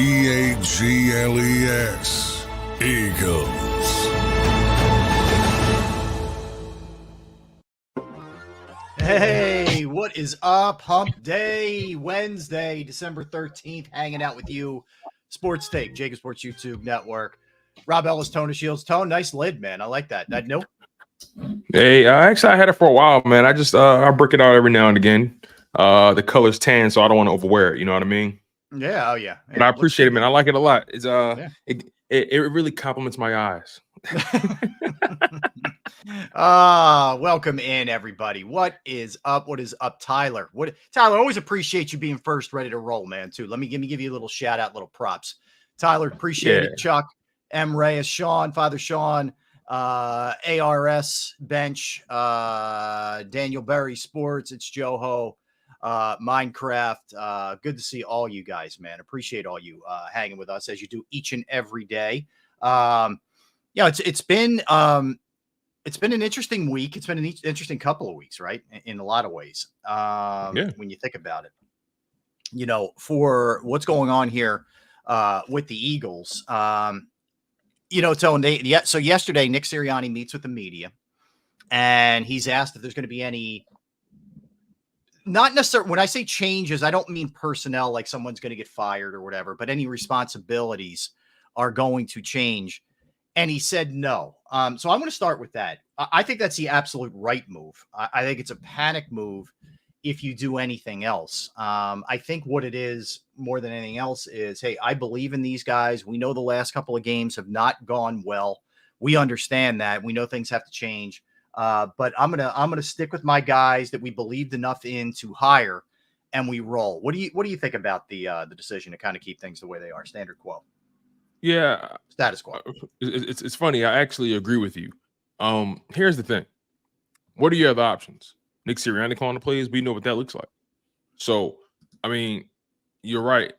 EAGLES. Eagles. Hey, what is up? Hump Day, Wednesday, December 13th, hanging out with you. Sports Take, JAKIB Sports YouTube Network. Rob Ellis, Tony Shields. Tone, nice lid, man. I like that. That nope. Hey, actually, I had it for a while, man. I just I break it out every now and again. The color's tan, so I don't want to overwear it. You know what I mean? Yeah, oh yeah. But I appreciate it, man. I like it a lot. It's it really compliments my eyes. Welcome in, everybody. What is up? What is up, Tyler? Tyler, always appreciate you being first, ready to roll, man, too. Let me give you a little shout out, little props. Tyler, appreciate it. Chuck, M. Reyes, Sean, Father Sean, ARS Bench, Daniel Berry Sports, it's Joho, Minecraft. Good to see all you guys, man. Appreciate all you hanging with us as you do each and every day. It's been an interesting week. It's been an interesting couple of weeks, right? In a lot of ways. When you think about it, you know, for what's going on here with the Eagles, you know, so yesterday Nick Sirianni meets with the media, and he's asked if there's going to be any, not necessarily, when I say changes, I don't mean personnel, like someone's going to get fired or whatever, but any responsibilities are going to change. And he said no. So I'm going to start with that. I think that's the absolute right move. I think it's a panic move if you do anything else. I think what it is more than anything else is, hey, I believe in these guys. We know the last couple of games have not gone well. We understand that. We know things have to change. But I'm gonna stick with my guys that we believed enough in to hire, and we roll. What do you think about the decision to kind of keep things the way they are, standard quo? Yeah, status quo. It's funny. I actually agree with you. Here's the thing. What are your other options? Nick Sirianni calling the plays. We know what that looks like. So, I mean, you're right.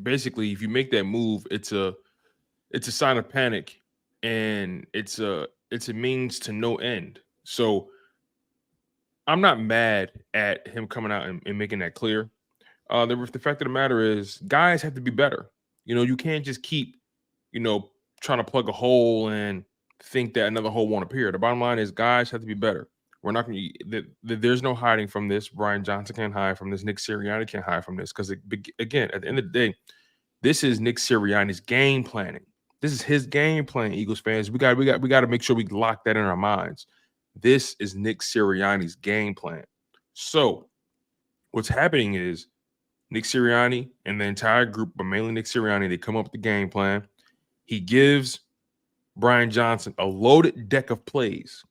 Basically, if you make that move, it's a sign of panic, and it's a means to no end. So, I'm not mad at him coming out and making that clear. The fact of the matter is, guys have to be better. You know, you can't just keep, you know, trying to plug a hole and think that another hole won't appear. The bottom line is, guys have to be better. We're not going to. There's no hiding from this. Brian Johnson can't hide from this. Nick Sirianni can't hide from this, because again, at the end of the day, this is Nick Sirianni's game planning. This is his game plan, Eagles fans. We got to make sure we lock that in our minds. This is Nick Sirianni's game plan. So, what's happening is Nick Sirianni and the entire group, but mainly Nick Sirianni, they come up with the game plan. He gives Brian Johnson a loaded deck of plays.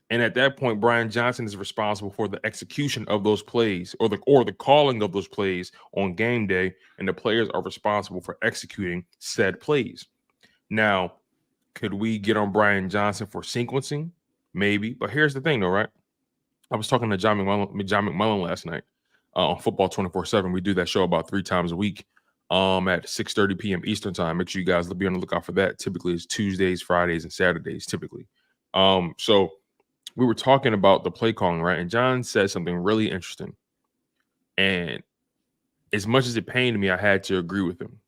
And at that point, Brian Johnson is responsible for the execution of those plays, or the calling of those plays on game day, and the players are responsible for executing said plays. Now, could we get on Brian Johnson for sequencing? Maybe. But here's the thing, though, right? I was talking to John McMullen last night on Football 24/7. We do that show about 3 times a week at 6:30 p.m. Eastern time. Make sure you guys be on the lookout for that. Typically, it's Tuesdays, Fridays, and Saturdays, typically. So we were talking about the play calling, right? And John said something really interesting. And as much as it pained me, I had to agree with him.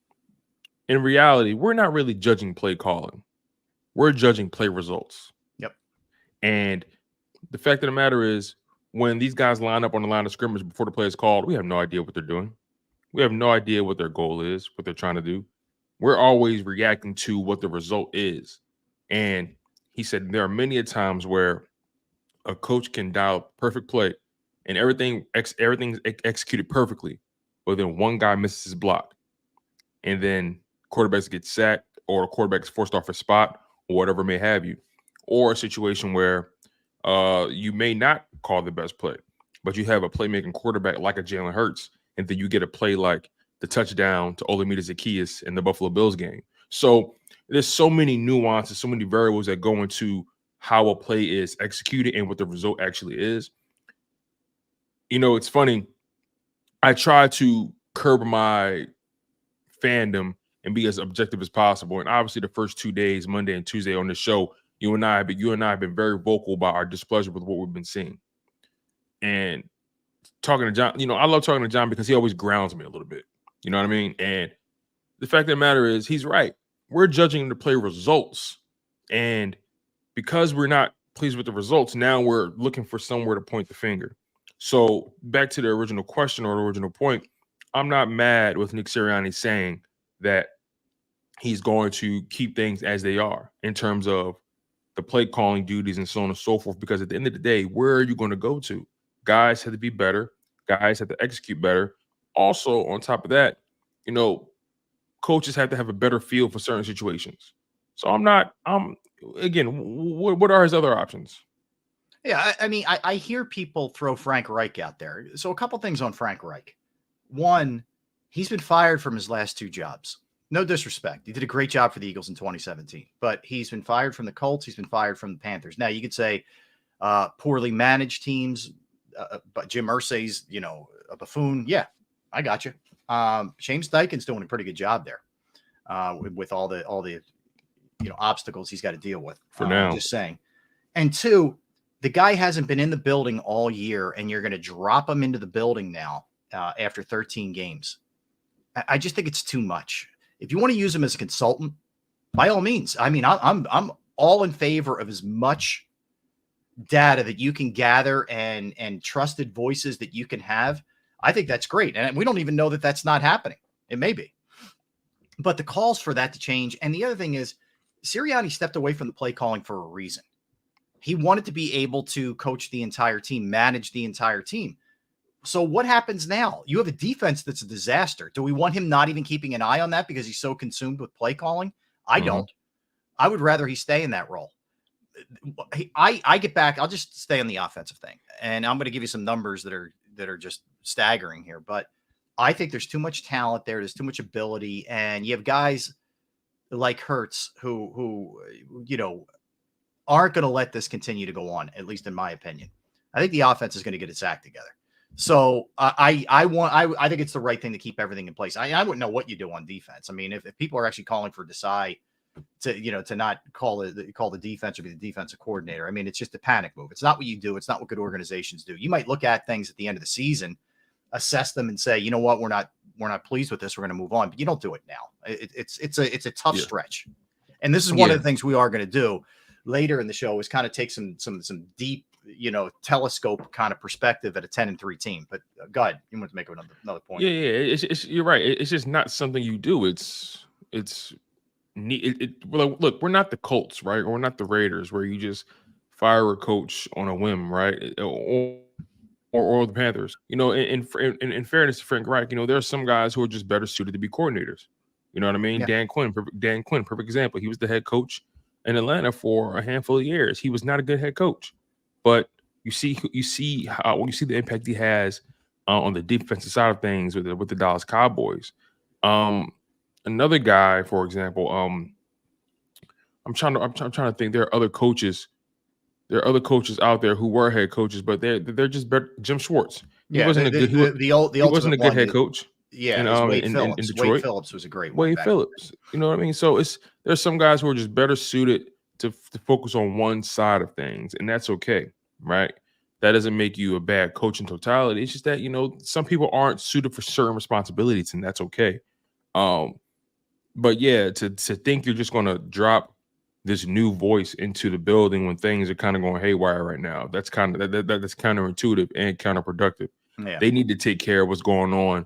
In reality, we're not really judging play calling. We're judging play results. Yep. And the fact of the matter is, when these guys line up on the line of scrimmage before the play is called, we have no idea what they're doing. We have no idea what their goal is, what they're trying to do. We're always reacting to what the result is. And he said there are many times where a coach can dial perfect play and everything's executed perfectly, but then one guy misses his block, and then quarterbacks get sacked, or a quarterback's forced off his spot, or whatever may have you. Or a situation where you may not call the best play, but you have a playmaking quarterback like a Jalen Hurts, and then you get a play like the touchdown to Olamide Zaccheaus in the Buffalo Bills game. So there's so many nuances, so many variables that go into how a play is executed and what the result actually is. You know, it's funny. I try to curb my fandom and be as objective as possible. And obviously the first 2 days, Monday and Tuesday on this show, you and I have been very vocal about our displeasure with what we've been seeing. And talking to John, you know, I love talking to John because he always grounds me a little bit. You know what I mean? And the fact of the matter is, he's right. We're judging the play results, and because we're not pleased with the results, now we're looking for somewhere to point the finger. So back to the original question or the original point, I'm not mad with Nick Sirianni saying that he's going to keep things as they are in terms of the play calling duties and so on and so forth, because at the end of the day, where are you going to go to? Guys have to be better. Guys have to execute better. Also, on top of that, coaches have to have a better feel for certain situations. So again, what are his other options? Yeah, I mean, I hear people throw Frank Reich out there. So a couple things on Frank Reich. One, he's been fired from his last 2 jobs. No disrespect. He did a great job for the Eagles in 2017, but he's been fired from the Colts. He's been fired from the Panthers. Now, you could say poorly managed teams, but Jim Irsay's, a buffoon. Yeah, I got you. Shane Steichen's doing a pretty good job there with all the obstacles he's got to deal with. For now. Just saying. And 2, the guy hasn't been in the building all year, and you're going to drop him into the building now after 13 games. I just think it's too much. If you want to use him as a consultant, by all means. I mean, I'm all in favor of as much data that you can gather and trusted voices that you can have. I think that's great. And we don't even know that that's not happening. It may be. But the calls for that to change. And the other thing is, Sirianni stepped away from the play calling for a reason. He wanted to be able to coach the entire team, manage the entire team. So what happens now? You have a defense that's a disaster. Do we want him not even keeping an eye on that because he's so consumed with play calling? I don't. I would rather he stay in that role. I get back. I'll just stay on the offensive thing. And I'm going to give you some numbers that are just staggering here. But I think there's too much talent there. There's too much ability. And you have guys like Hurts who aren't going to let this continue to go on, at least in my opinion. I think the offense is going to get its act together. So I think it's the right thing to keep everything in place. I wouldn't know what you do on defense. I mean, if people are actually calling for Desai to not call the defense or be the defensive coordinator, I mean, it's just a panic move. It's not what you do. It's not what good organizations do. You might look at things at the end of the season, assess them, and say, you know what, we're not pleased with this. We're going to move on. But you don't do it now. It's a tough stretch, and this is one of the things we are going to do later in the show is kind of take some deep, telescope kind of perspective at a 10-3 team. But go ahead, you want to make another point? Yeah. It's you're right. It's just not something you do. Look, we're not the Colts, right? Or we're not the Raiders, where you just fire a coach on a whim, right? Or the Panthers. In fairness to Frank Reich, there are some guys who are just better suited to be coordinators. You know what I mean? Yeah. Dan Quinn, perfect example. He was the head coach in Atlanta for a handful of years. He was not a good head coach, but you see the impact he has on the defensive side of things with the Dallas Cowboys. Another guy, for example, I'm trying to think. There are other coaches. There are other coaches out there who were head coaches, but they're just better. Jim Schwartz. He wasn't a good head coach. Yeah, in Detroit. Wade Phillips was a great one. Wade Phillips. You know what I mean? So there's some guys who are just better suited to focus on one side of things, and that's okay, right? That doesn't make you a bad coach in totality. It's just that, some people aren't suited for certain responsibilities, and that's okay. But yeah, to think you're just going to drop this new voice into the building when things are kind of going haywire right now, that's that's counterintuitive and counterproductive. Yeah. They need to take care of what's going on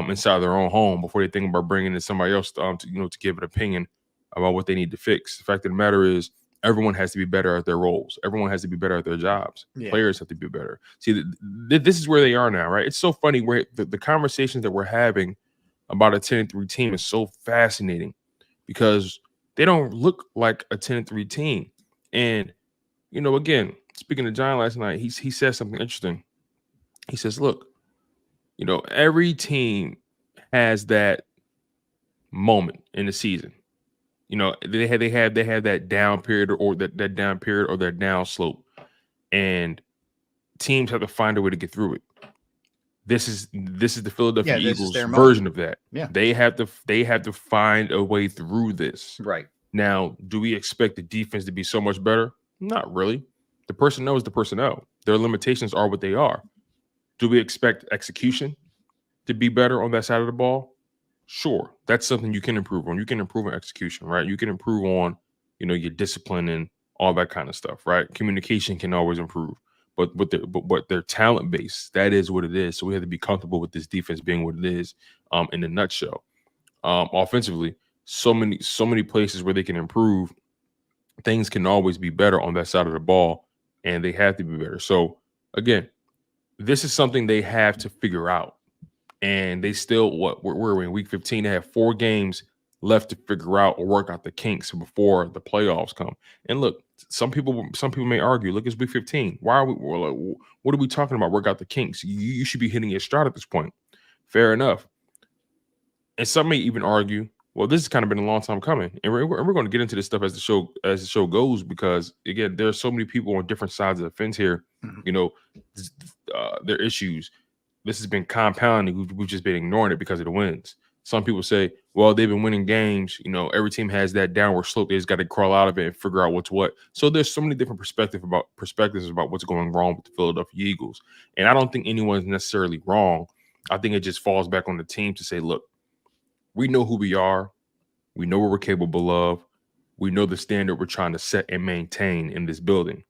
inside their own home before they think about bringing in somebody else to give an opinion about what they need to fix. The fact of the matter is, everyone has to be better at their roles. Everyone has to be better at their jobs. Yeah. Players have to be better. See, this is where they are now, right? It's so funny where the conversations that we're having about a 10-3 team is so fascinating because they don't look like a 10-3 team. And, again, speaking to John last night, he said something interesting. He says, look, every team has that moment in the season. They have that down period or that down period or that down slope, and teams have to find a way to get through it. This is the Philadelphia Eagles version of that. Yeah, they have to find a way through this. Right. Now, do we expect the defense to be so much better? Not really. The personnel is the personnel. Their limitations are what they are. Do we expect execution to be better on that side of the ball? Sure, that's something you can improve on. You can improve on execution, right? You can improve on, your discipline and all that kind of stuff, right? Communication can always improve. But what their talent base, that is what it is. So we have to be comfortable with this defense being what it is, in a nutshell. Offensively, so many places where they can improve. Things can always be better on that side of the ball, and they have to be better. So again, this is something they have to figure out. And they still, where we in week 15? They have 4 games left to figure out or work out the kinks before the playoffs come. And look, some people may argue, look, it's week 15. Why are what are we talking about? Work out the kinks. You should be hitting your stride at this point. Fair enough. And some may even argue, well, this has kind of been a long time coming, and we're going to get into this stuff as the show goes, because again, there are so many people on different sides of the fence here. Their issues. This has been compounding. We've just been ignoring it because of the wins. Some people say, well, they've been winning games. Every team has that downward slope. They just got to crawl out of it and figure out what's what. So there's so many different perspectives about what's going wrong with the Philadelphia Eagles. And I don't think anyone's necessarily wrong. I think it just falls back on the team to say, look, we know who we are. We know what we're capable of. We know the standard we're trying to set and maintain in this building.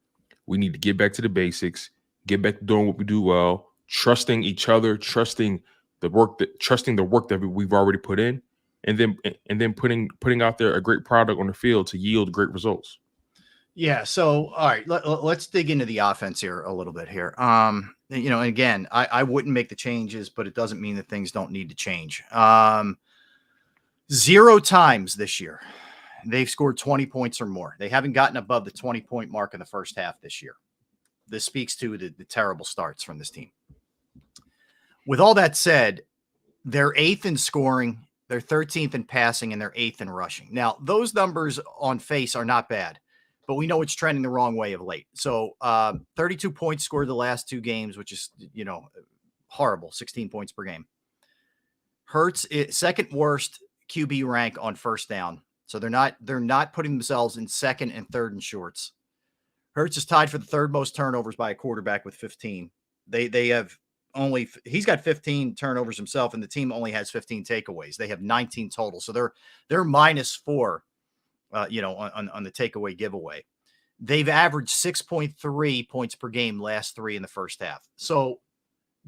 We need to get back to the basics, get back to doing what we do well, trusting each other, trusting the work that we've already put in, and then putting out there a great product on the field to yield great results. Yeah. So, all right, let's dig into the offense here a little bit here. Again, I wouldn't make the changes, but it doesn't mean that things don't need to change. 0 times this year they've scored 20 points or more. They haven't gotten above the 20-point mark in the first half this year. This speaks to the terrible starts from this team. With all that said, they're 8th in scoring, they're 13th in passing, and they're 8th in rushing. Now, those numbers on face are not bad, but we know it's trending the wrong way of late. So 32 points scored the last 2 games, which is, horrible, 16 points per game. Hurts, second worst QB rank on first down. So they're not putting themselves in second and third and shorts. Hurts is tied for the 3rd most turnovers by a quarterback with 15. He's got 15 turnovers himself, and the team only has 15 takeaways. They have 19 total. So they're -4, on the takeaway giveaway. They've averaged 6.3 points per game last 3 in the first half. So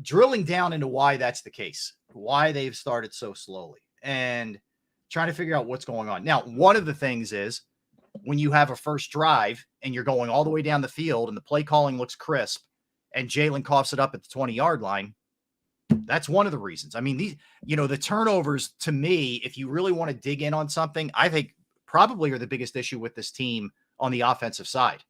drilling down into why that's the case, why they've started so slowly, and trying to figure out what's going on. Now, one of the things is when you have a first drive and you're going all the way down the field and the play calling looks crisp and Jalen coughs it up at the 20-yard line, that's one of the reasons. I mean, the turnovers, to me, if you really want to dig in on something, I think probably are the biggest issue with this team on the offensive side.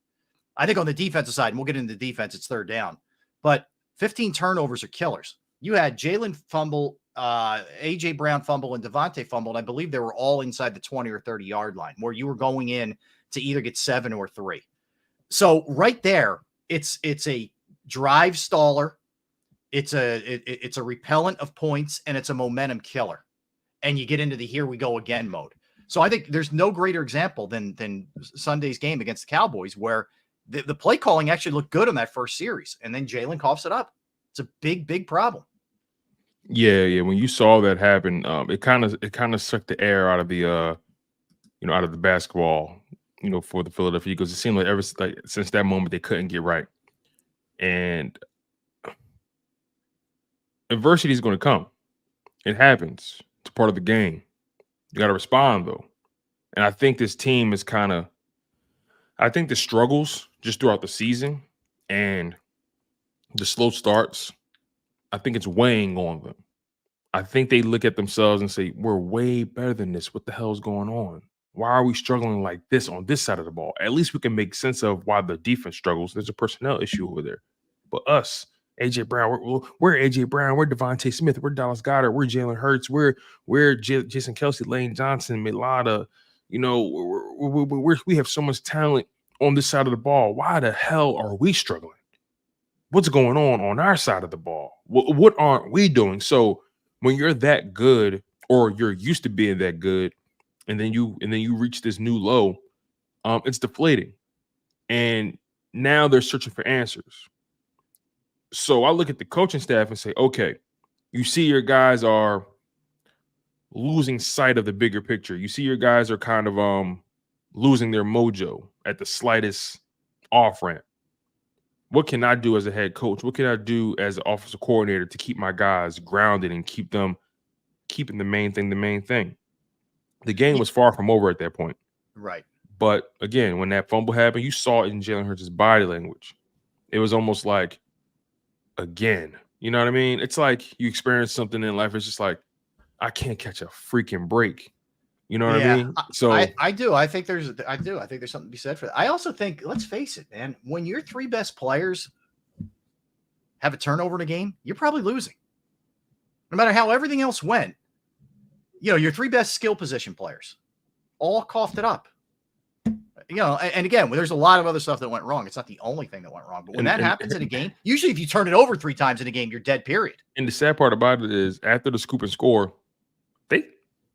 I think on the defensive side, and we'll get into defense, it's 3rd down, but 15 turnovers are killers. You had Jalen fumble, A.J. Brown fumble, and Devontae fumble, and I believe they were all inside the 20 or 30-yard line where you were going in to either get 7 or 3. So right there, it's a drive staller, it's a repellent of points, and it's a momentum killer. And you get into the here we go again mode. So I think there's no greater example than Sunday's game against the Cowboys, where the play calling actually looked good on that first series, and then Jalen coughs it up. It's a big problem. Yeah. When you saw that happen, it kind of sucked the air out of the out of the basketball, for the Philadelphia Eagles. It seemed like since that moment they couldn't get right, and adversity is going to come. It happens. It's part of the game. You got to respond though, and I think this team is I think the struggles just throughout the season and the slow starts, I think it's weighing on them. I think they look at themselves and say, we're way better than this. What the hell is going on? Why are we struggling like this on this side of the ball? At least we can make sense of why the defense struggles. There's a personnel issue over there. But us, A.J. Brown, we're A.J. Brown, we're Devontae Smith, we're Dallas Goedert, we're Jalen Hurts, we're Jason Kelsey, Lane Johnson, Milata. We have so much talent on this side of the ball. Why the hell are we struggling? What's going on our side of the ball? What aren't we doing? So when you're that good, or you're used to being that good, and then you reach this new low, it's deflating. And now they're searching for answers. So I look at the coaching staff and say, okay, you see your guys are losing sight of the bigger picture. You see your guys are kind of losing their mojo at the slightest off ramp. What can I do as a head coach? What can I do as an offensive coordinator to keep my guys grounded and keeping the main thing the main thing? The game was far from over at that point. Right. But again, when that fumble happened, you saw it in Jalen Hurts' body language. It was almost like, again, you know what I mean? It's like you experience something in life. It's just like, I can't catch a freaking break. You know what I mean? So I do. I think there's something to be said for that. I also think, let's face it, man, when your three best players have a turnover in a game, you're probably losing. No matter how everything else went, your three best skill position players all coughed it up. And again, there's a lot of other stuff that went wrong. It's not the only thing that went wrong. But when that happens in a game, usually if you turn it over 3 times in a game, you're dead, period. And the sad part about it is after the scoop and score, they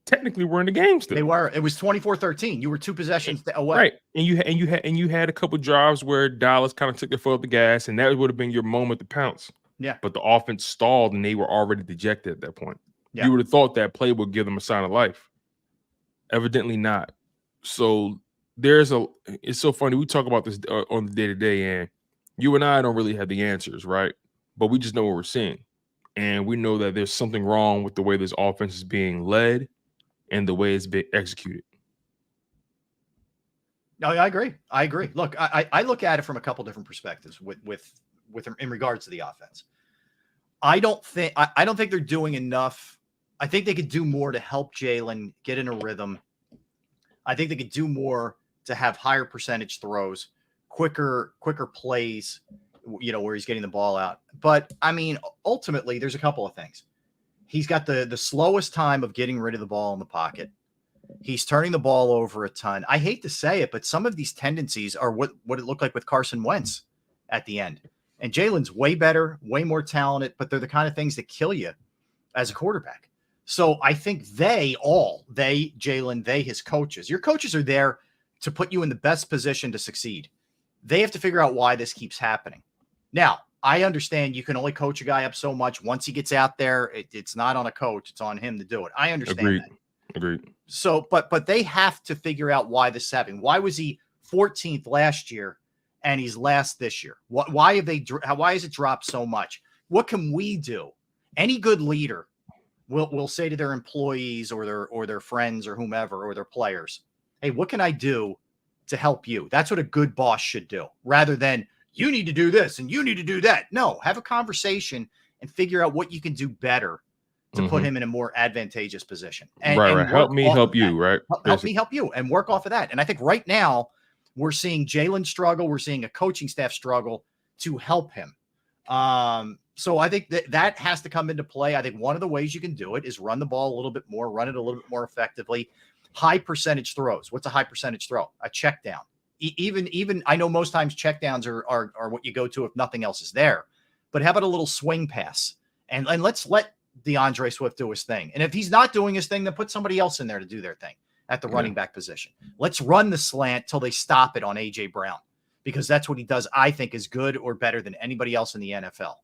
technically were in the game still. They were. It was 24-13. You were 2 possessions away. Right. And you had a couple drives where Dallas kind of took their foot off the gas, and that would have been your moment to pounce. Yeah. But the offense stalled and they were already dejected at that point. Yeah. You would have thought that play would give them a sign of life. Evidently not. So it's so funny. We talk about this on the day-to-day, and you and I don't really have the answers, right? But we just know what we're seeing. And we know that there's something wrong with the way this offense is being led and the way it's being executed. No, I agree. Look, I look at it from a couple different perspectives with in regards to the offense. I don't think they're doing enough. I think they could do more to help Jalen get in a rhythm. I think they could do more to have higher percentage throws, quicker plays, where he's getting the ball out. But I mean, ultimately, there's a couple of things. He's got the slowest time of getting rid of the ball in the pocket. He's turning the ball over a ton. I hate to say it, but some of these tendencies are what it looked like with Carson Wentz at the end. And Jalen's way better, way more talented, but they're the kind of things that kill you as a quarterback. So I think Jalen, his coaches, your coaches are there to put you in the best position to succeed. They have to figure out why this keeps happening. Now, I understand you can only coach a guy up so much. Once he gets out there, it's not on a coach. It's on him to do it. I understand that. Agreed. So, but they have to figure out why this is happening. Why was he 14th last year and he's last this year? Why has it dropped so much? What can we do? Any good leader will say to their employees or their friends or whomever or their players, hey, what can I do to help you? That's what a good boss should do, rather than you need to do this and you need to do that. No, have a conversation and figure out what you can do better to put him in a more advantageous position. And help me help you, right? Help me help you and work off of that. And I think right now we're seeing Jalen struggle. We're seeing a coaching staff struggle to help him. So I think that has to come into play. I think one of the ways you can do it is run the ball a little bit more, run it a little bit more effectively. High percentage throws. What's a high percentage throw? A check down. Even I know most times check downs are what you go to if nothing else is there. But how about a little swing pass? And let's let DeAndre Swift do his thing. And if he's not doing his thing, then put somebody else in there to do their thing at the running back position. Let's run the slant till they stop it on A.J. Brown, because that's what he does, I think, is good or better than anybody else in the NFL.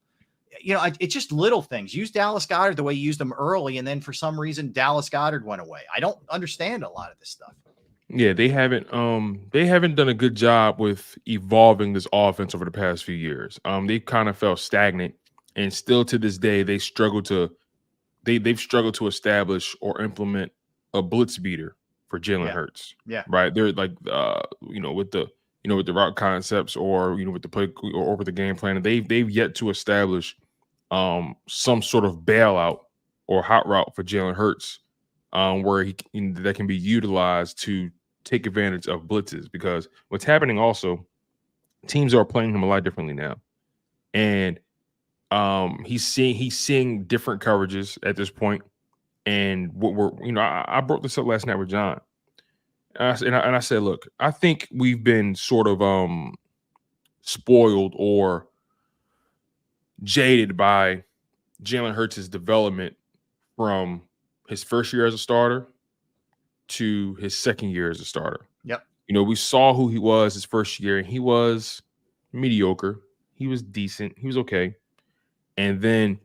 It's just little things. Use Dallas Goedert the way you used them early, and then for some reason Dallas Goedert went away. I don't understand a lot of this stuff. Yeah, they haven't done a good job with evolving this offense over the past few years. They kind of felt stagnant, and still to this day they've struggled to establish or implement a blitz beater for Jalen Hurts. Yeah, right. They're like with the route concepts or with the play or with the game plan, and they've yet to establish some sort of bailout or hot route for Jalen Hurts, where that can be utilized to take advantage of blitzes. Because what's happening also, teams are playing him a lot differently now, and he's seeing different coverages at this point. And I brought this up last night with John, and I said, look, I think we've been sort of spoiled or jaded by Jalen Hurts' development from his first year as a starter to his second year as a starter. Yep. We saw who he was his first year, and he was mediocre. He was decent. He was okay. And then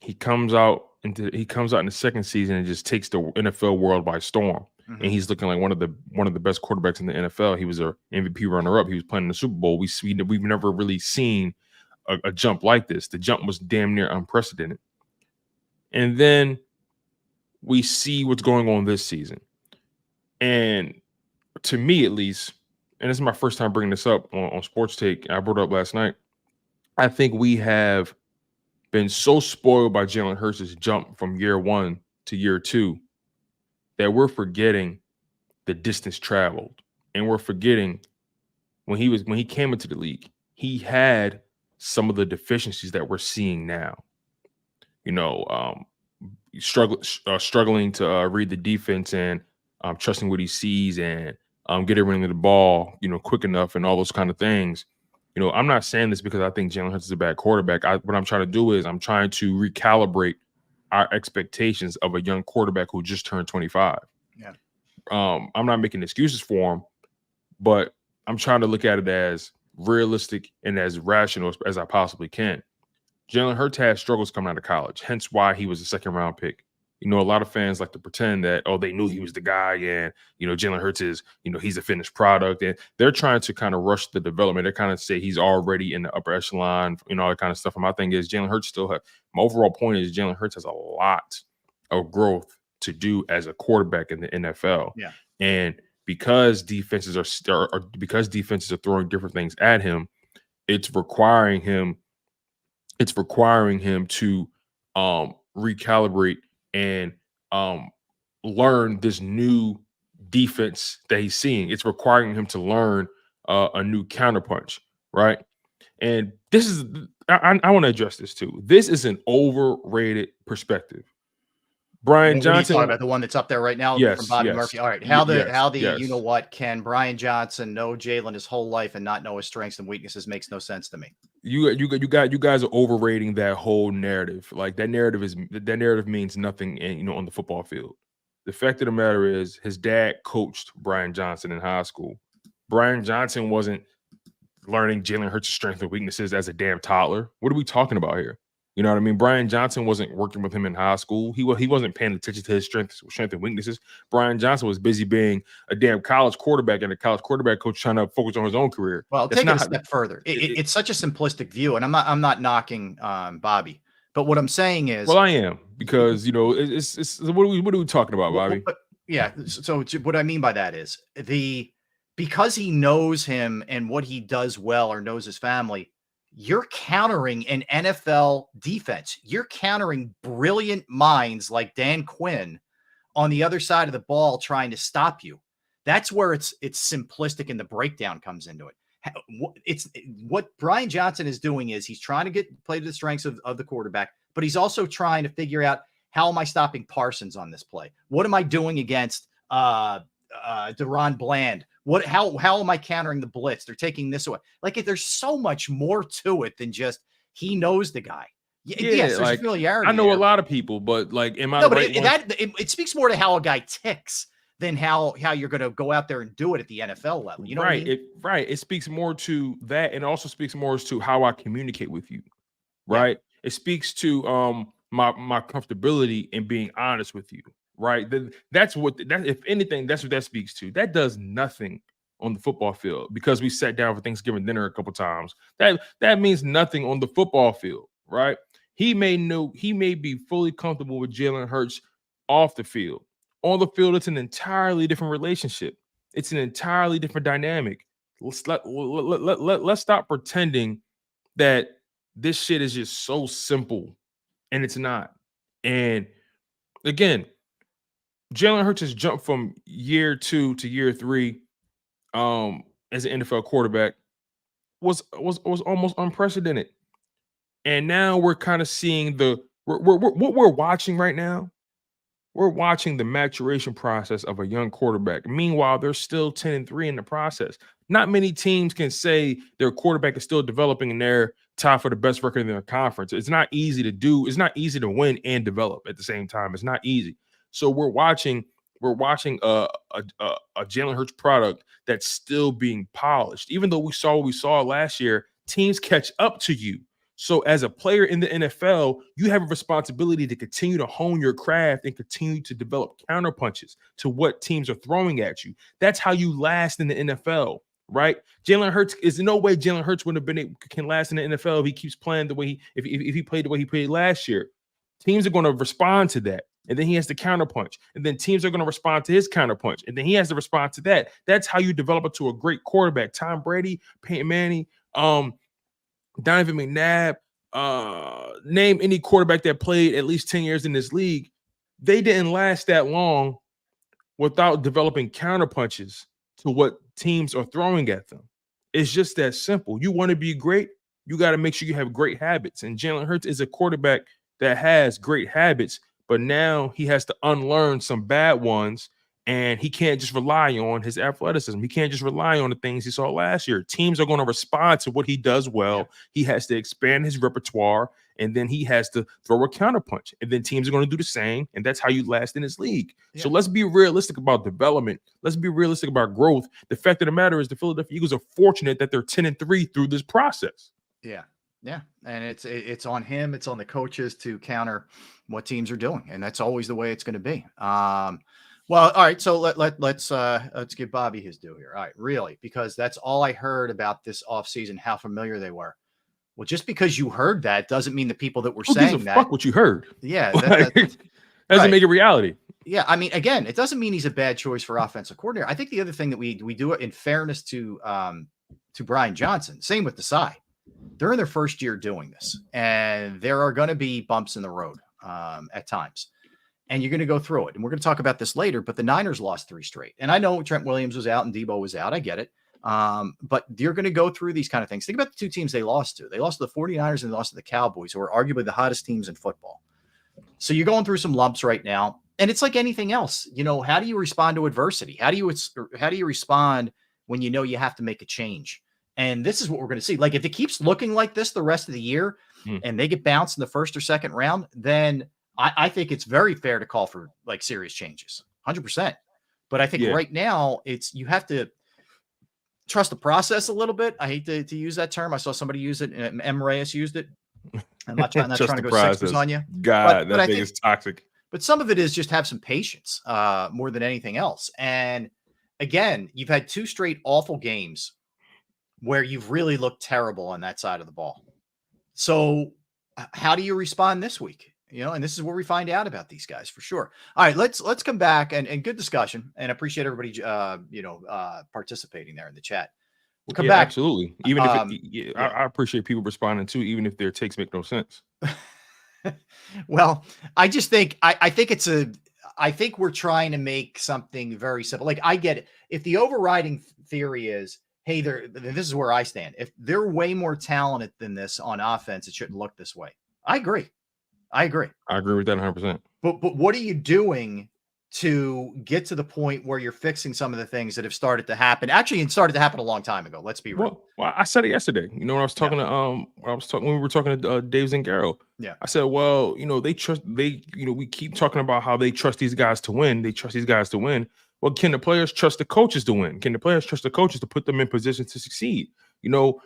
he comes out he comes out in the second season and just takes the NFL world by storm. Mhm. And he's looking like one of the best quarterbacks in the NFL. He was a MVP runner-up. He was playing in the Super Bowl. We've never really seen a jump like this. The jump was damn near unprecedented. And then we see what's going on this season. And to me, at least, and this is my first time bringing this up on Sports Take, I brought it up last night, I think we have been so spoiled by Jalen Hurts' jump from year 1 to year 2 that we're forgetting the distance traveled. And we're forgetting when he came into the league, he had some of the deficiencies that we're seeing now. Struggling to read the defense and trusting what he sees and get everything to the ball, quick enough and all those kind of things. I'm not saying this because I think Jalen Hurts is a bad quarterback. What I'm trying to do is I'm trying to recalibrate our expectations of a young quarterback who just turned 25. Yeah. I'm not making excuses for him, but I'm trying to look at it as realistic and as rational as I possibly can. Jalen Hurts had struggles coming out of college, hence why he was a second-round pick. A lot of fans like to pretend that, they knew he was the guy, and, Jalen Hurts is, he's a finished product, and they're trying to kind of rush the development. They kind of say he's already in the upper echelon, all that kind of stuff. And my thing is Jalen Hurts my overall point is Jalen Hurts has a lot of growth to do as a quarterback in the NFL. Yeah. And because defenses are throwing different things at him, it's requiring him to recalibrate and learn this new defense that he's seeing. It's requiring him to learn a new counterpunch, right? And this is I want to address this too. This is an overrated perspective. Brian Johnson, about the one that's up there right now, yes, from Bobby yes, Murphy. All right, yes. Can Brian Johnson know Jalen his whole life and not know his strengths and weaknesses makes no sense to me. You guys are overrating that whole narrative. Like that narrative means nothing, on the football field. The fact of the matter is, his dad coached Brian Johnson in high school. Brian Johnson wasn't learning Jalen Hurts' strengths and weaknesses as a damn toddler. What are we talking about here? You know what I mean? Brian Johnson wasn't working with him in high school. He wasn't paying attention to his strengths and weaknesses. Brian Johnson was busy being a damn college quarterback and a college quarterback coach trying to focus on his own career. Well, take it a step further. It's such a simplistic view, and I'm not knocking Bobby, but what I'm saying is, well, I am, because it's what are we talking about, Bobby? Yeah. So what I mean by that is because he knows him and what he does well or knows his family. You're countering an NFL defense. You're countering brilliant minds like Dan Quinn on the other side of the ball trying to stop you. That's where it's simplistic and the breakdown comes into it. It's what Brian Johnson is doing is he's trying to play to the strengths of the quarterback, but he's also trying to figure out, how am I stopping Parsons on this play? What am I doing against Deron Bland? How am I countering the blitz? They're taking this away. Like, there's so much more to it than just he knows the guy. Yes, there's familiarity. I know there. A lot of people, but like, am I no? the But it speaks more to how a guy ticks than how you're going to go out there and do it at the NFL level. You know, right? What I mean? It speaks more to that, and it also speaks more to how I communicate with you. Right? Yeah. It speaks to my comfortability in being honest with you. Right. If anything, that's what that speaks to. That does nothing on the football field because we sat down for Thanksgiving dinner a couple times. That means nothing on the football field. Right. He may be fully comfortable with Jalen Hurts off the field. On the field, it's an entirely different relationship. It's an entirely different dynamic. Let's stop pretending that this shit is just so simple, and it's not. And again, Jalen Hurts has jumped from year 2 to year 3 as an NFL quarterback was almost unprecedented. And now we're kind of seeing what we're watching right now. We're watching the maturation process of a young quarterback. Meanwhile, they're still 10-3 in the process. Not many teams can say their quarterback is still developing and they're tied for the best record in their conference. It's not easy to do. It's not easy to win and develop at the same time. It's not easy. So we're watching a Jalen Hurts product that's still being polished. Even though we saw what we saw last year, teams catch up to you. So as a player in the NFL, you have a responsibility to continue to hone your craft and continue to develop counterpunches to what teams are throwing at you. That's how you last in the NFL, right? Jalen Hurts is no way Jalen Hurts would have been can last in the NFL if he keeps playing the way if he played the way he played last year. Teams are going to respond to that. And then he has to counterpunch. And then teams are going to respond to his counterpunch. And then he has to respond to that. That's how you develop it to a great quarterback. Tom Brady, Peyton Manning, Donovan McNabb, name any quarterback that played at least 10 years in this league. They didn't last that long without developing counterpunches to what teams are throwing at them. It's just that simple. You want to be great, you got to make sure you have great habits. And Jalen Hurts is a quarterback that has great habits, but now he has to unlearn some bad ones, and he can't just rely on his athleticism. He can't just rely on the things he saw last year. Teams are going to respond to what he does well. Yeah. He has to expand his repertoire, and then he has to throw a counterpunch, and then teams are going to do the same, and that's how you last in this league. Yeah. So let's be realistic about development. Let's be realistic about growth. The fact of the matter is the Philadelphia Eagles are fortunate that they're 10-3 through this process. Yeah. Yeah, and it's on him. It's on the coaches to counter what teams are doing, and that's always the way it's going to be. Well, all right. So let's give Bobby his due here. All right, really, because that's all I heard about this offseason, how familiar they were. Well, just because you heard that doesn't mean the people that were saying that. Fuck what you heard. Yeah, doesn't right. make it reality. Yeah, I mean, again, it doesn't mean he's a bad choice for offensive coordinator. I think the other thing that we do it in fairness to Brian Johnson, same with Desai. They're in their first year doing this, and there are going to be bumps in the road at times, and you're going to go through it. And we're going to talk about this later, but the Niners lost 3 straight. And I know Trent Williams was out and Debo was out. I get it. But you're going to go through these kind of things. Think about the 2 teams they lost to. They lost to the 49ers and they lost to the Cowboys, who are arguably the hottest teams in football. So you're going through some lumps right now. And it's like anything else. You know, how do you respond to adversity? How do you respond when you know you have to make a change? And this is what we're going to see. Like, if it keeps looking like this the rest of the year and they get bounced in the first or second round, then I think it's very fair to call for like serious changes, 100%. But I think right now you have to trust the process a little bit. I hate to use that term. I saw somebody use it. M. Reyes used it. I'm not trying to go sixers on you. God, that thing is toxic. But some of it is just have some patience more than anything else. And again, you've had 2 straight awful games where you've really looked terrible on that side of the ball. So how do you respond this week? You know, and this is where we find out about these guys for sure. All right, let's come back and good discussion, and appreciate everybody, participating there in the chat. We'll come back. Absolutely. Even if I appreciate people responding too, even if their takes make no sense. Well, I just think, I think we're trying to make something very simple. Like, I get it. If the overriding theory is, hey, this is where I stand. If they're way more talented than this on offense, it shouldn't look this way. I agree. I agree with that 100%. But what are you doing to get to the point where you're fixing some of the things that have started to happen? Actually, it started to happen a long time ago. Let's be real. Well, I said it yesterday. You know, when I was talking when we were talking to Dave Zangaro. Yeah. I said, well, you know, we keep talking about how they trust these guys to win. They trust these guys to win. Well, can the players trust the coaches to win? Can the players trust the coaches to put them in position to succeed? You know,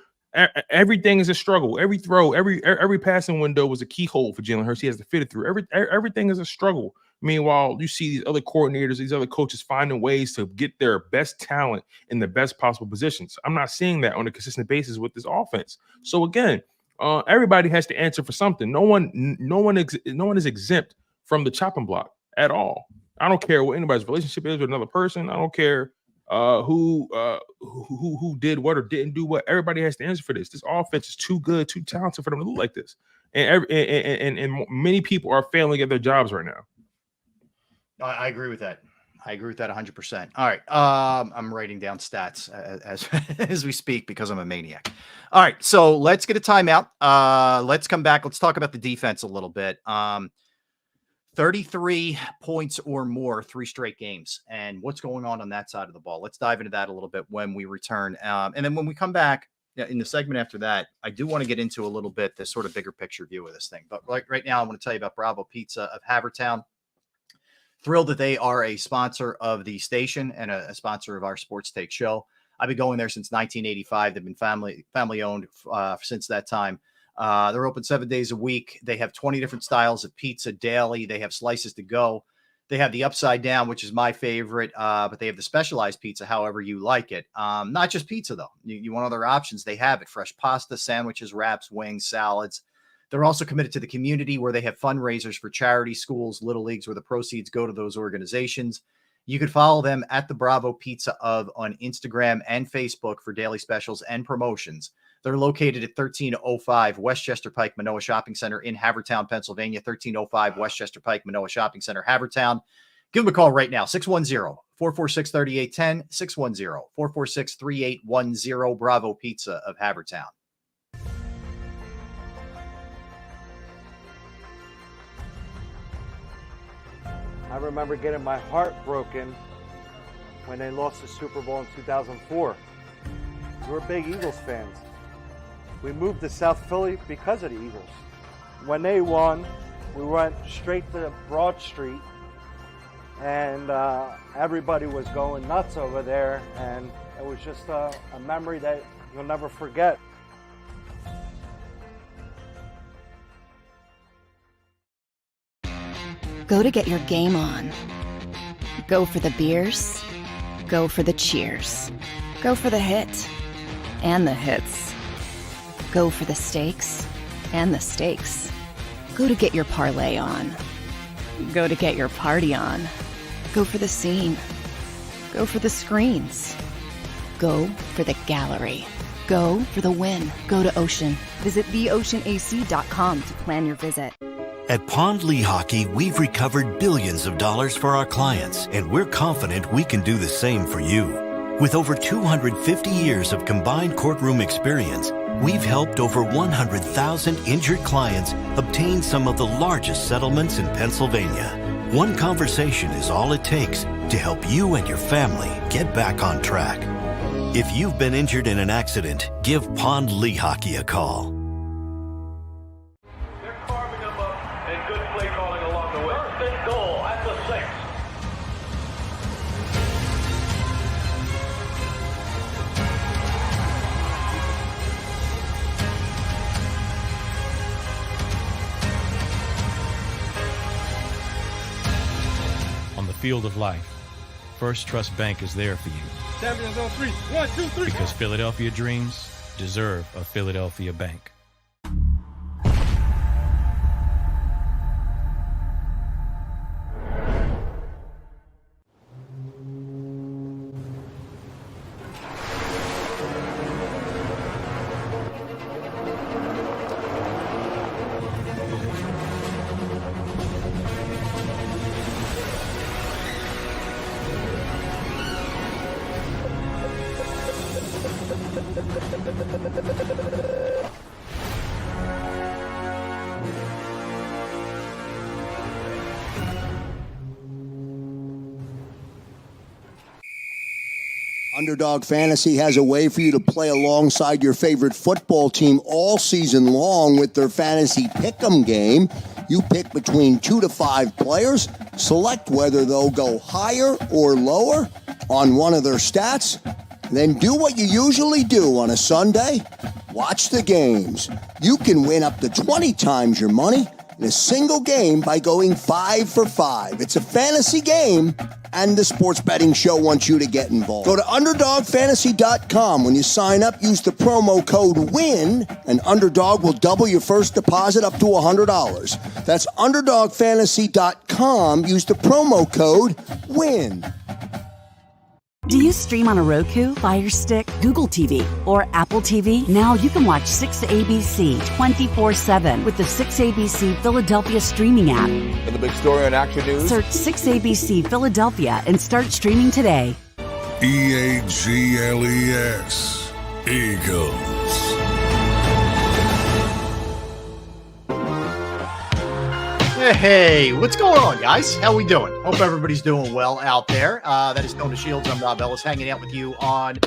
everything is a struggle. Every throw, every passing window was a keyhole for Jalen Hurts. He has to fit it through. Everything is a struggle. Meanwhile, you see these other coordinators, these other coaches finding ways to get their best talent in the best possible positions. I'm not seeing that on a consistent basis with this offense. So again, everybody has to answer for something. No one is exempt from the chopping block at all. I don't care what anybody's relationship is with another person. I don't care who did what or didn't do what. Everybody has to answer for this. This offense is too good, too talented for them to look like this. And many people are failing at their jobs right now. I agree with that. I agree with that 100%. All right. I'm writing down stats as we speak because I'm a maniac. All right. So let's get a timeout. Let's come back. Let's talk about the defense a little bit. 33 points or more, 3 straight games, and what's going on that side of the ball. Let's dive into that a little bit when we return. And then when we come back in the segment after that, I do want to get into a little bit this sort of bigger picture view of this thing. But right now, I want to tell you about Bravo Pizza of Havertown. Thrilled that they are a sponsor of the station and a sponsor of our Sports Take show. I've been going there since 1985. They've been family owned since that time. They're open 7 days a week. They have 20 different styles of pizza daily. They have slices to go. They have the upside down, which is my favorite, but they have the specialized pizza, however you like it. Not just pizza, though. You want other options, they have it. Fresh pasta, sandwiches, wraps, wings, salads. They're also committed to the community where they have fundraisers for charity, schools, little leagues, where the proceeds go to those organizations. You could follow them at the Bravo Pizza of on Instagram and Facebook for daily specials and promotions. They're located at 1305 Westchester Pike, Manoa Shopping Center in Havertown, Pennsylvania. 1305 Westchester Pike, Manoa Shopping Center, Havertown. Give them a call right now, 610-446-3810, 610-446-3810, Bravo Pizza of Havertown. I remember getting my heart broken when they lost the Super Bowl in 2004. We were big Eagles fans. We moved to South Philly because of the Eagles. When they won, we went straight to Broad Street, and everybody was going nuts over there, and it was just a memory that you'll never forget. Go to get your game on. Go for the beers. Go for the cheers. Go for the hit and the hits. Go for the stakes and the stakes. Go to get your parlay on. Go to get your party on. Go for the scene. Go for the screens. Go for the gallery. Go for the win. Go to Ocean. Visit theoceanac.com to plan your visit. At Pond Lehocky, we've recovered billions of dollars for our clients, and we're confident we can do the same for you. With over 250 years of combined courtroom experience, we've helped over 100,000 injured clients obtain some of the largest settlements in Pennsylvania. One conversation is all it takes to help you and your family get back on track. If you've been injured in an accident, give Pond Lehocky a call. Field of life, First Trust Bank is there for you. Champions on three. 1, 2, 3. Because Philadelphia dreams deserve a Philadelphia bank. Underdog Fantasy has a way for you to play alongside your favorite football team all season long with their Fantasy Pick'em game. You pick between 2 to 5 players, select whether they'll go higher or lower on one of their stats, then do what you usually do on a Sunday, watch the games. You can win up to 20 times your money in a single game by going 5 for 5. It's a fantasy game, and the Sports Betting Show wants you to get involved. Go to UnderdogFantasy.com. When you sign up, use the promo code WIN, and Underdog will double your first deposit up to $100. That's UnderdogFantasy.com. Use the promo code WIN. Do you stream on a Roku, Fire Stick, Google TV, or Apple TV? Now you can watch 6ABC 24/7 with the 6ABC Philadelphia streaming app. And the big story on Action News? Search 6ABC Philadelphia and start streaming today. EAGLES. Eagles. Hey, what's going on, guys? How we doing? Hope everybody's doing well out there. That is Tony Shields. I'm Rob Ellis, hanging out with you on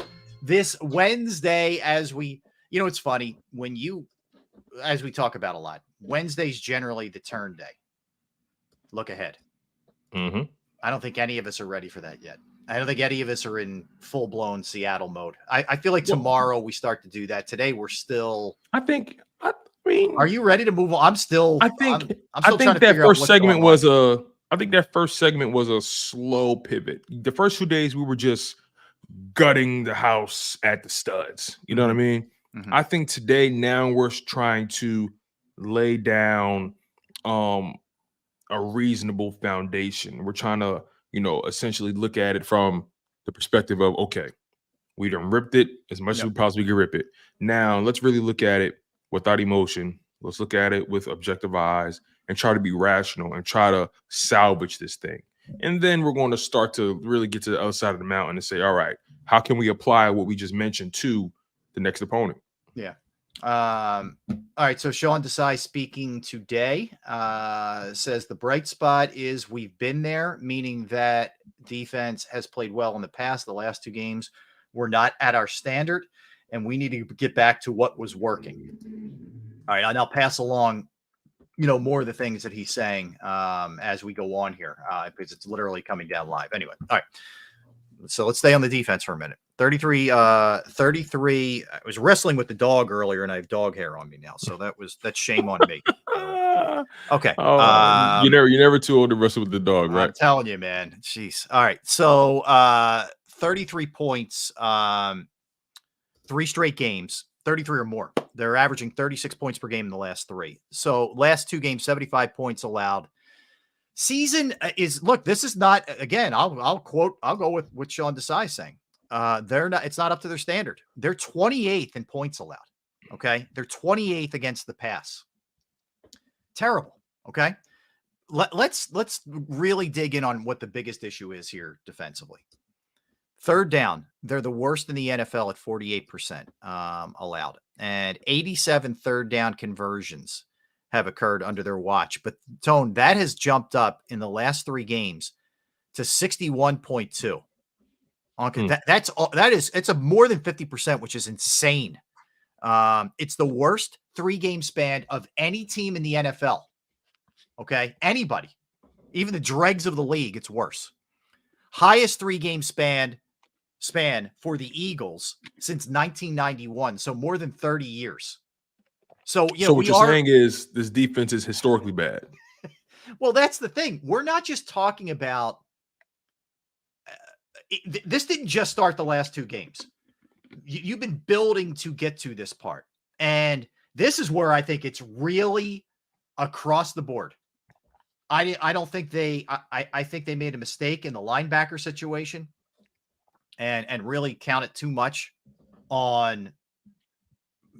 this Wednesday as we, it's funny as we talk about a lot, Wednesday's generally the turn day. Look ahead. Mm-hmm. I don't think any of us are ready for that yet. I don't think any of us are in full-blown Seattle mode. I feel like tomorrow we start to do that. Today we're still... I mean, are you ready to move on? I'm still. I think I'm still trying to that figure out first what's segment going was on. I think that first segment was a slow pivot. The first 2 days we were just gutting the house at the studs. You know what I mean? I think today now we're trying to lay down a reasonable foundation. We're trying to, essentially look at it from the perspective of, okay, we done ripped it as much as we possibly can rip it. Now let's really look at it without emotion. Let's look at it with objective eyes and try to be rational and try to salvage this thing. And then we're going to start to really get to the other side of the mountain and say, all right, how can we apply what we just mentioned to the next opponent? Yeah. All right. So Sean Desai speaking today says the bright spot is we've been there, meaning that defense has played well in the past. The last 2 games were not at our standard, and we need to get back to what was working. All right. And I'll pass along, more of the things that he's saying as we go on here because it's literally coming down live. Anyway. All right. So let's stay on the defense for a minute. 33. I was wrestling with the dog earlier and I have dog hair on me now. So that's shame on me. Okay. Oh, you're never too old to wrestle with the dog, right? I'm telling you, man. Jeez. All right. So 33 points, 3 straight games, 33 or more. They're averaging 36 points per game in the last 3. So last 2 games, 75 points allowed. Season is, look, this is not, again, I'll go with what Sean Desai is saying. It's not up to their standard. They're 28th in points allowed. Okay. They're 28th against the pass. Terrible. Okay. Let's really dig in on what the biggest issue is here defensively. Third down, they're the worst in the NFL at 48% allowed, and 87 third down conversions have occurred under their watch. But Tone, that has jumped up in the last 3 games to 61.2. It's a more than 50%, which is insane. It's the worst 3-game span of any team in the NFL. Okay. Anybody, even the dregs of the league, it's worse. Highest 3-game span for the Eagles since 1991. So more than 30 years. So, what you're saying is this defense is historically bad. Well, that's the thing. We're not just talking about this didn't just start the last 2 games. You've been building to get to this part. And this is where I think it's really across the board. I don't think I think they made a mistake in the linebacker situation and really counted too much on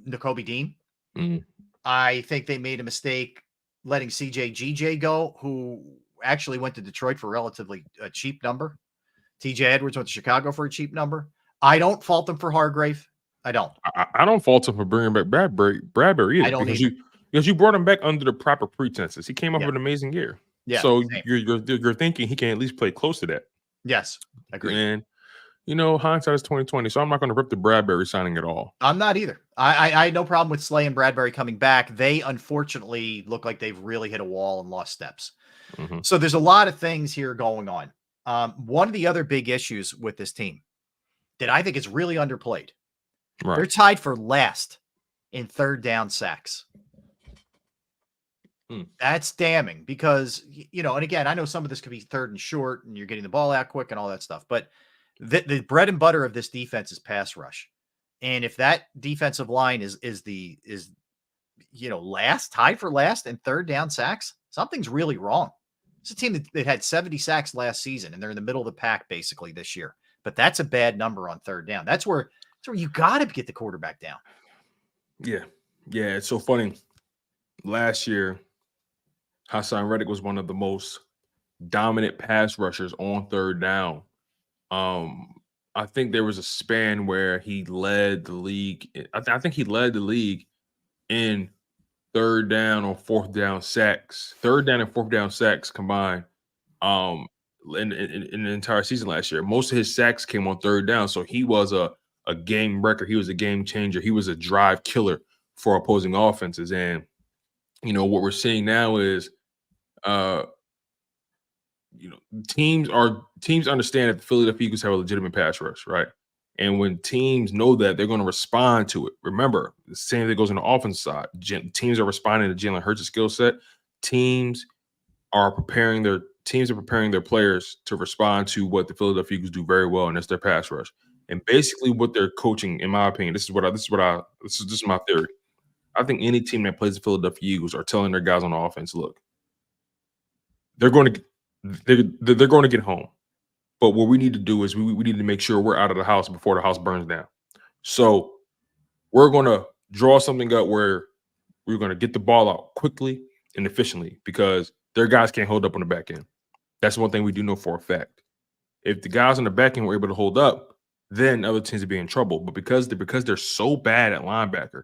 Nakobe Dean. I think they made a mistake letting CJ go, who actually went to Detroit for a relatively cheap number. TJ Edwards went to Chicago for a cheap number. I don't fault them for Hargrave. I don't. I don't fault him for bringing back Bradbury either. I don't because you brought him back under the proper pretenses. He came up with an amazing year. Yeah. So you're thinking he can at least play close to that. Yes, agreed. And hindsight is 2020. So I'm not going to rip the Bradbury signing at all. I'm not either. I had no problem with Slay and Bradbury coming back. They unfortunately look like they've really hit a wall and lost steps. So there's a lot of things here going on. One of the other big issues with this team that I think is really underplayed. Right. They're tied for last in third down sacks. That's damning because, and again, I know some of this could be third and short and you're getting the ball out quick and all that stuff, but the bread and butter of this defense is pass rush. And if that defensive line is tied for last in third down sacks, something's really wrong. It's a team that had 70 sacks last season, and they're in the middle of the pack basically this year. But that's a bad number on third down. That's where you got to get the quarterback down. Yeah. Yeah, it's so funny. Last year, Hassan Reddick was one of the most dominant pass rushers on third down. I think there was a span where he led the league. I think he led the league in third down or fourth down sacks. Third down and fourth down sacks combined in the entire season last year. Most of his sacks came on third down. So he was a game wrecker. He was a game changer. He was a drive killer for opposing offenses. And, what we're seeing now is teams understand that the Philadelphia Eagles have a legitimate pass rush, right? And when teams know that, they're going to respond to it. Remember, the same thing goes on the offense side. Teams are responding to Jalen Hurts' skill set. Teams are preparing their players to respond to what the Philadelphia Eagles do very well, and that's their pass rush. And basically, what they're coaching, in my opinion, this is my theory. I think any team that plays the Philadelphia Eagles are telling their guys on the offense, look, they're going to get home. But what we need to do is we need to make sure we're out of the house before the house burns down. So we're going to draw something up where we're going to get the ball out quickly and efficiently because their guys can't hold up on the back end. That's one thing we do know for a fact. If the guys on the back end were able to hold up, then other teams would be in trouble. But because they're so bad at linebacker,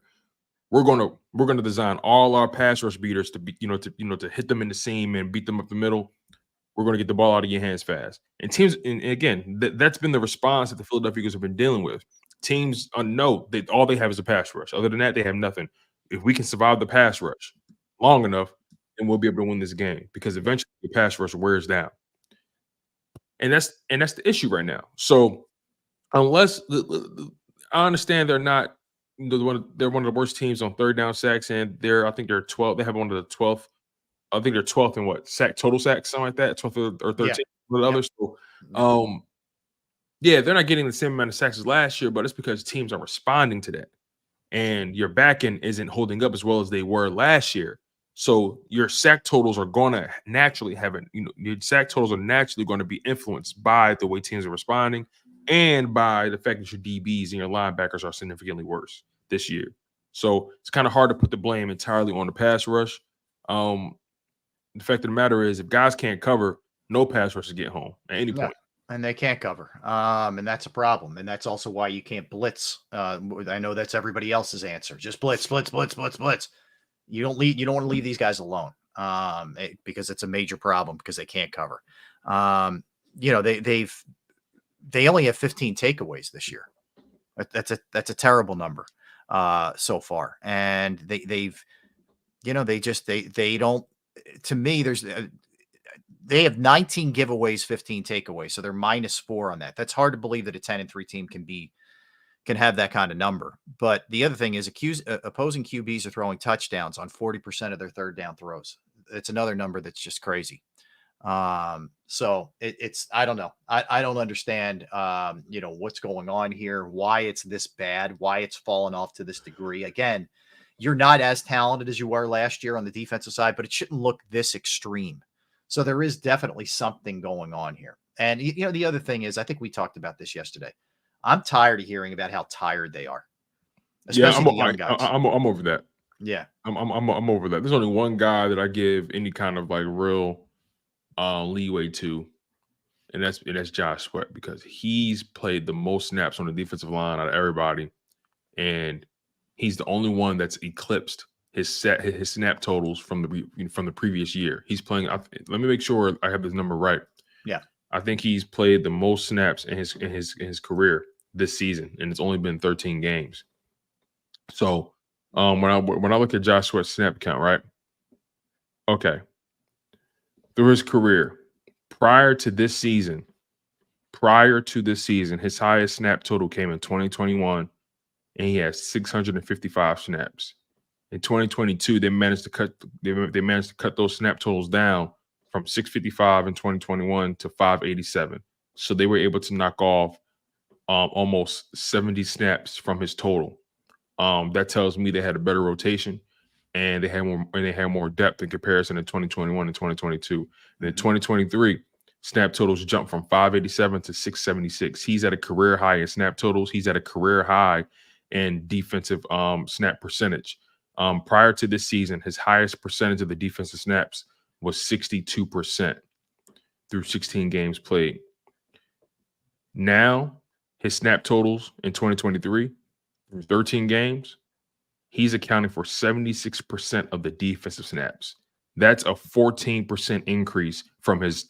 we're gonna design all our pass rush beaters to be to hit them in the seam and beat them up the middle. We're going to get the ball out of your hands fast. And teams, and again, that's been the response that the Philadelphia Eagles have been dealing with. Teams know that all they have is a pass rush. Other than that, they have nothing. If we can survive the pass rush long enough, then we'll be able to win this game because eventually the pass rush wears down. And that's the issue right now. So unless I understand they're not they're one of the worst teams on third down sacks, and I think they're 12. They have one of the 12th. I think they're 12th in what total sacks, something like that, 12th or 13th with others. So, they're not getting the same amount of sacks as last year, but it's because teams are responding to that, and your back end isn't holding up as well as they were last year. So your sack totals are going to naturally your sack totals are naturally going to be influenced by the way teams are responding, and by the fact that your DBs and your linebackers are significantly worse this year. So it's kind of hard to put the blame entirely on the pass rush. The fact of the matter is, if guys can't cover, no pass rush is get home at any point. And they can't cover. And that's a problem. And that's also why you can't blitz. I know that's everybody else's answer. Just blitz, blitz, blitz, blitz, blitz. You don't want to leave these guys alone because it's a major problem because they can't cover. They only have 15 takeaways this year. That's a terrible number so far. And they don't. To me, they have 19 giveaways, 15 takeaways, so they're -4 on that. That's hard to believe that a 10-3 team can have that kind of number. But the other thing is, opposing QBs are throwing touchdowns on 40% of their third down throws. It's another number that's just crazy. So it's I don't know. I don't understand what's going on here, why it's this bad, why it's fallen off to this degree. Again, you're not as talented as you were last year on the defensive side, but it shouldn't look this extreme. So there is definitely something going on here. And, the other thing is, I think we talked about this yesterday. I'm tired of hearing about how tired they are. Especially the young guys. I'm over that. Yeah. I'm over that. There's only one guy that I give any kind of like real leeway to, and that's Josh Sweat, because he's played the most snaps on the defensive line out of everybody. And he's the only one that's eclipsed his snap totals from the previous year. He's playing. Let me make sure I have this number right. Yeah, I think he's played the most snaps in his career this season, and it's only been 13 games. So when I look at Josh Sweat's snap count, right? Okay, through his career, prior to this season, his highest snap total came in 2021. And he has 655 snaps. In 2022, they managed to cut those snap totals down from 655 in 2021 to 587. So they were able to knock off almost 70 snaps from his total. That tells me they had a better rotation, and they had more depth in comparison to 2021 and 2022. And in 2023, snap totals jumped from 587 to 676. He's at a career high in snap totals. He's at a career high in defensive snap percentage. Prior to this season, his highest percentage of the defensive snaps was 62% through 16 games played. Now, his snap totals in 2023, through 13 games, he's accounting for 76% of the defensive snaps. That's a 14% increase from his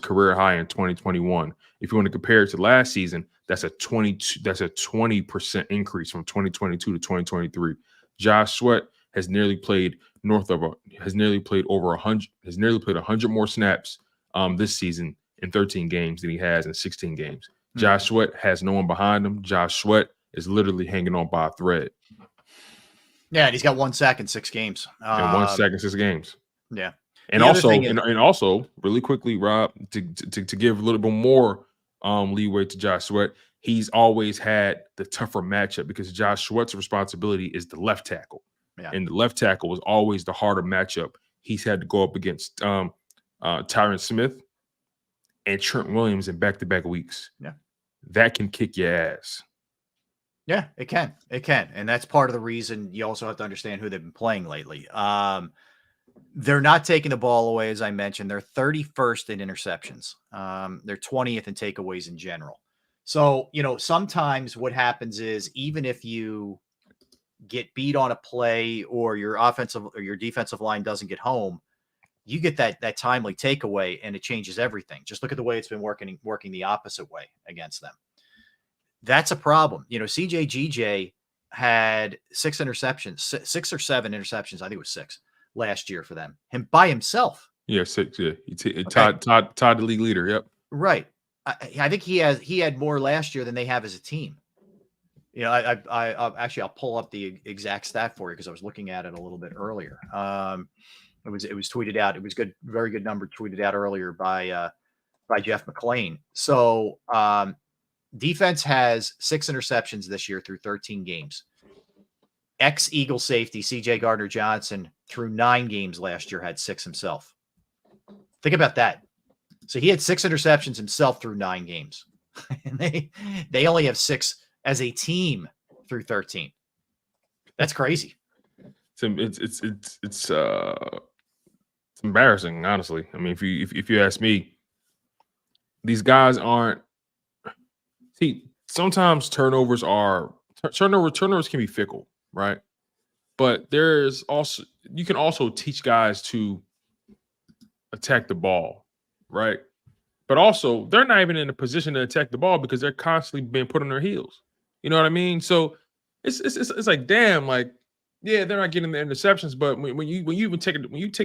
career high in 2021. If you want to compare it to last season, that's a 20% increase from 2022 to 2023. Josh Sweat has nearly played 100 more snaps this season in 13 games than he has in 16 games. Josh Sweat has no one behind him. Josh Sweat is literally hanging on by a thread. Yeah, and he's got 1 sack in 6 games. In 1 sack in 6 games. Yeah. And also, really quickly, Rob, to give a little bit more leeway to Josh Sweat, he's always had the tougher matchup because Josh Sweat's responsibility is the left tackle. Yeah. And the left tackle was always the harder matchup. He's had to go up against Tyron Smith and Trent Williams in back-to-back weeks. Yeah. That can kick your ass. Yeah, it can. It can. And that's part of the reason you also have to understand who they've been playing lately. They're not taking the ball away, as I mentioned. They're 31st in interceptions. They're 20th in takeaways in general. So, sometimes what happens is even if you get beat on a play or your offensive or your defensive line doesn't get home, you get that timely takeaway and it changes everything. Just look at the way it's been working the opposite way against them. That's a problem. CJGJ had 6 interceptions, 6 or 7 interceptions. I think it was 6 last year for them. Him by himself. Yeah, 6. Yeah, Todd the league leader. Yep. Right. I think he had more last year than they have as a team. I'll pull up the exact stat for you because I was looking at it a little bit earlier. It was tweeted out. It was good, very good number tweeted out earlier by Jeff McClain. So defense has 6 interceptions this year through 13 games. Ex-Eagle safety CJ Gardner-Johnson through 9 games last year had 6 himself. Think about that. So he had 6 interceptions himself through 9 games. And they only have 6 as a team through 13. That's crazy. It's embarrassing, honestly. I mean, if you ask me, these guys aren't. See, sometimes turnovers can be fickle, right? But you can also teach guys to attack the ball, right? But also, they're not even in a position to attack the ball because they're constantly being put on their heels. You know what I mean? So it's like, damn, like, yeah, they're not getting the interceptions, but when you take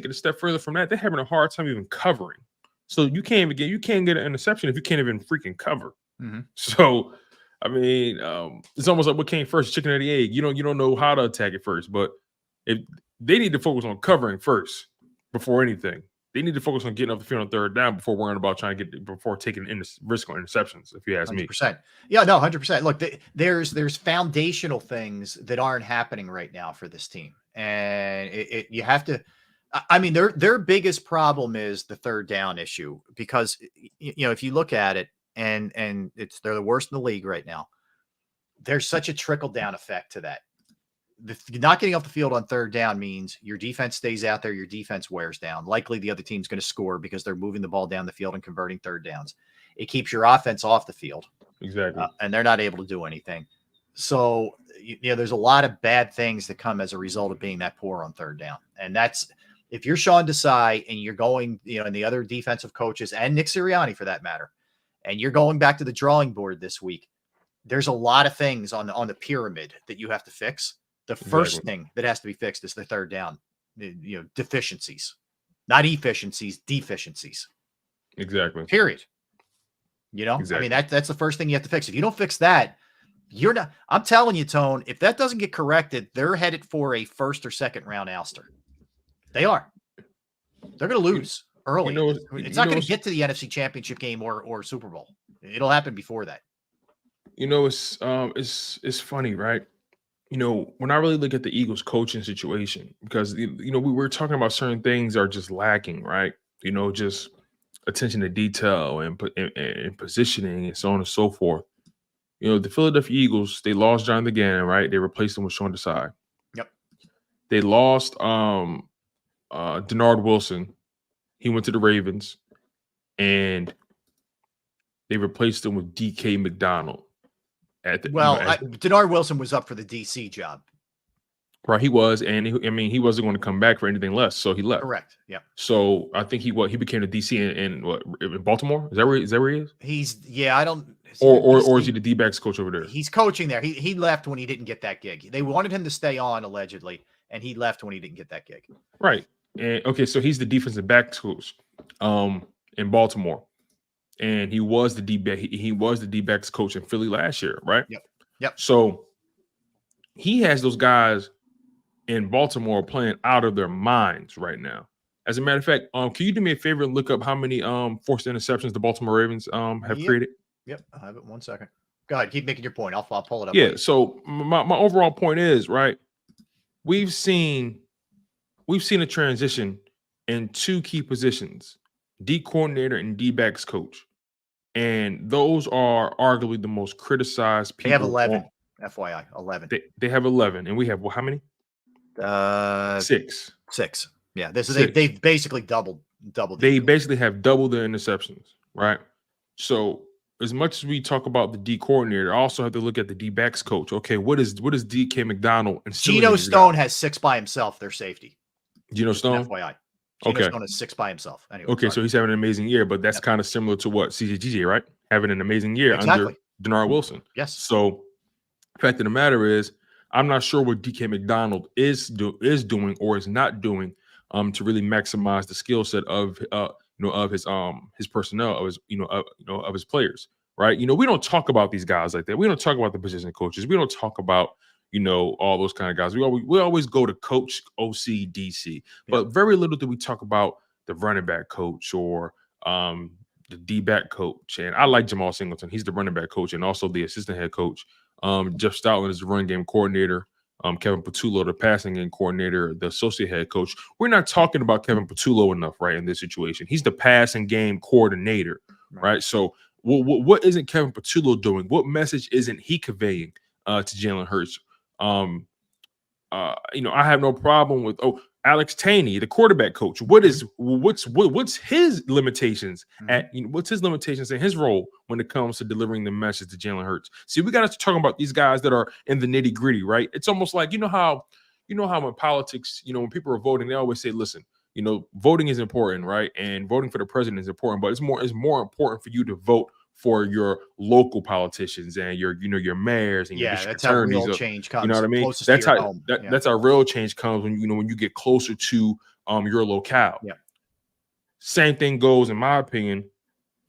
it a step further from that, they're having a hard time even covering. So you can't get an interception if you can't even freaking cover. Mm-hmm. So, I mean, it's almost like what came first, chicken or the egg. You don't know how to attack it first, but if they need to focus on covering first before anything. They need to focus on getting up the field on 3rd down before worrying about before taking risk on interceptions, if you ask 100%. me. Yeah, no, 100%. Look, there's foundational things that aren't happening right now for this team. And you have to, I mean, their biggest problem is the 3rd down issue because, if you look at it and they're the worst in the league right now, there's such a trickle down effect to that. Not getting off the field on 3rd down means your defense stays out there, your defense wears down. Likely the other team's going to score because they're moving the ball down the field and converting 3rd downs. It keeps your offense off the field. Exactly. And they're not able to do anything. So, there's a lot of bad things that come as a result of being that poor on 3rd down. And that's, if you're Sean Desai and you're going, and the other defensive coaches and Nick Sirianni for that matter, and you're going back to the drawing board this week, there's a lot of things on the pyramid that you have to fix. The first thing that has to be fixed is the 3rd down, deficiencies, not efficiencies, deficiencies. Exactly. Period. Exactly. I mean, that's the first thing you have to fix. If you don't fix that, you're not, I'm telling you, Tone, if that doesn't get corrected, they're headed for a 1st or 2nd round ouster. They are. They're going to lose early. It's not going to get to the NFC Championship game or Super Bowl. It'll happen before that. It's funny, right? When I really look at the Eagles coaching situation, because, we were talking about certain things are just lacking, right? Just attention to detail and positioning and so on and so forth. The Philadelphia Eagles, they lost John Gannon, right? They replaced him with Sean Desai. Yep. They lost Denard Wilson. He went to the Ravens, and they replaced him with DK McDonald. Denard Wilson was up for the DC job. Right, he was, and he wasn't going to come back for anything less, so he left. Correct. Yeah. So I think he became the DC in Baltimore. Is that where he is? Is he the D-backs coach over there? He's coaching there. He left when he didn't get that gig. They wanted him to stay on allegedly, and he left when he didn't get that gig. Right. And okay, so he's the defensive back coach in Baltimore. and he was the D-back. He was the D-backs coach in Philly last year, right? Yep. So he has those guys in Baltimore playing out of their minds right now. As a matter of fact, can you do me a favor and look up how many forced interceptions the Baltimore Ravens have created? Yep, I have it. 1 second. Go ahead, keep making your point. I'll pull it up. Yeah. So my overall point is, right, we've seen a transition in 2 key positions, D coordinator and D-backs coach. And those are arguably the most criticized people. They have 11, FYI, 11. They have 11, and we have how many? 6. 6. Yeah, they've basically doubled. They basically have doubled their interceptions, right? So as much as we talk about the D coordinator, I also have to look at the D-backs coach. Okay, what is DK McDonald and Geno Stone has 6 by himself, their safety. Geno Stone? FYI. Geno Stone has 6 by himself. Anyway, okay, so he's having an amazing year, but that's kind of similar to what CJGJ, right? Having an amazing year under Denard Wilson. Yes. So the fact of the matter is, I'm not sure what DK McDonald is doing or is not doing to really maximize the skill set of of his personnel, of his of his players, right? We don't talk about these guys like that. We don't talk about the position coaches. We don't talk about all those kind of guys. We always go to coach, OC, DC, but very little do we talk about the running back coach or the D-back coach. And I like Jamal Singleton. He's the running back coach and also the assistant head coach. Jeff Stoutland is the run game coordinator. Kevin Patullo, the passing game coordinator, the associate head coach. We're not talking about Kevin Patullo enough, right, in this situation. He's the passing game coordinator, right? So what isn't Kevin Patullo doing? What message isn't he conveying to Jalen Hurts? I have no problem with Alex Taney, the quarterback coach. What's his limitations what's his limitations in his role when it comes to delivering the message to Jalen Hurts? See, we got to talk about these guys that are in the nitty gritty, right? It's almost like how in politics, when people are voting, they always say, listen, voting is important, right? And voting for the president is important, but it's more important for you to vote for your local politicians and your mayors and your district attorneys. That's how real change comes. You know what I mean? That's how real change comes when you get closer to your locale. Yeah. Same thing goes, in my opinion,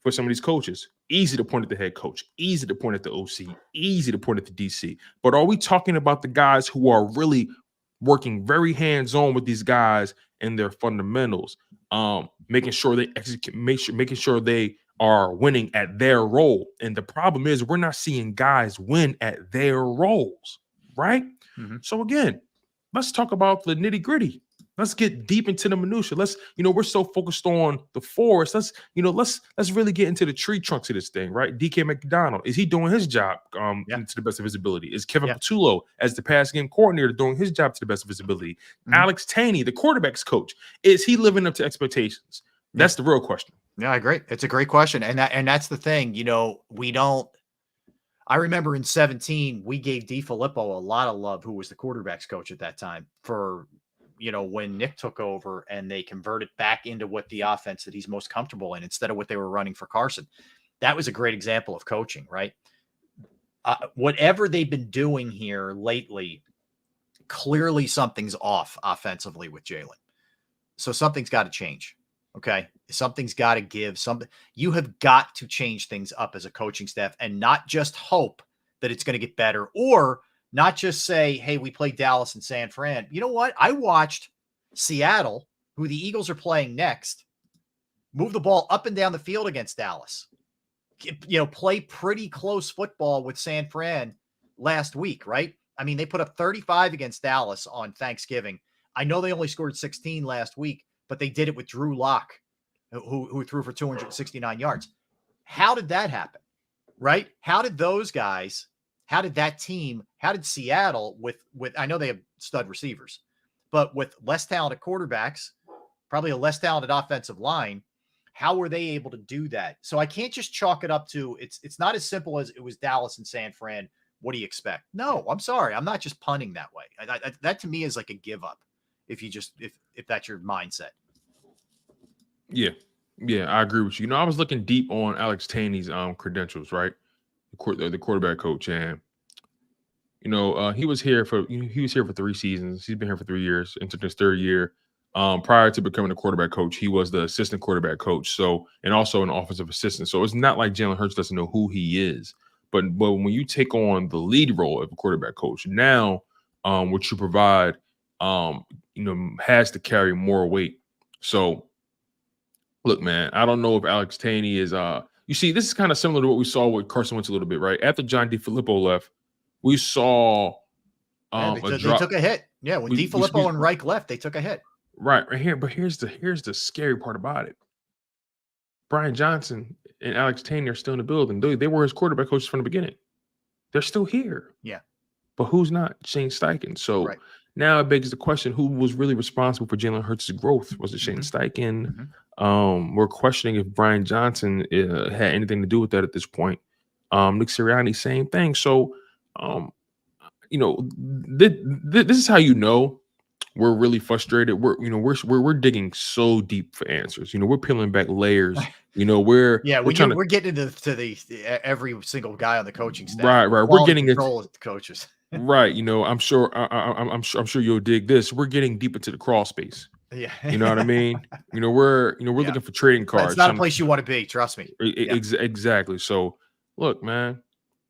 for some of these coaches. Easy to point at the head coach, easy to point at the OC, easy to point at the DC. But are we talking about the guys who are really working very hands-on with these guys and their fundamentals, making sure they execute, making sure they are winning at their role? And the problem is we're not seeing guys win at their roles, right? So again, let's talk about the nitty-gritty. Let's get deep into the minutia. Let's, we're so focused on the forest. Let's really get into the tree trunks of this thing, right? DK McDonald, is he doing his job to the best of his ability? Is Kevin Patullo, as the pass game coordinator, doing his job to the best of his ability? Alex Taney, the quarterback's coach, is he living up to expectations? That's the real question. Yeah, I agree. It's a great question. And that's the thing, I remember in 2017, we gave DeFilippo a lot of love, who was the quarterback's coach at that time, for, when Nick took over and they converted back into what the offense that he's most comfortable in instead of what they were running for Carson. That was a great example of coaching, right? Whatever they've been doing here lately, clearly something's off offensively with Jalen. So something's got to change. Okay. Something's got to give. You have got to change things up as a coaching staff and not just hope that it's going to get better, or not just say, hey, we played Dallas and San Fran. You know what? I watched Seattle, who the Eagles are playing next, move the ball up and down the field against Dallas, play pretty close football with San Fran last week, right? I mean, they put up 35 against Dallas on Thanksgiving. I know they only scored 16 last week, but they did it with Drew Lock, who threw for 269 yards. How did that happen, right? How did those guys, how did that team, how did Seattle with I know they have stud receivers, but with less talented quarterbacks, probably a less talented offensive line, how were they able to do that? So I can't just chalk it up to, it's not as simple as it was Dallas and San Fran. What do you expect? No, I'm sorry. I'm not just punting that way. That to me is like a give up. If that's your mindset. Yeah, I agree with you. I was looking deep on Alex Taney's credentials, right? The quarterback coach, and he was here for 3 seasons. He's been here for 3 years, entered his 3rd year. Prior to becoming a quarterback coach, he was the assistant quarterback coach, so and also an offensive assistant. So it's not like Jalen Hurts doesn't know who he is. But when you take on the lead role of a quarterback coach, now what you provide, has to carry more weight. So, look, man, I don't know if Alex Taney is. You see, this is kind of similar to what we saw with Carson Wentz a little bit, right? After John DeFilippo left, we saw they took a hit. Yeah, when DeFilippo and Reich left, they took a hit. Right here. But here's the scary part about it. Brian Johnson and Alex Taney are still in the building. They were his quarterback coaches from the beginning. They're still here. Yeah. But who's not? Shane Steichen. So now it begs the question, who was really responsible for Jalen Hurts' growth? Was it Shane Steichen? We're questioning if Brian Johnson had anything to do with that at this point. Nick Sirianni, same thing. So, this is how you know we're really frustrated. We're digging so deep for answers. We're peeling back layers. We're getting into the every single guy on the coaching staff. Right. We're getting control of the coaches. Right. I'm sure you'll dig this. We're getting deep into the crawl space. Yeah. You know what I mean? We're looking for trading cards. It's not a place you want to be. Trust me. Exactly. So look, man,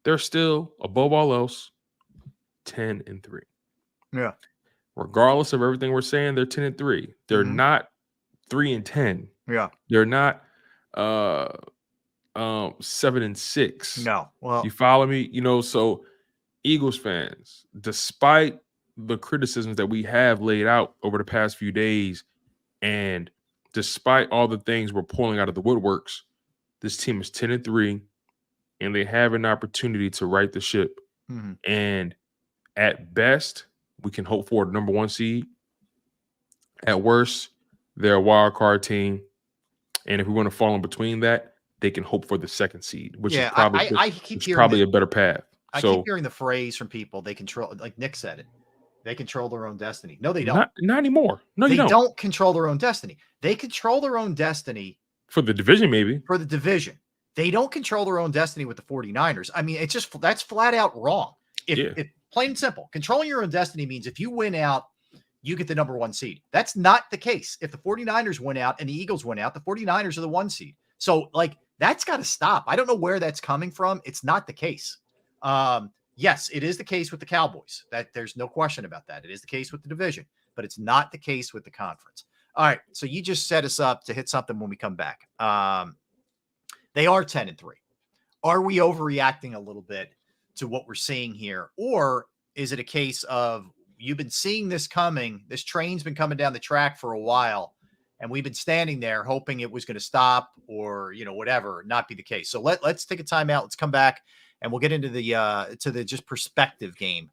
they're still above all else 10-3. Yeah. Regardless of everything we're saying, they're 10-3. They're not 3-10. Yeah. They're not 7-6. No. Well, you follow me? So Eagles fans, despite the criticisms that we have laid out over the past few days, and despite all the things we're pulling out of the woodworks, this team is 10-3, and they have an opportunity to right the ship. And at best, we can hope for the number 1 seed. At worst, they're a wild card team. And if we want to fall in between that, they can hope for the 2nd seed, which is probably, a better path. I keep hearing the phrase from people, they control, like Nick said it, they control their own destiny. No, they don't. Not anymore. No, they don't control their own destiny. They control their own destiny. For the division, maybe. For the division. They don't control their own destiny with the 49ers. I mean, that's flat out wrong. If plain and simple, controlling your own destiny means if you win out, you get the number 1 seed. That's not the case. If the 49ers win out and the Eagles win out, the 49ers are the 1 seed. So, that's got to stop. I don't know where that's coming from. It's not the case. Yes, it is the case with the Cowboys. That there's no question about that. It is the case with the division, but it's not the case with the conference. All right. So you just set us up to hit something when we come back. They are 10-3. Are we overreacting a little bit to what we're seeing here? Or is it a case of you've been seeing this coming, this train's been coming down the track for a while, and we've been standing there hoping it was going to stop or, whatever, not be the case. So let's take a timeout. Let's come back and we'll get into the just perspective game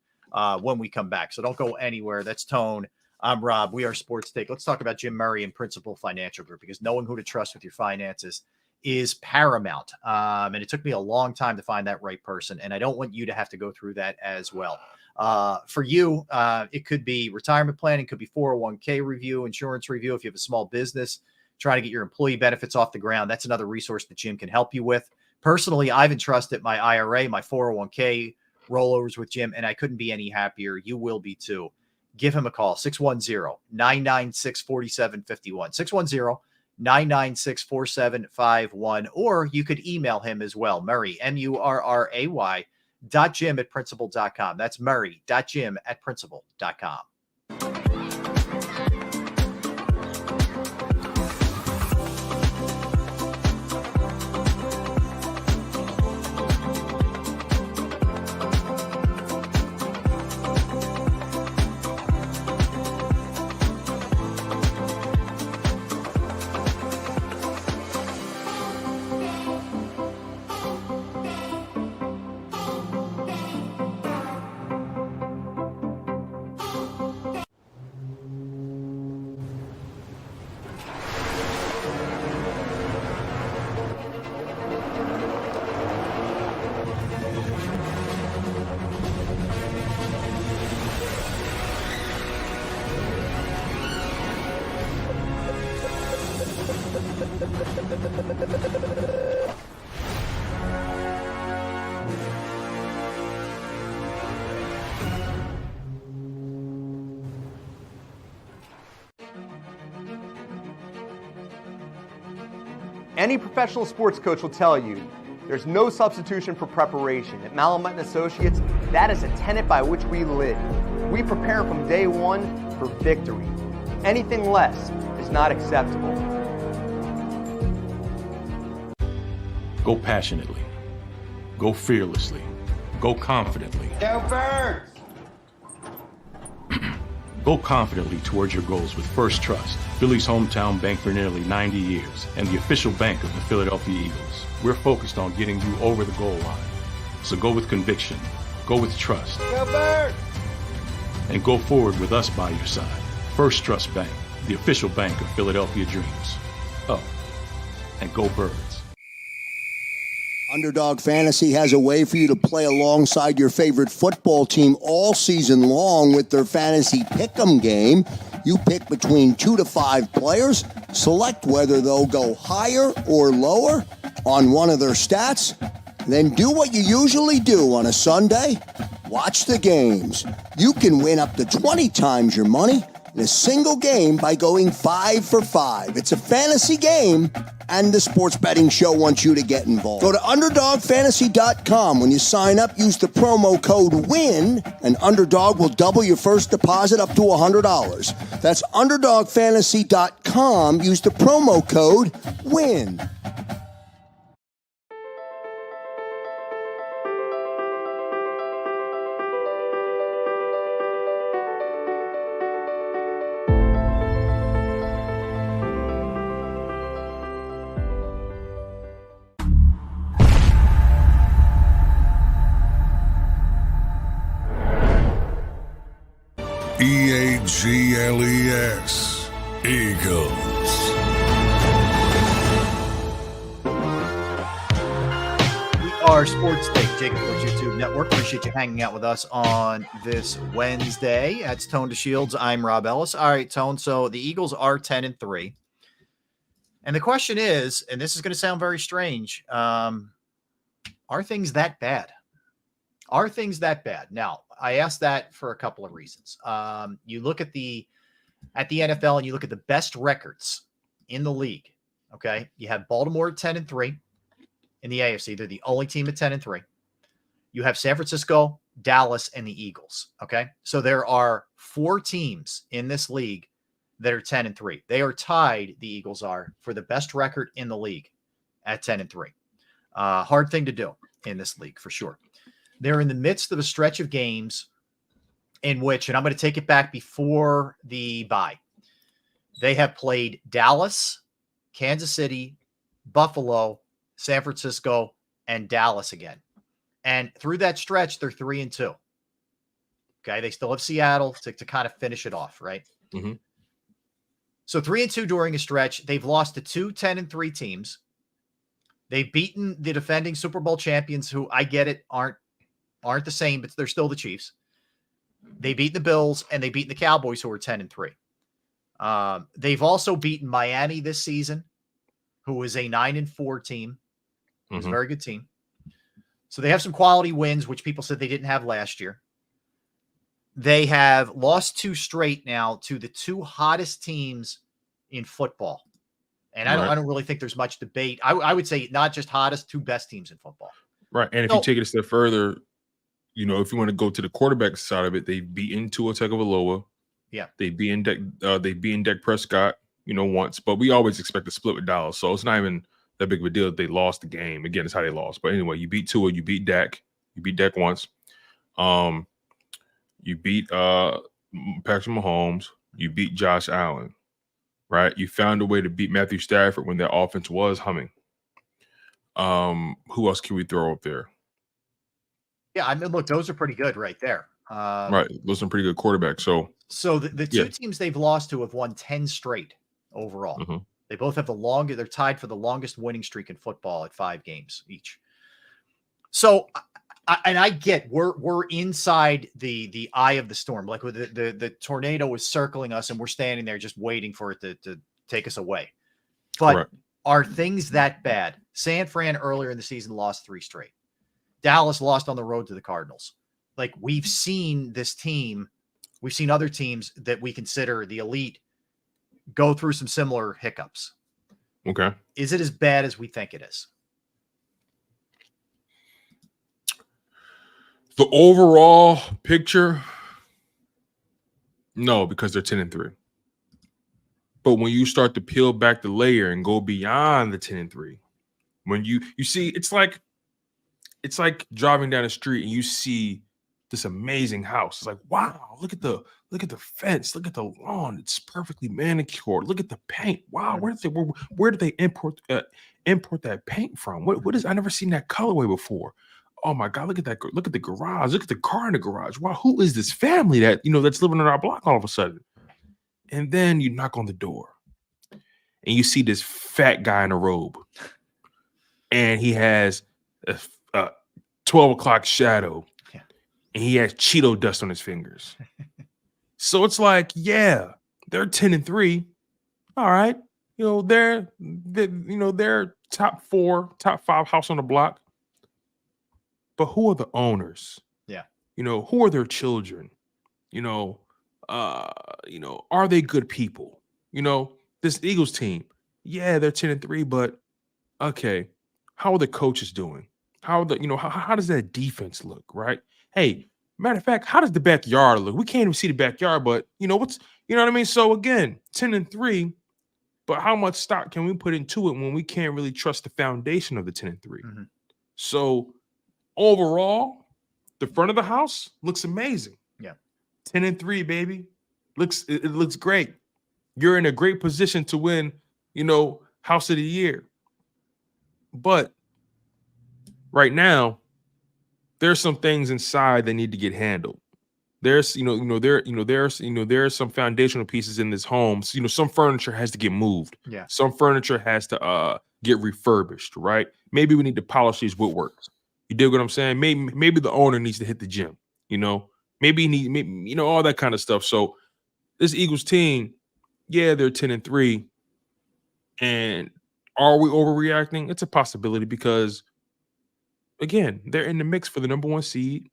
when we come back. So don't go anywhere. That's Tone. I'm Rob. We are Sports Take. Let's talk about Jim Murray and Principal Financial Group, because knowing who to trust with your finances is paramount. And it took me a long time to find that right person. And I don't want you to have to go through that as well. For you, it could be retirement planning, could be 401k review, insurance review. If you have a small business, trying to get your employee benefits off the ground, that's another resource that Jim can help you with. Personally, I've entrusted my IRA, my 401k rollovers with Jim, and I couldn't be any happier. You will be too. Give him a call, 610-996-4751, 610-996-4751, or you could email him as well, Murray, MURRAY, .jim@principal.com. That's Murray.jim@principal.com. Any professional sports coach will tell you there's no substitution for preparation. At Malamut & Associates, that is a tenet by which we live. We prepare from day one for victory. Anything less is not acceptable. Go passionately. Go fearlessly. Go confidently. Go Birds! Go confidently towards your goals with First Trust, Philly's hometown bank for nearly 90 years, and the official bank of the Philadelphia Eagles. We're focused on getting you over the goal line. So go with conviction, go with trust, Go Birds! and go forward with us by your side. First Trust Bank, the official bank of Philadelphia dreams. Oh, and go Birds. Underdog Fantasy has a way for you to play alongside your favorite football team all season long with their fantasy pick'em game. You pick between 2 to 5 players, select whether they'll go higher or lower on one of their stats, then do what you usually do on a Sunday, watch the games. You can win up to 20 times your money in a single game by going 5 for 5. It's a fantasy game, and the Sports Betting Show wants you to get involved. Go to UnderdogFantasy.com. When you sign up, use the promo code WIN, and Underdog will double your first deposit up to $100. That's UnderdogFantasy.com. Use the promo code WIN. EAGLES, Eagles. We are Sports Take, JAKIB Sports YouTube Network. Appreciate you hanging out with us on this Wednesday. That's Tone DeShields. I'm Rob Ellis. All right, Tone. So the Eagles are 10-3. And the question is, and this is going to sound very strange, are things that bad? Are things that bad? Now, I asked that for a couple of reasons. You look at the NFL and you look at the best records in the league. Okay, you have Baltimore at 10-3 in the AFC. They're the only team at 10-3. You have San Francisco, Dallas, and the Eagles. Okay, so there are 4 teams in this league that are 10-3. They are tied. The Eagles are for the best record in the league at 10-3. Hard thing to do in this league for sure. They're in the midst of a stretch of games in which, and I'm going to take it back before the bye, they have played Dallas, Kansas City, Buffalo, San Francisco, and Dallas again. And through that stretch, they're 3-2. Okay, they still have Seattle to kind of finish it off, right? Mm-hmm. So 3-2 during a stretch. They've lost to 2 10-3 teams. They've beaten the defending Super Bowl champions, who I get it aren't the same, but they're still the Chiefs. They beat the Bills and they beat the Cowboys, who are 10-3. They've also beaten Miami this season, who is a 9-4 team. It's a very good team. So they have some quality wins, which people said they didn't have last year. They have lost 2 straight now to the 2 hottest teams in football. And I don't really think there's much debate. I would say not just hottest, 2 best teams in football. Right. And if you take it a step further, you know, if you want to go to the quarterback side of it, they've beaten Tua Tagovailoa. Yeah. They beaten Dak Prescott, you know, once, but we always expect a split with Dallas. So it's not even that big of a deal that they lost the game. Again, it's how they lost. But anyway, you beat Tua, you beat Dak. You beat Dak once. You beat Patrick Mahomes. You beat Josh Allen. Right? You found a way to beat Matthew Stafford when their offense was humming. Who else can we throw up there? Yeah, I mean, look, those are pretty good right there. Right. Those are pretty good quarterbacks. So the 2 teams they've lost to have won 10 straight overall. Mm-hmm. They both have the longest, they're tied for the longest winning streak in football at 5 games each. So, I get we're inside the eye of the storm. Like the tornado is circling us and we're standing there just waiting for it to take us away. But are things that bad? San Fran earlier in the season lost 3 straight. Dallas lost on the road to the Cardinals. Like, we've seen this team, we've seen other teams that we consider the elite go through some similar hiccups. Okay. Is it as bad as we think it is? The overall picture, no, because they're 10-3. But when you start to peel back the layer and go beyond the 10-3, when you see, it's like driving down the street and you see this amazing house. It's like, wow, look at the fence, look at the lawn. It's perfectly manicured. Look at the paint. Wow, where did they import that paint from? What is? I never seen that colorway before. Oh my God, look at that. Look at the garage. Look at the car in the garage. Wow, who is this family that, that's living on our block all of a sudden? And then you knock on the door and you see this fat guy in a robe. And he has a 12 o'clock shadow. Yeah. And he has Cheeto dust on his fingers. So it's like, yeah, they're 10-3. All right. They're top 4, top 5 house on the block. But who are the owners? Yeah. Who are their children? Are they good people? This Eagles team, yeah, they're 10-3, but okay, how are the coaches doing? How does that defense look, right? Hey, matter of fact, how does the backyard look? We can't even see the backyard, but you know what I mean? So again, 10-3, but how much stock can we put into it when we can't really trust the foundation of the 10-3? Mm-hmm. So overall, the front of the house looks amazing. Yeah. 10-3, baby. It looks great. You're in a great position to win, house of the year. But right now, there's some things inside that need to get handled. There's some foundational pieces in this home. So, some furniture has to get moved. Yeah. Some furniture has to get refurbished, right? Maybe we need to polish these woodworks. You dig what I'm saying? Maybe the owner needs to hit the gym, maybe all that kind of stuff. So this Eagles team, yeah, they're 10-3. And are we overreacting? It's a possibility because, again, they're in the mix for the number 1 seed.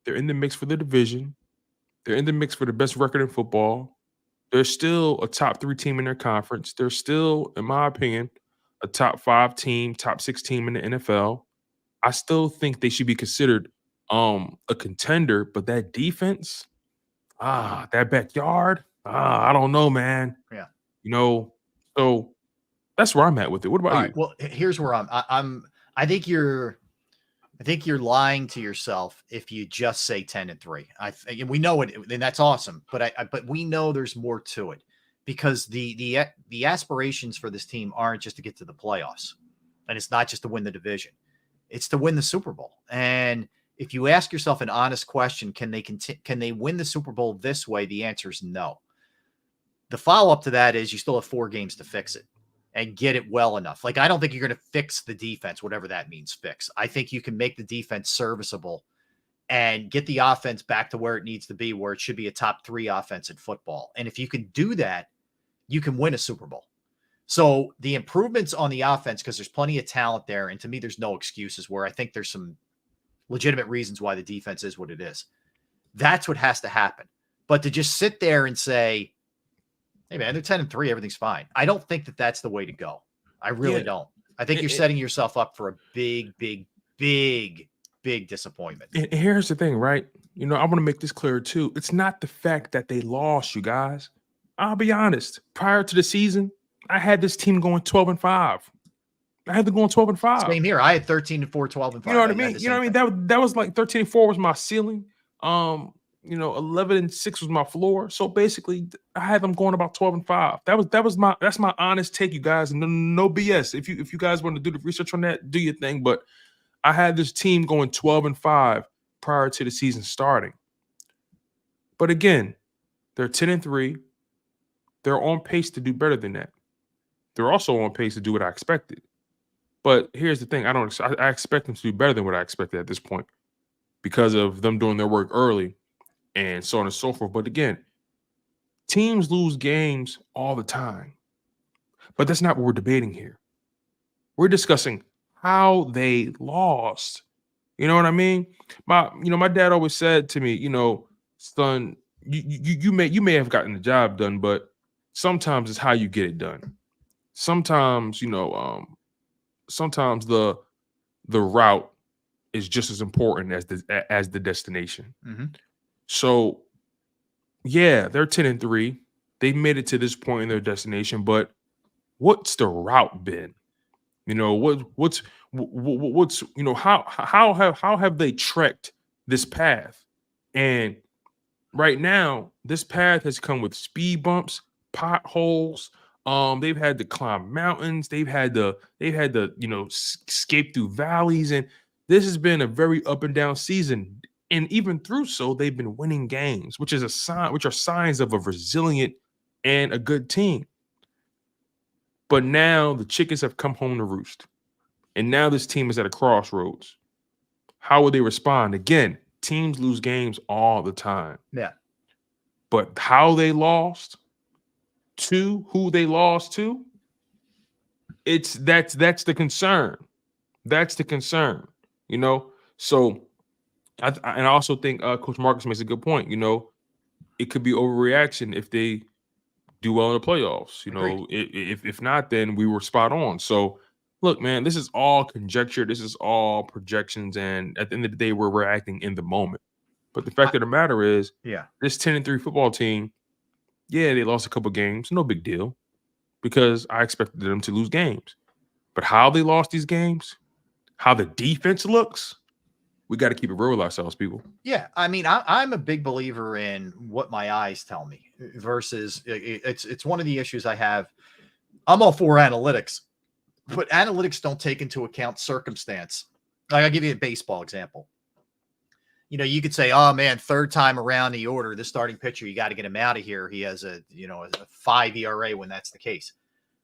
They're in the mix for the division. They're in the mix for the best record in football. They're still a top 3 team in their conference. They're still, in my opinion, a top 5 team, top 6 team in the NFL. I still think they should be considered a contender, but that defense, that backyard, I don't know, man. Yeah. So that's where I'm at with it. What about you? Right, well, here's where I think you're lying to yourself if you just say 10-3. We know it, and that's awesome. But we know there's more to it because the aspirations for this team aren't just to get to the playoffs, and it's not just to win the division. It's to win the Super Bowl. And if you ask yourself an honest question, can they win the Super Bowl this way? The answer is no. The follow-up to that is you still have 4 games to fix it and get it well enough. Like, I don't think you're going to fix the defense, whatever that means, fix. I think you can make the defense serviceable and get the offense back to where it needs to be, where it should be a top 3 offense in football. And if you can do that, you can win a Super Bowl. So the improvements on the offense, because there's plenty of talent there, and to me, there's no excuses, where I think there's some legitimate reasons why the defense is what it is. That's what has to happen. But to just sit there and say, hey, man, they're 10-3, everything's fine. I don't think that that's the way to go. I really don't. I think you're setting yourself up for a big, big, big, big disappointment. And here's the thing, right? I want to make this clear too. It's not the fact that they lost, you guys. I'll be honest. Prior to the season, I had this team going 12-5. I had them going 12-5. Same here. I had 13-4, 12-5. You know what I mean? That was like 13-4 was my ceiling. 11-6 was my floor. So basically, I had them going about 12-5. That's my honest take, you guys. No BS. If you guys want to do the research on that, do your thing. But I had this team going 12-5 prior to the season starting. But again, they're 10-3. They're on pace to do better than that. They're also on pace to do what I expected. But here's the thing: I expect them to do better than what I expected at this point, because of them doing their work early and so on and so forth. But again, teams lose games all the time. But that's not what we're debating here. We're discussing how they lost. You know what I mean? My dad always said to me, son, you may have gotten the job done, but sometimes it's how you get it done. sometimes, sometimes the route is just as important as the destination. Mm-hmm. So, yeah, they're 10-3. They've made it to this point in their destination, but what's the route been? What's how have they trekked this path? And right now, this path has come with speed bumps, potholes. They've had to climb mountains. They've had to escape through valleys, and this has been a very up and down season. And even through so, they've been winning games, which are signs of a resilient and a good team. But now the chickens have come home to roost, and now this team is at a crossroads. How will they respond? Again, teams lose games all the time. Yeah. But how they lost to who they lost to, that's the concern. That's the concern, So I also think Coach Marcus makes a good point. It could be overreaction if they do well in the playoffs. If not, then we were spot on. So look, man, this is all conjecture. This is all projections. And at the end of the day, we're acting in the moment. But the fact of the matter is, this 10-3 football team, they lost a couple games. No big deal, because I expected them to lose games. But how they lost these games, how the defense looks, we got to keep it real with ourselves, people. Yeah, I mean, I'm a big believer in what my eyes tell me versus it's one of the issues I have. I'm all for analytics, but analytics don't take into account circumstance. Like, I'll give you a baseball example. You could say, oh man, third time around the order, this starting pitcher, you got to get him out of here. He has a 5 ERA when that's the case.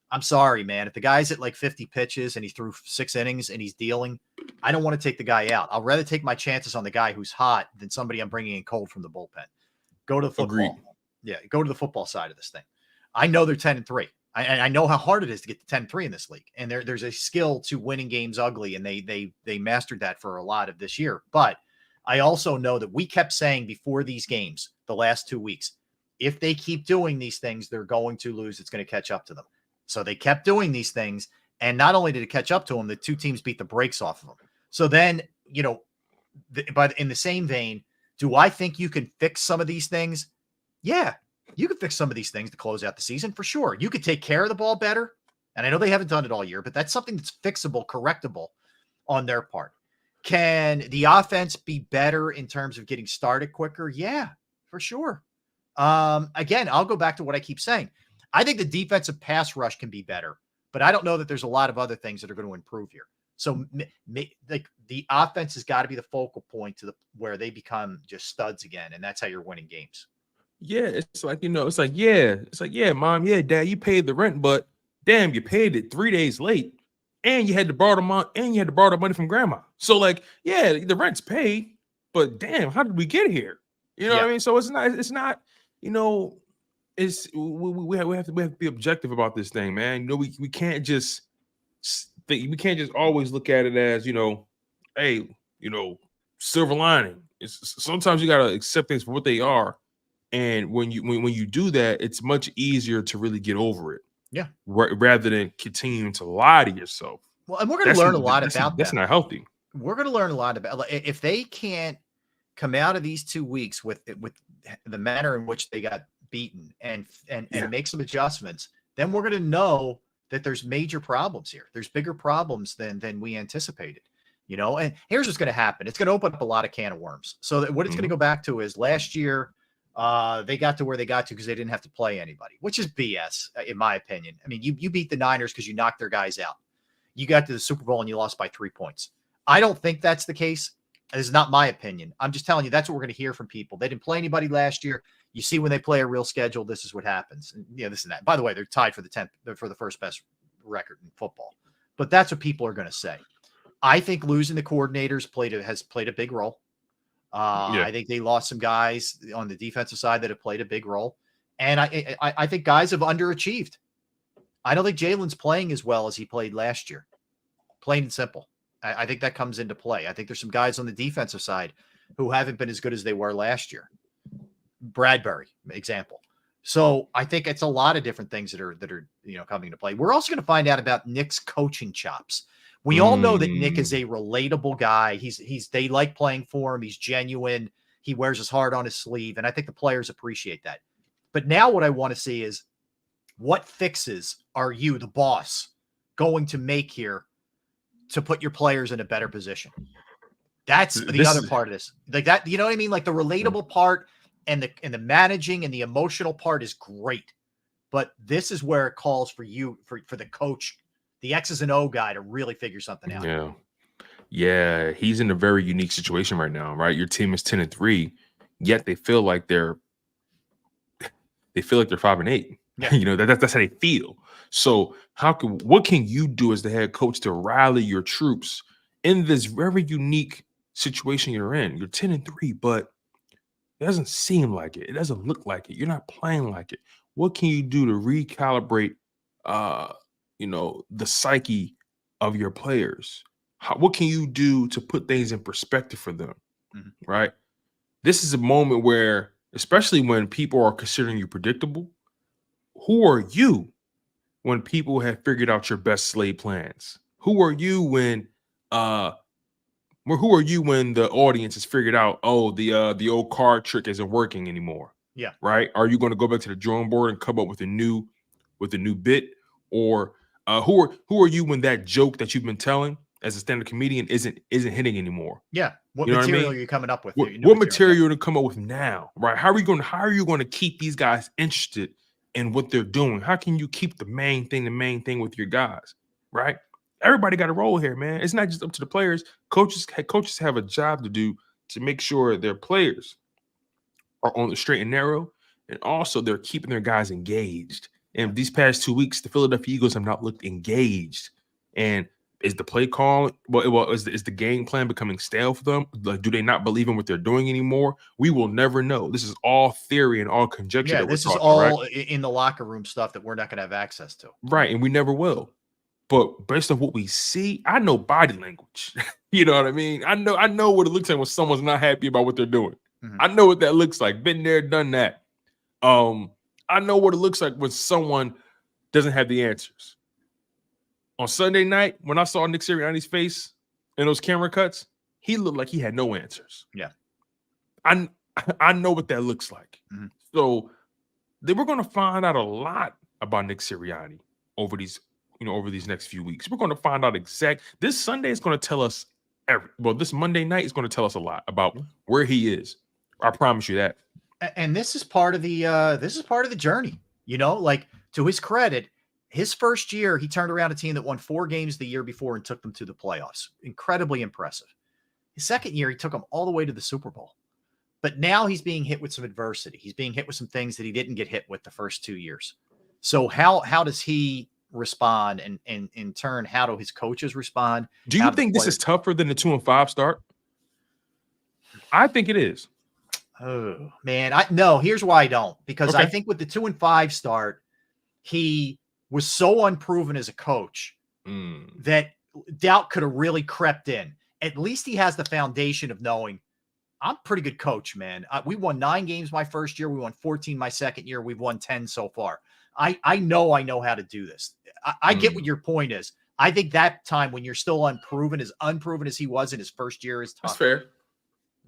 I'm sorry, man. If the guy's at like 50 pitches and he threw 6 innings and he's dealing, I don't want to take the guy out. I'll rather take my chances on the guy who's hot than somebody I'm bringing in cold from the bullpen. Go to the football. Agreed. Yeah, go to the football side of this thing. I know they're 10-3. I know how hard it is to get to 10-3 in this league. And there's a skill to winning games ugly, and they mastered that for a lot of this year. But I also know that we kept saying before these games, the last 2 weeks, if they keep doing these things, they're going to lose. It's going to catch up to them. So they kept doing these things, and not only did it catch up to them, the two teams beat the brakes off of them. So then, but in the same vein, do I think you can fix some of these things? Yeah, you can fix some of these things to close out the season for sure. You could take care of the ball better, and I know they haven't done it all year, but that's something that's fixable, correctable on their part. Can the offense be better in terms of getting started quicker? Yeah, for sure. Again, I'll go back to what I keep saying. I think the defensive pass rush can be better, but I don't know that there's a lot of other things that are going to improve here. So like the offense has got to be the focal point to where they become just studs again, and that's how you're winning games. Yeah, it's like, Mom, yeah, Dad, you paid the rent, but damn, you paid it 3 days late, and you had to borrow the money from Grandma. So like, yeah, the rent's paid, but damn, how did we get here? What I mean? So it's not. We have to be objective about this thing, man. We can't just always look at it as, hey, silver lining. Sometimes you gotta accept things for what they are, and when you do that, it's much easier to really get over it. Yeah, rather than continuing to lie to yourself. Well, and we're going to learn a lot about that. That's not healthy. We're going to learn a lot about if they can't come out of these 2 weeks with the manner in which they got beaten and make some adjustments, then we're going to know that there's major problems here. There's bigger problems than we anticipated, and here's what's going to happen. It's going to open up a lot of can of worms. So that what it's going to go back to is last year, they got to where they got to because they didn't have to play anybody, which is BS in my opinion. I mean, you beat the Niners because you knocked their guys out. You got to the Super Bowl and you lost by 3 points. I don't think that's the case. This is not my opinion. I'm just telling you, that's what we're going to hear from people. They didn't play anybody last year. You see, when they play a real schedule, this is what happens. And, this and that. By the way, they're tied for the first best record in football. But that's what people are going to say. I think losing the coordinators has played a big role. I think they lost some guys on the defensive side that have played a big role. And I think guys have underachieved. I don't think Jalen's playing as well as he played last year. Plain and simple. I think that comes into play. I think there's some guys on the defensive side who haven't been as good as they were last year. Bradbury, example. So I think it's a lot of different things that are coming into play. We're also going to find out about Nick's coaching chops. We all know that Nick is a relatable guy. They like playing for him. He's genuine. He wears his heart on his sleeve, and I think the players appreciate that. But now what I want to see is what fixes are you, the boss, going to make here to put your players in a better position? That's the other part of this. Like that, you know what I mean? Like the relatable part and the managing and the emotional part is great. But this is where it calls for you, for the coach, the X's and O guy, to really figure something out. Yeah. Yeah. He's in a very unique situation right now, right? Your team is 10-3, yet they feel like they're 5-8. Yeah. You know, that's how they feel. So what can you do as the head coach to rally your troops in this very unique situation you're in? You're 10-3, but it doesn't seem like it. It doesn't look like it. You're not playing like it. What can you do to recalibrate, the psyche of your players? What can you do to put things in perspective for them? Mm-hmm. Right? This is a moment where, especially when people are considering you predictable, who are you when people have figured out your best laid plans? Who are you when the audience has figured out, the old card trick isn't working anymore? Yeah. Right? Are you going to go back to the drawing board and come up with a new bit? Or who are you when that joke that you've been telling as a stand-up comedian isn't hitting anymore? Yeah. What You know material what I mean? are you coming up with? What material to come up with now? Right? How are you going to keep these guys interested in what they're doing? How can you keep the main thing with your guys? Right? Everybody got a role here, man. It's not just up to the players. Coaches have a job to do to make sure their players are on the straight and narrow, and also they're keeping their guys engaged. And these past 2 weeks, the Philadelphia Eagles have not looked engaged. And is the play call, is the game plan becoming stale for them? Like, do they not believe in what they're doing anymore? We will never know. This is all theory and all conjecture. Yeah, this is all in the locker room stuff that we're not going to have access to. Right, and we never will. But based on what we see, I know body language. You know what I mean? I know what it looks like when someone's not happy about what they're doing. Mm-hmm. I know what that looks like. Been there, done that. I know what it looks like when someone doesn't have the answers. On Sunday night, when I saw Nick Sirianni's face in those camera cuts, he looked like he had no answers. Yeah. I know what that looks like. Mm-hmm. So we're going to find out a lot about Nick Sirianni over these next few weeks. We're going to find out this Sunday is going to tell us this Monday night is going to tell us a lot about where he is. I promise you that. And this is part of the journey, like, to his credit, his first year, he turned around a team that won 4 games the year before and took them to the playoffs. Incredibly impressive. His second year, he took them all the way to the Super Bowl. But now he's being hit with some adversity. He's being hit with some things that he didn't get hit with the first 2 years. So how does he respond? And in turn, how do his coaches respond? Do you think this is tougher than the 2-5 start? I think it is. Oh, man. No, here's why I don't. Because Okay. I think with the 2-5 start, he was so unproven as a coach that doubt could have really crept in. At least he has the foundation of knowing, I'm a pretty good coach, man. We won 9 games my first year. We won 14 my second year. We've won 10 so far. I know how to do this. I get what your point is. I think that time when you're still unproven as he was in his first year is tough. That's fair.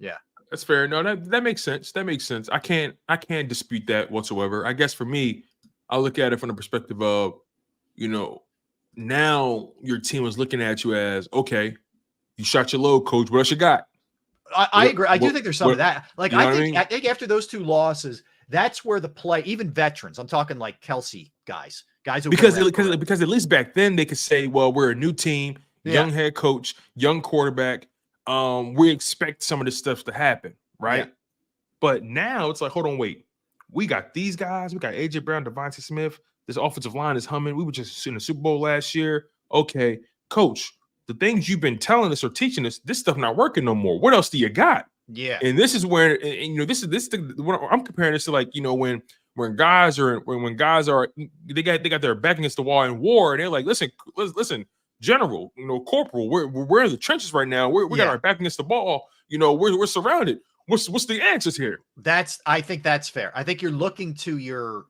Yeah. That's fair. No, that makes sense. That makes sense. I can't dispute that whatsoever. I guess for me, I look at it from the perspective of, now your team is looking at you as, okay, you shot your load, coach. What else you got? I agree. I do think there's some of that. Like, I think after those 2 losses, that's where the play, even veterans, I'm talking like Kelsey guys who because at least back then they could say, well, we're a new team, young head coach, young quarterback. We expect some of this stuff to happen, right? Yeah. But now it's like, hold on, wait. We got these guys. We got AJ Brown, Devontae Smith. This offensive line is humming. We were just in the Super Bowl last year. Okay, coach, the things you've been telling us or teaching us, this stuff not working no more. What else do you got? Yeah. And this is where, what I'm comparing this to, like, when guys are they got their back against the wall in war, and they're like, listen, General, corporal, we're in the trenches right now. We got our back against the ball. We're surrounded. What's the answers here? I think that's fair. I think you're looking to your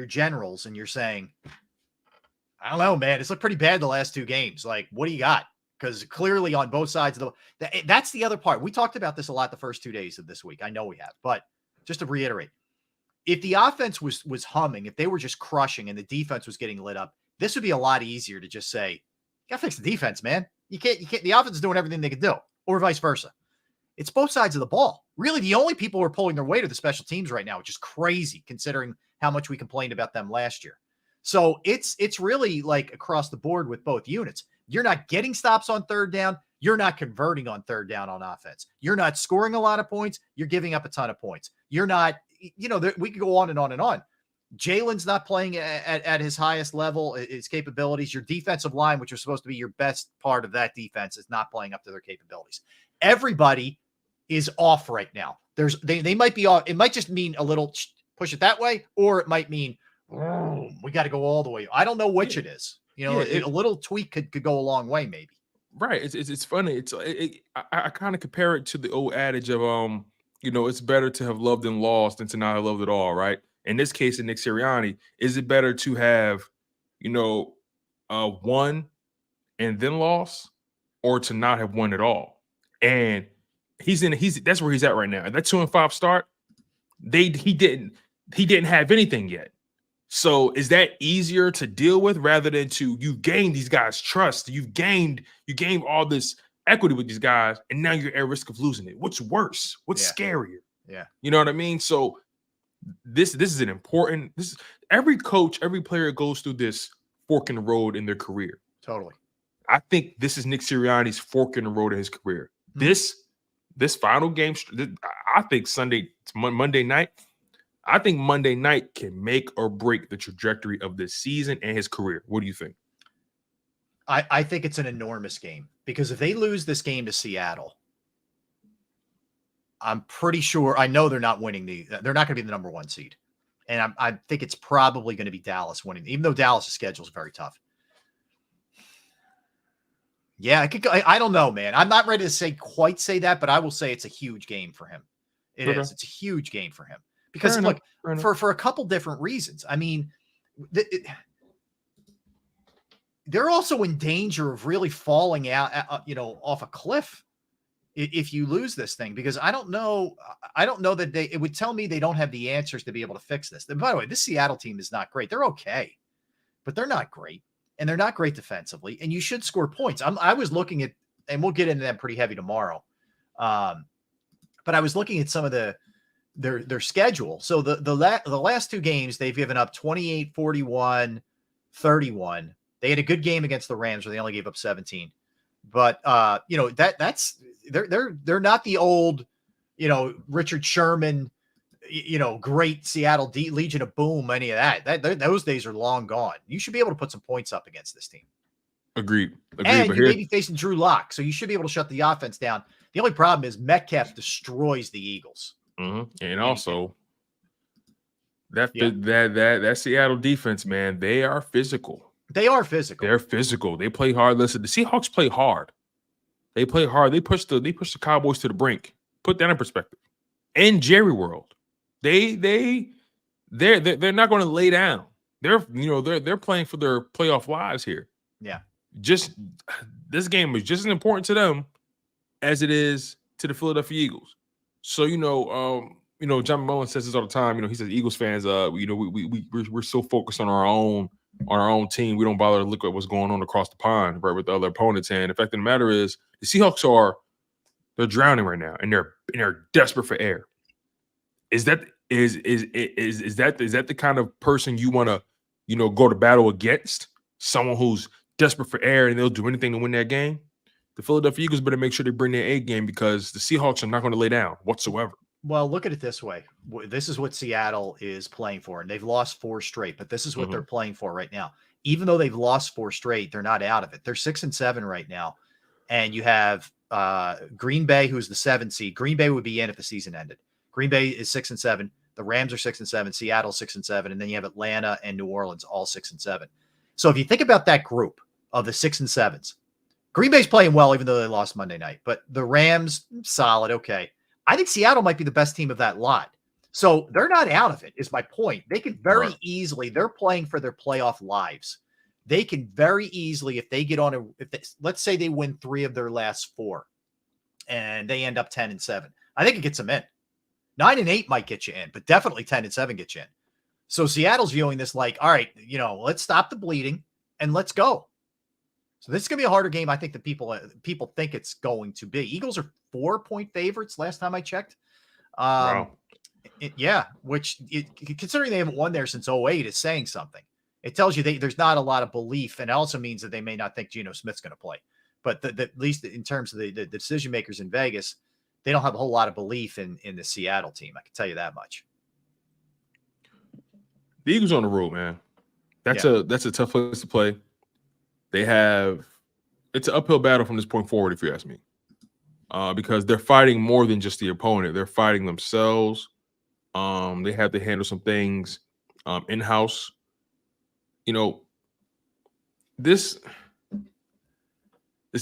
generals and you're saying, I don't know, man, it's looked pretty bad the last 2 games. Like, what do you got? Because clearly on both sides of that's the other part. We talked about this a lot the first 2 days of this week. I know we have, but just to reiterate, if the offense was humming, if they were just crushing and the defense was getting lit up, this would be a lot easier to just say, you gotta fix the defense, man. You can't, the offense is doing everything they can do, or vice versa. It's both sides of the ball. Really, the only people who are pulling their weight are the special teams right now, which is crazy considering how much we complained about them last year. So it's really like across the board with both units. You're not getting stops on third down. You're not converting on third down on offense. You're not scoring a lot of points. You're giving up a ton of points. You're not, we could go on and on and on. Jalen's not playing at his highest level, his capabilities. Your defensive line, which is supposed to be your best part of that defense, is not playing up to their capabilities. Everybody is off right now. They might be off. It might just mean a little push it that way, or it might mean we got to go all the way. I don't know which it is. A little tweak could go a long way, maybe. Right. It's funny. I kind of compare it to the old adage of it's better to have loved and lost than to not have loved at all. Right. In this case, in Nick Sirianni, is it better to have won and then lost, or to not have won at all? And that's where he's at right now. That 2-5 start, he didn't have anything yet. So is that easier to deal with rather than you've gained these guys' trust, you've gained all this equity with these guys, and now you're at risk of losing it? What's worse? What's scarier? Yeah. You know what I mean? So this is an important, every coach, every player goes through this fork in the road in their career. Totally. I think this is Nick Sirianni's fork in the road in his career. This final game, I think Monday night, I think Monday night can make or break the trajectory of this season and his career. What do you think? I think it's an enormous game, because if they lose this game to Seattle, I'm pretty sure, I know they're not winning they're not going to be the number 1 seed. And I think it's probably going to be Dallas winning, even though Dallas' schedule is very tough. Yeah, I don't know, man. I'm not ready to quite say that, but I will say it's a huge game for him. It is. It's a huge game for him. Because look, for a couple different reasons. I mean, they're also in danger of really falling out, off a cliff if you lose this thing, because I don't know that it would tell me they don't have the answers to be able to fix this. And by the way, this Seattle team is not great. They're okay, but they're not great, and they're not great defensively, and you should score points. I was looking at, and we'll get into them pretty heavy tomorrow. But I was looking at some of their schedule. So the last 2 games, they've given up 28, 41, 31. They had a good game against the Rams where they only gave up 17. But that's they're not the old, Richard Sherman, great Seattle Legion of Boom, any of that. Those days are long gone. You should be able to put some points up against this team. Agreed. And you may be facing Drew Lock, so you should be able to shut the offense down. The only problem is Metcalf destroys the Eagles. And also that Seattle defense, man, they are physical. They're physical. They play hard. Listen, the Seahawks play hard. They play hard. They push the Cowboys to the brink. Put that in perspective. In Jerry World, they're not going to lay down. They're playing for their playoff lives here. Yeah. Just this game is just as important to them as it is to the Philadelphia Eagles. So John Mullen says this all the time. He says Eagles fans, we're so focused on our own team, we don't bother to look at what's going on across the pond, right, with the other opponents. And the fact of the matter is, the Seahawks they're drowning right now, and they're desperate for air. Is that the kind of person you want to go to battle against? Someone who's desperate for air and they'll do anything to win that game? The Philadelphia Eagles better make sure they bring their A game, because the Seahawks are not going to lay down whatsoever. Well, look at it this way. This is what Seattle is playing for, and they've lost 4 straight, but this is what they're playing for right now. Even though they've lost 4 straight, they're not out of it. They're 6-7 right now. And you have Green Bay, who's the 7th seed. Green Bay would be in if the season ended. Green Bay is 6-7. The Rams are 6-7. Seattle 6-7. And then you have Atlanta and New Orleans all 6-7. So if you think about that group of the 6 and 7s, Green Bay's playing well, even though they lost Monday night. But the Rams, solid, okay. I think Seattle might be the best team of that lot. So they're not out of it, is my point. They could very easily, they're playing for their playoff lives. They can very easily, if they get on let's say they win 3 of their last 4 and they end up 10-7. I think it gets them in. 9-8 might get you in, but definitely 10-7 get you in. So Seattle's viewing this like, all right, let's stop the bleeding and let's go. So this is going to be a harder game, I think, that people think it's going to be. Eagles are 4-point favorites last time I checked. Wow. Which considering they haven't won there since 2008 is saying something. It tells you there's not a lot of belief, and it also means that they may not think Geno Smith's going to play. But at least in terms of the decision makers in Vegas, they don't have a whole lot of belief in the Seattle team. I can tell you that much. The Eagles on the road, man. That's a tough place to play. It's an uphill battle from this point forward, if you ask me, because they're fighting more than just the opponent. They're fighting themselves. They have to handle some things in-house. This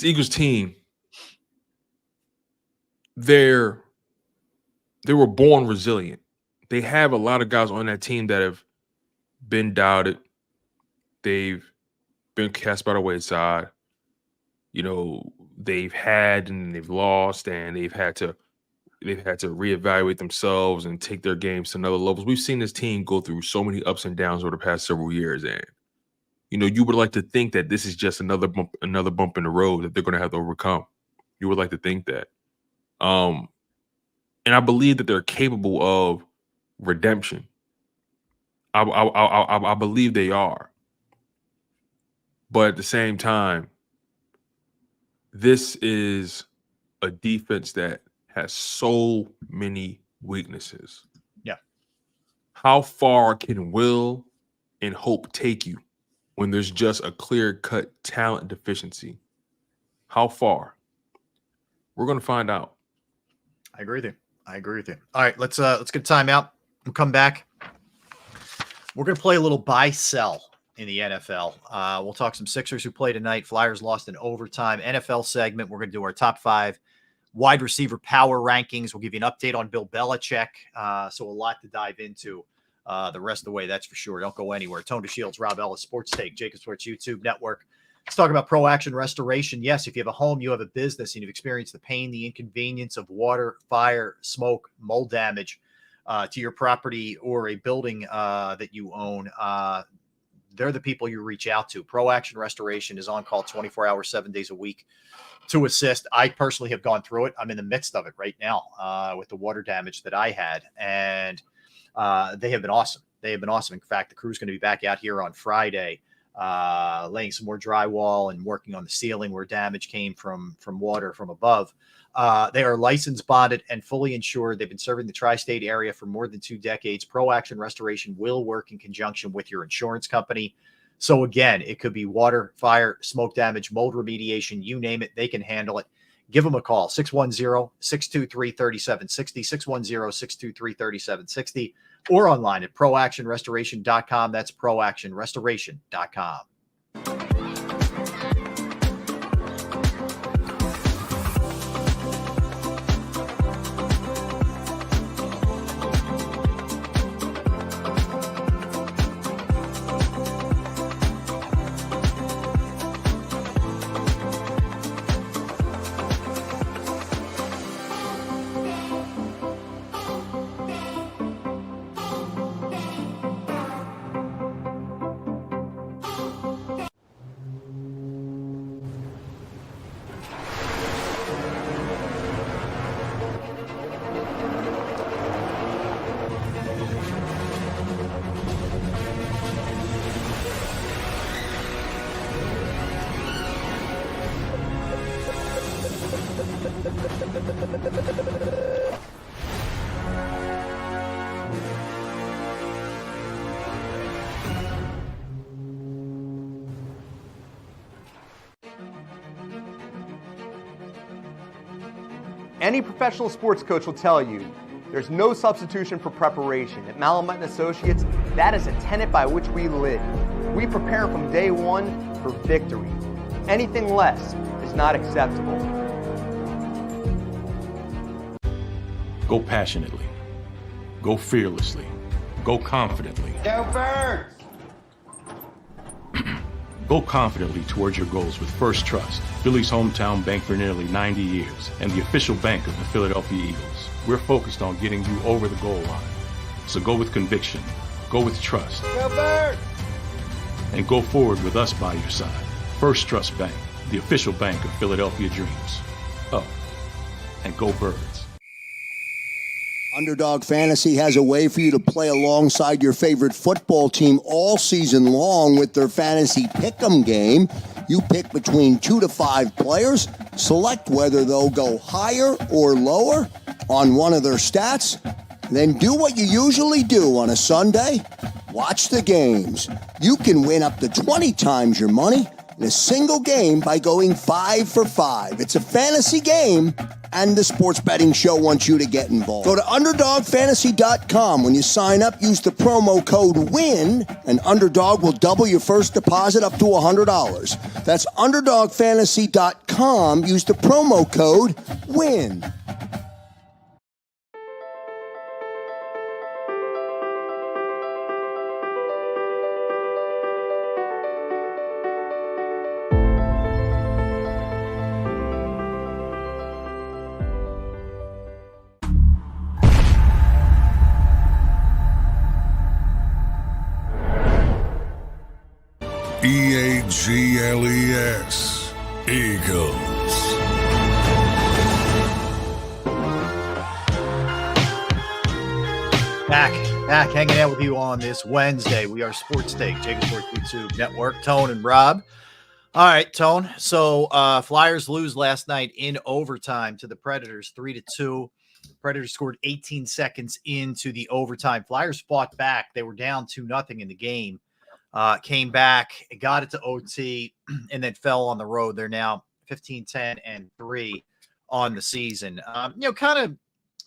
Eagles team, they were born resilient. They have a lot of guys on that team that have been doubted. They've been cast by the wayside. They've had and they've lost, and they've had to reevaluate themselves and take their games to another levels. We've seen this team go through so many ups and downs over the past several years, and you would like to think that this is just another bump in the road that they're going to have to overcome. You would like to think that, and I believe that they're capable of redemption. I believe they are, but at the same time, this is a defense that has so many weaknesses. Yeah. How far can will and hope take you when there's just a clear-cut talent deficiency? How far? We're going to find out. I agree with you. All right, let's get a timeout. We'll come back. We're going to play a little buy-sell in the NFL. We'll talk some Sixers who play tonight. Flyers lost in overtime. NFL segment. We're going to do our top 5 wide receiver power rankings. We'll give you an update on Bill Belichick. So a lot to dive into the rest of the way, that's for sure. Don't go anywhere. Tone DeShields, Rob Ellis, Sports Take, JAKIB Sports YouTube Network. Let's talk about Pro Action Restoration. Yes, if you have a home, you have a business, and you've experienced the pain, the inconvenience of water, fire, smoke, mold damage to your property or a building that you own, they're the people you reach out to. Pro Action Restoration is on call 24 hours, 7 days a week to assist. I personally have gone through it. I'm in the midst of it right now with the water damage that I had, and they have been awesome. In fact, the crew's going to be back out here on Friday, laying some more drywall and working on the ceiling where damage came from water from above. They are licensed, bonded, and fully insured. They've been serving the tri-state area for more than 2 decades. Pro Action Restoration will work in conjunction with your insurance company. So again, it could be water, fire, smoke damage, mold remediation, you name it, they can handle it. Give them a call, 610-623-3760, 610-623-3760, or online at proactionrestoration.com. That's proactionrestoration.com. Any professional sports coach will tell you there's no substitution for preparation. At Malamut & Associates, that is a tenet by which we live. We prepare from day one for victory. Anything less is not acceptable. Go passionately. Go fearlessly. Go confidently. Go Birds! Go confidently towards your goals with First Trust, Philly's hometown bank for nearly 90 years, and the official bank of the Philadelphia Eagles. We're focused on getting you over the goal line. So go with conviction, go with trust, Go Birds! and go forward with us by your side. First Trust Bank, the official bank of Philadelphia dreams. Oh, and go Birds. Underdog Fantasy has a way for you to play alongside your favorite football team all season long with their fantasy pick'em game. You pick between 2 to 5 players, select whether they'll go higher or lower on one of their stats, then do what you usually do on a Sunday, watch the games. You can win up to 20 times your money in a single game by going 5 for 5. It's a fantasy game, and the Sports Betting Show wants you to get involved. Go to UnderdogFantasy.com. When you sign up, use the promo code WIN, and Underdog will double your first deposit up to $100. That's UnderdogFantasy.com. Use the promo code WIN. EAGLES, Eagles. Back hanging out with you on this Wednesday. We are Sports Take, JAKIB Sports YouTube Network. Tone and Rob. All right, Tone. So Flyers lose last night in overtime to the Predators, 3-2. Predators scored 18 seconds into the overtime. Flyers fought back. They were down 2-0 in the game. Came back, got it to OT, and then fell on the road. They're now 15-10-3 on the season. Kind of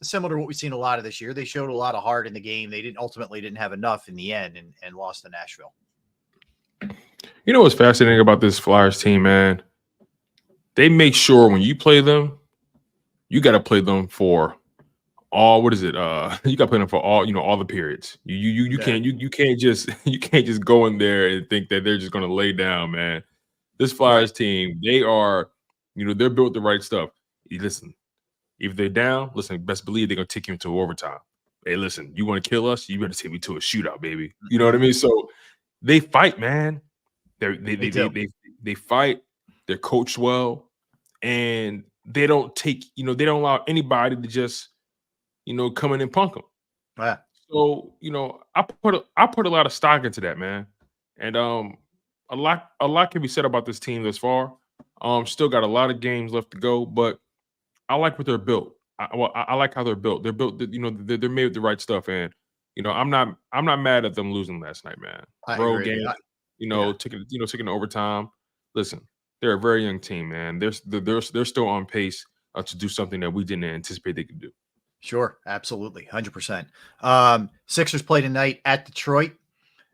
similar to what we've seen a lot of this year. They showed a lot of heart in the game. They ultimately didn't have enough in the end and lost to Nashville. You know what's fascinating about this Flyers team, man? They make sure when you play them, you got to play them for all, what is it? You got to play them for all, all the periods. You can't just go in there and think that they're just going to lay down, man. This Flyers team, they are, they're built the right stuff. Listen, if they're down, listen, best believe they're going to take you into overtime. Hey, listen, you want to kill us? You better take me to a shootout, baby. You know what I mean? So they fight, man. They fight. They're coached well, and they don't take, they don't allow anybody to just, come in and punk them. Yeah. So, I put a lot of stock into that, man. And a lot can be said about this team thus far. Still got a lot of games left to go, but I like what they're built. I like how they're built. They're built, they're made with the right stuff. And, I'm not mad at them losing last night, man. Road game, taking to overtime. Listen, they're a very young team, man. They're still on pace to do something that we didn't anticipate they could do. Sure, absolutely, 100%. Sixers play tonight at Detroit.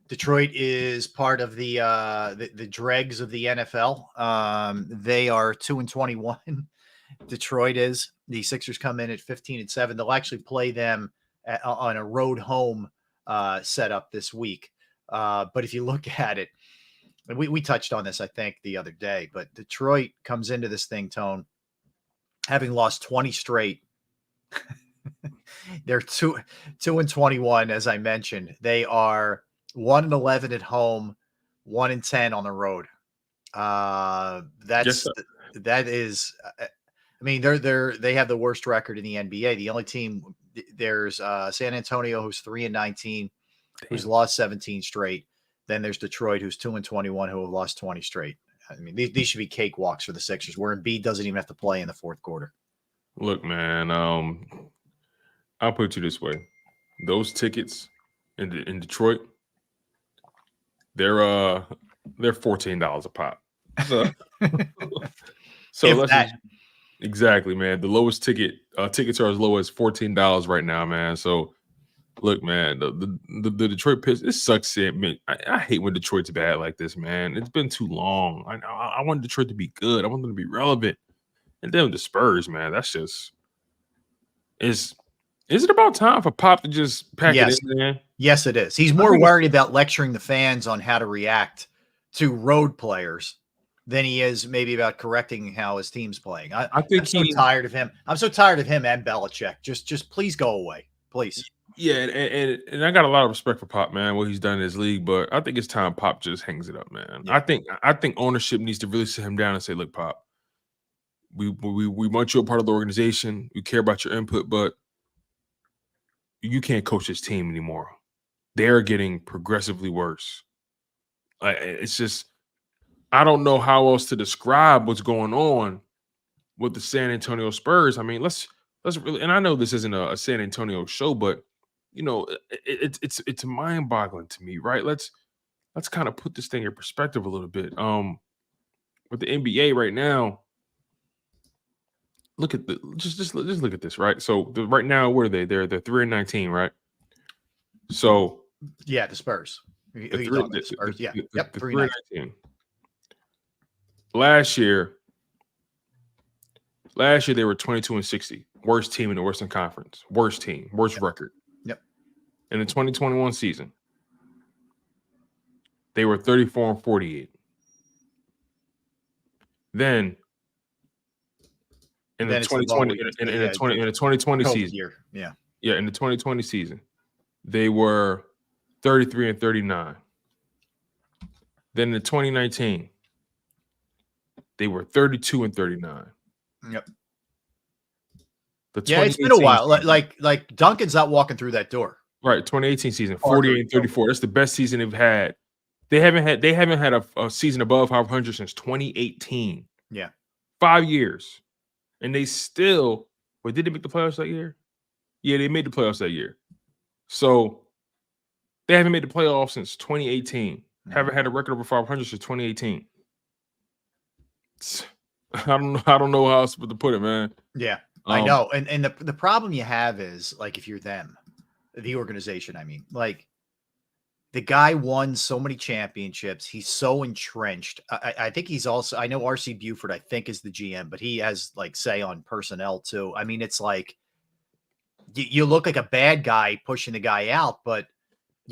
Detroit is part of the dregs of the NFL. They are 2-21. Detroit is. The Sixers come in at 15-7. They'll actually play them on a road home setup this week. But if you look at it, and we touched on this, I think, the other day, but Detroit comes into this thing, Tone, having lost 20 straight. They're 2-21, as I mentioned. They are 1-11 at home, 1-10 on the road. That is. I mean, they have the worst record in the NBA. The only team there's San Antonio, who's 3-19, who's lost 17 straight. Then there's Detroit, who's 2-21, who have lost 20 straight. I mean, these should be cakewalks for the Sixers, where Embiid doesn't even have to play in the fourth quarter. Look, man, I'll put it to you this way: those tickets in Detroit, they're $14 a pop. So let's exactly, man. The lowest tickets are as low as $14 right now, man. So look, man, the Detroit Pistons, it sucks. I hate when Detroit's bad like this, man. It's been too long. I want Detroit to be good. I want them to be relevant. And then with the Spurs, man, that's just Is it about time for Pop to just pack Yes. it in there? Yes, it is. He's more worried about lecturing the fans on how to react to road players than he is maybe about correcting how his team's playing. I think I'm so tired of him. I'm so tired of him and Belichick. Just please go away, please. Yeah, and I got a lot of respect for Pop, man, what he's done in his league, but I think it's time Pop just hangs it up, man. Yeah. I think ownership needs to really sit him down and say, look, Pop, we want you a part of the organization. We care about your input, but you can't coach this team anymore. They're getting progressively worse. It's just, I don't know how else to describe what's going on with the San Antonio Spurs. I mean, let's really, and I know this isn't a San Antonio show, but you know, it's mind-boggling to me, right? Let's kind of put this thing in perspective a little bit. With the NBA right now, look at just look at this, right? So right now, what are they? They're 3-19, right? So yeah, the Spurs. Yeah, 3-19. Last year they were 22-60, worst team in the Western Conference, worst team, worst record. Yep. In the 2021 season, they were 34-48. Then in the 2020 season, year. Yeah. Yeah, in the 2020 season, they were 33-39. Then in 2019, they were 32-39. Yep. Yeah, it's been a while. Like Duncan's not walking through that door. Right, 2018 season, 48-34. That's the best season they've had. They haven't had a season above 500 since 2018. Yeah. 5 years. And they still, did they make the playoffs that year? Yeah, they made the playoffs that year. So they haven't made the playoffs since 2018. Haven't had a record over 500 since 2018. I don't know how else to put it, man. Yeah, I know. And the problem you have is, like, if you're them, the organization, I mean, like, the guy won so many championships. He's so entrenched. I think he's also, I know RC Buford, I think, is the GM, but he has, like, say on personnel too. I mean, it's like you look like a bad guy pushing the guy out, but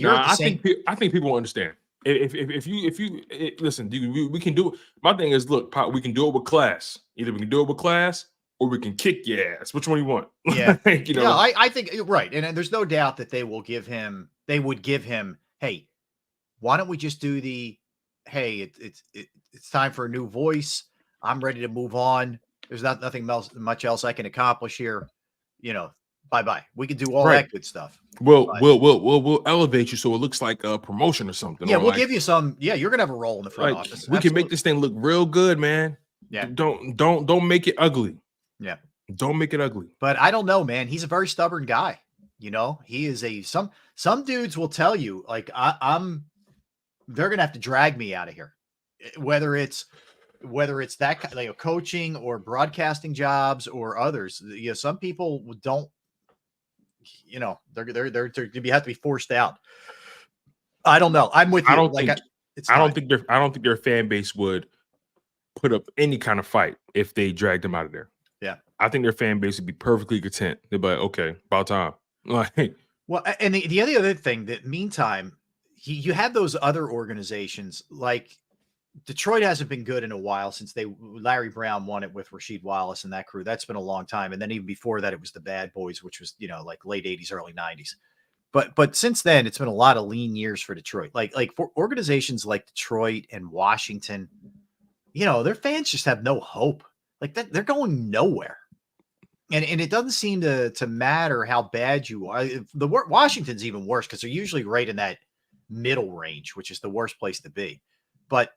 I think people understand. If you listen, we can do it. My thing is, look, Pop, we can do it with class. Either we can do it with class or we can kick your ass. Which one you want? Yeah. You know? Yeah, I think right. And there's no doubt that they would give him, hey, why don't we just do hey, it's time for a new voice. I'm ready to move on. There's nothing much else I can accomplish here. You know, bye-bye. We can do all that good stuff. We'll elevate you so it looks like a promotion or something. Yeah, or we'll give you some. Yeah, you're gonna have a role in the front office. We can make this thing look real good, man. Yeah. Don't make it ugly. Yeah. Don't make it ugly. But I don't know, man. He's a very stubborn guy. You know, he is some dudes will tell you, like, they're gonna have to drag me out of here. Whether it's that kind, like, coaching or broadcasting jobs or others. You know, some people don't, you know, they're have to be forced out. I don't know. I'm with you. I don't think their fan base would put up any kind of fight if they dragged them out of there. Yeah. I think their fan base would be perfectly content. They'd be like, okay, about time. Like, well, and the other thing that meantime, you have those other organizations, like Detroit hasn't been good in a while since Larry Brown won it with Rasheed Wallace and that crew. That's been a long time. And then even before that, it was the Bad Boys, which was, you know, like late 80s, early 90s. But since then, it's been a lot of lean years for Detroit. Like for organizations like Detroit and Washington, you know, their fans just have no hope. Like that, they're going nowhere. And it doesn't seem to matter how bad you are. Washington's even worse because they're usually right in that middle range, which is the worst place to be. But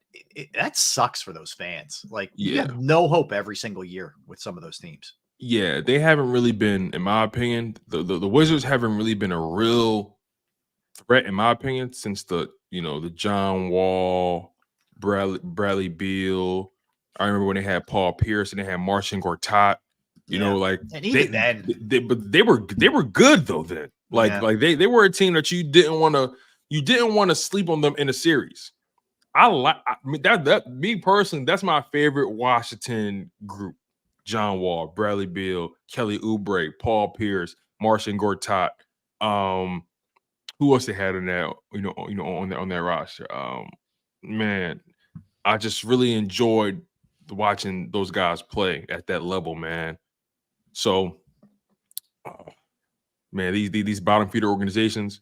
that sucks for those fans. Like, you have no hope every single year with some of those teams. Yeah, they haven't really been, in my opinion, the Wizards haven't really been a real threat, in my opinion, since the John Wall, Bradley Beal. I remember when they had Paul Pierce and they had Marcin Gortat. You know, like, and even then, they were good though. Then, like they were a team that you didn't want to sleep on them in a series. Me personally, that's my favorite Washington group. John Wall, Bradley Beal, Kelly Oubre, Paul Pierce. Martian Gortat. Who else they had in that? On that roster. Man, I just really enjoyed watching those guys play at that level, man. So, man, these bottom feeder organizations,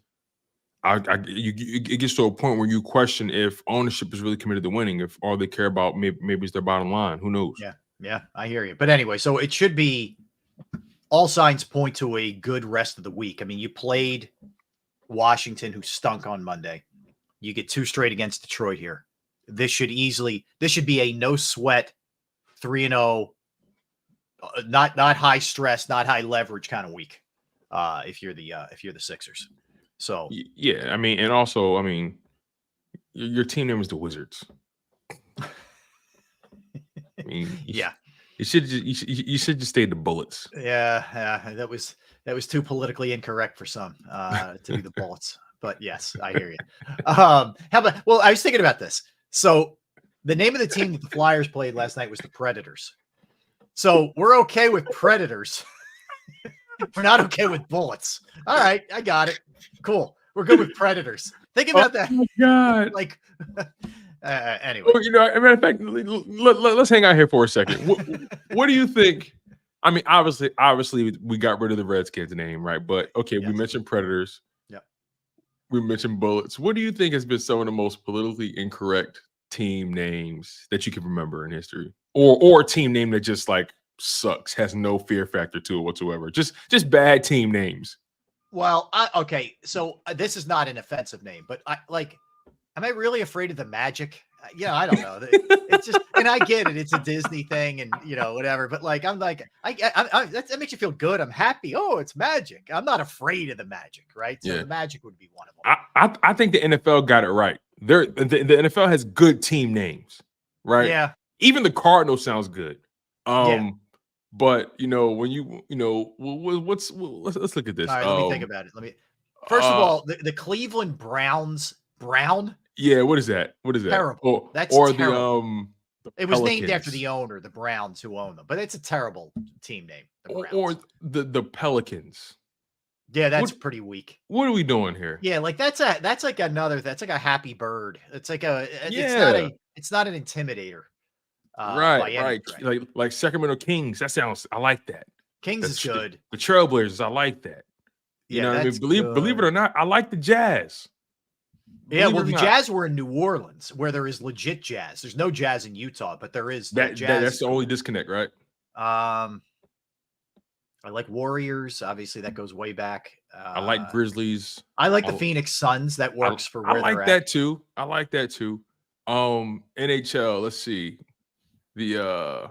it gets to a point where you question if ownership is really committed to winning, if all they care about maybe it's their bottom line. Who knows? Yeah, I hear you. But anyway, so it should be all signs point to a good rest of the week. I mean, you played Washington, who stunk on Monday. You get 2 straight against Detroit here. This should be a no sweat 3-0, not high stress, not high leverage kind of week. If you're the Sixers. So yeah, I mean, and also, I mean, your team name is the Wizards. I mean, you should just stay the Bullets. Yeah, that was too politically incorrect for some to be the Bullets. But yes, I hear you. How about? Well, I was thinking about this. So the name of the team that the Flyers played last night was the Predators. So we're okay with Predators. We're not okay with Bullets. All right, I got it. Cool. We're good with Predators. Think about that. Oh my God. Like, anyway. Well, as a matter of fact, let's hang out here for a second. What do you think? I mean, obviously, we got rid of the Redskins name, right? But okay, we mentioned Predators. Yeah. We mentioned Bullets. What do you think has been some of the most politically incorrect team names that you can remember in history, or a team name that just like sucks, has no fear factor to it whatsoever? Just bad team names. Well, okay, so this is not an offensive name, but am I really afraid of the Magic? Yeah, I don't know. It's just, and I get it. It's a Disney thing, and whatever. But that makes you feel good. I'm happy. Oh, it's Magic. I'm not afraid of the Magic, right? So the Magic would be one of them. I think the NFL got it right. The NFL has good team names, right? Yeah. Even the Cardinals sounds good. But when let's look at this. All right, let me think about it. First of all, the Cleveland Browns. Brown. Yeah, what is that? Terrible. That's terrible. It was named after the owner, the Browns, who own them. But it's a terrible team name. Or the Pelicans. Yeah, that's pretty weak. What are we doing here? Yeah, that's like a happy bird. It's like it's not an intimidator. Right. Like Sacramento Kings. I like that. Kings is good. The Trailblazers, I like that. You know what I mean? Believe it or not, I like the Jazz. Yeah, well, the Jazz were in New Orleans, where there is legit jazz. There's no jazz in Utah, but there is jazz. That's the only disconnect, right? I like Warriors. Obviously, that goes way back. I like Grizzlies. I like the Phoenix Suns. That works for where I they're like that too. I like that too. NHL. Let's see. The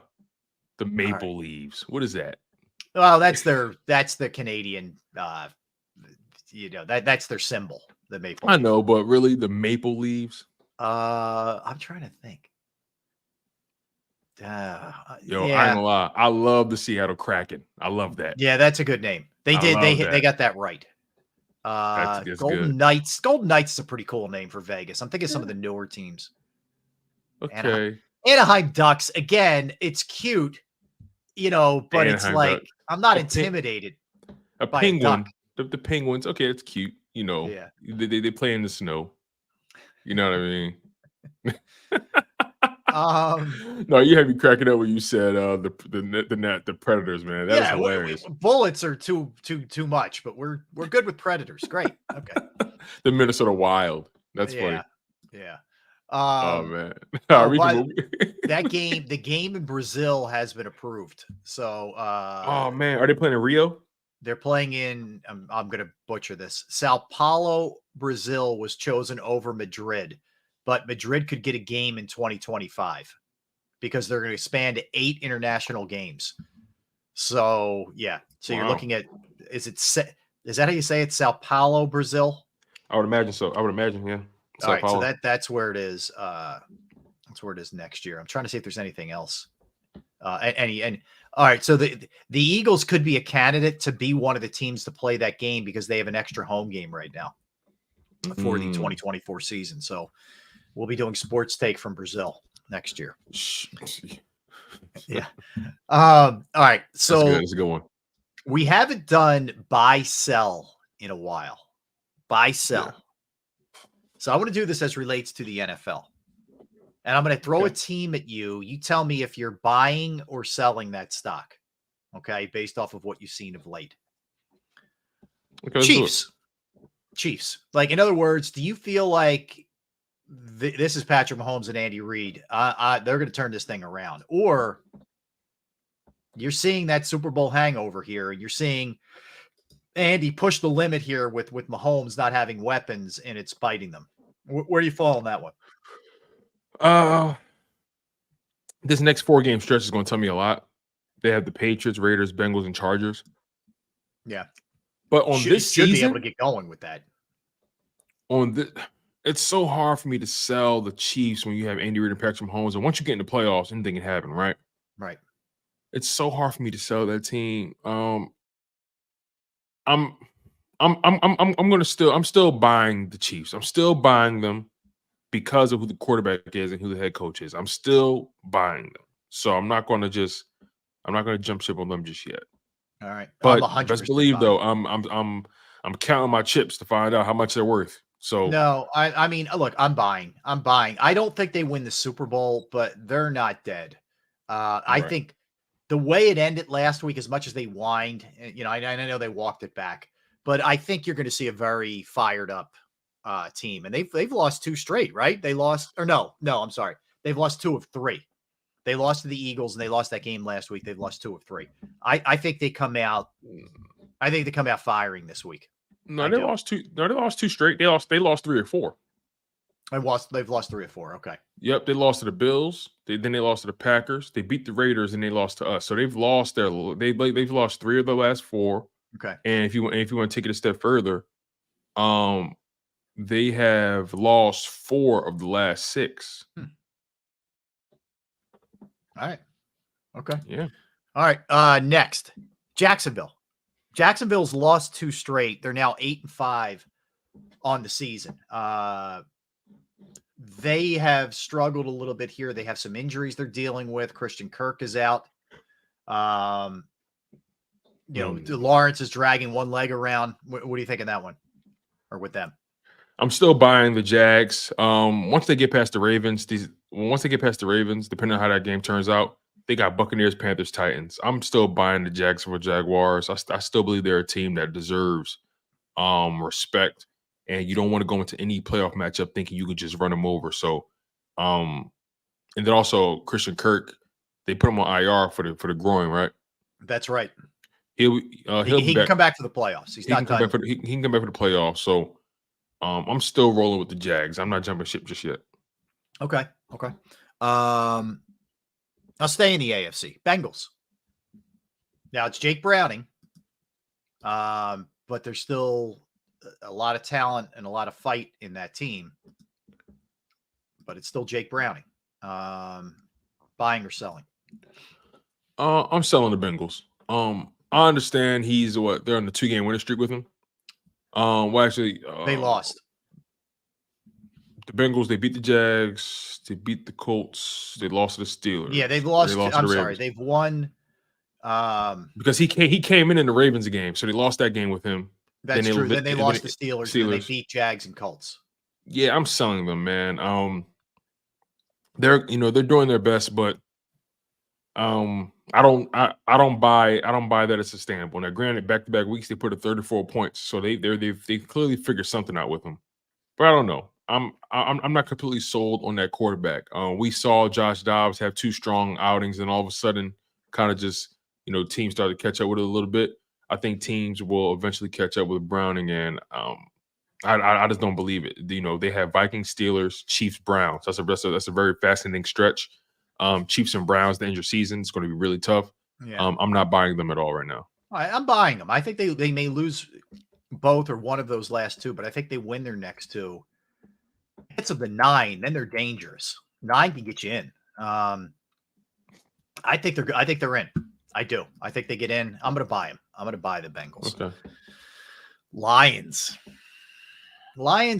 Maple Leaves. What is that? Well, that's the Canadian. That's their symbol. The Maple. I know, but really, the Maple Leaves. I'm trying to think. I ain't gonna lie. I love the Seattle Kraken. I love that. Yeah, that's a good name. They did. They got that right. That's Golden good. Knights. Golden Knights is a pretty cool name for Vegas. I'm thinking some of the newer teams. Okay. Anaheim Ducks. Again, it's cute, but Anaheim it's like Ducks. I'm not intimidated. A by penguin. A duck. The Penguins. Okay, it's cute. Yeah. They play in the snow. You know what I mean? No, you had me cracking up when you said the Predators, man. That's hilarious. Bullets are too much, but we're good with Predators. Great. Okay. The Minnesota Wild. That's funny. Yeah. Oh man. The game in Brazil has been approved. So oh man, are they playing in Rio? They're playing in, I'm going to butcher this. Sao Paulo, Brazil was chosen over Madrid, but Madrid could get a game in 2025 because they're going to expand to 8 international games. So, yeah. So You're looking at, is that how you say it? Sao Paulo, Brazil? I would imagine so. I would imagine, yeah. All right. So that's where it is. That's where it is next year. I'm trying to see if there's anything else. All right, so the Eagles could be a candidate to be one of the teams to play that game because they have an extra home game right now for the 2024 season. So we'll be doing Sports Take from Brazil next year. Yeah. All right. So that's a good one. We haven't done buy sell in a while. Buy sell. Yeah. So I want to do this as relates to the NFL. And I'm going to throw a team at you. You tell me if you're buying or selling that stock. Okay, based off of what you've seen of late. Okay, Chiefs. Chiefs. Like, in other words, do you feel like this is Patrick Mahomes and Andy Reid? They're going to turn this thing around. Or you're seeing that Super Bowl hangover here. You're seeing Andy push the limit here with Mahomes not having weapons, and it's biting them. Where do you fall on that one? This next 4-game stretch is going to tell me a lot. They have the Patriots, Raiders, Bengals, and Chargers. Yeah. But on this season, be able to get going with that. It's so hard for me to sell the Chiefs when you have Andy Reid and Patrick Mahomes. And once you get in the playoffs, anything can happen, right? Right. It's so hard for me to sell that team. I'm still buying the Chiefs. I'm still buying them because of who the quarterback is and who the head coach is. I'm still buying them. So I'm not going to jump ship on them just yet. All right. But best believe though, I'm counting my chips to find out how much they're worth. So no, I mean, look, I'm buying. I don't think they win the Super Bowl, but they're not dead. I think the way it ended last week, as much as they whined, I know they walked it back, but I think you're going to see a very fired up team, and they've lost 2 straight, right? They lost, or no, I'm sorry, they've lost 2 of 3. They lost to the Eagles, and they lost that game last week. They've lost 2 of 3. I think they come out. I think they come out firing this week. No, they lost 2. No, they lost 2 straight. They lost 3 or 4. They've lost 3 or 4. Okay. Yep, they lost to the Bills. Then they lost to the Packers. They beat the Raiders, and they lost to us. So they've lost they've lost 3 of the last 4. Okay. And if you want to take it a step further, they have lost 4 of the last 6. All right. Okay. Yeah. All right. Next, Jacksonville. Jacksonville's lost 2 straight. They're now 8-5 on the season. They have struggled a little bit here. They have some injuries they're dealing with. Christian Kirk is out. Lawrence is dragging one leg around. What do you think of that one, or with them? I'm still buying the Jags. Once they get past the Ravens, depending on how that game turns out, they got Buccaneers, Panthers, Titans. I'm still buying the Jacksonville Jaguars. I still believe they're a team that deserves respect, and you don't want to go into any playoff matchup thinking you could just run them over. So, and then also Christian Kirk, they put him on IR for the groin, right? That's right. He can come back for the playoffs. He can come back for the playoffs. So, I'm still rolling with the Jags. I'm not jumping ship just yet. Okay. I'll stay in the AFC. Bengals. Now it's Jake Browning, but there's still a lot of talent and a lot of fight in that team. But it's still Jake Browning. Buying or selling? I'm selling the Bengals. I understand they're on the 2-game winning streak with him. They lost. The Bengals, they beat the Jags, they beat the Colts, they lost to the Steelers. Yeah, they've lost. I'm sorry, they've won. Because he came in the Ravens game, so they lost that game with him. That's true. Then they lost the Steelers. And they beat Jags and Colts. Yeah, I'm selling them, man. They're doing their best, but I don't buy that it's sustainable. Now, granted, back-to-back weeks they put up 34 points, so they've clearly figured something out with them. But I don't know. I'm not completely sold on that quarterback. We saw Josh Dobbs have 2 strong outings, and all of a sudden, kind of just teams started to catch up with it a little bit. I think teams will eventually catch up with Browning, and I just don't believe it. They have Vikings, Steelers, Chiefs, Browns. That's a very fascinating stretch. Chiefs and Browns, the end of your season, it's going to be really tough. Yeah. I'm not buying them at all right now. I'm buying them. I think they may lose both or one of those last 2, but I think they win their next 2. Hits of the 9, then they're dangerous. 9 can get you in. I think they're in. I do. I think they get in. I'm going to buy them. I'm going to buy the Bengals. Okay. Lions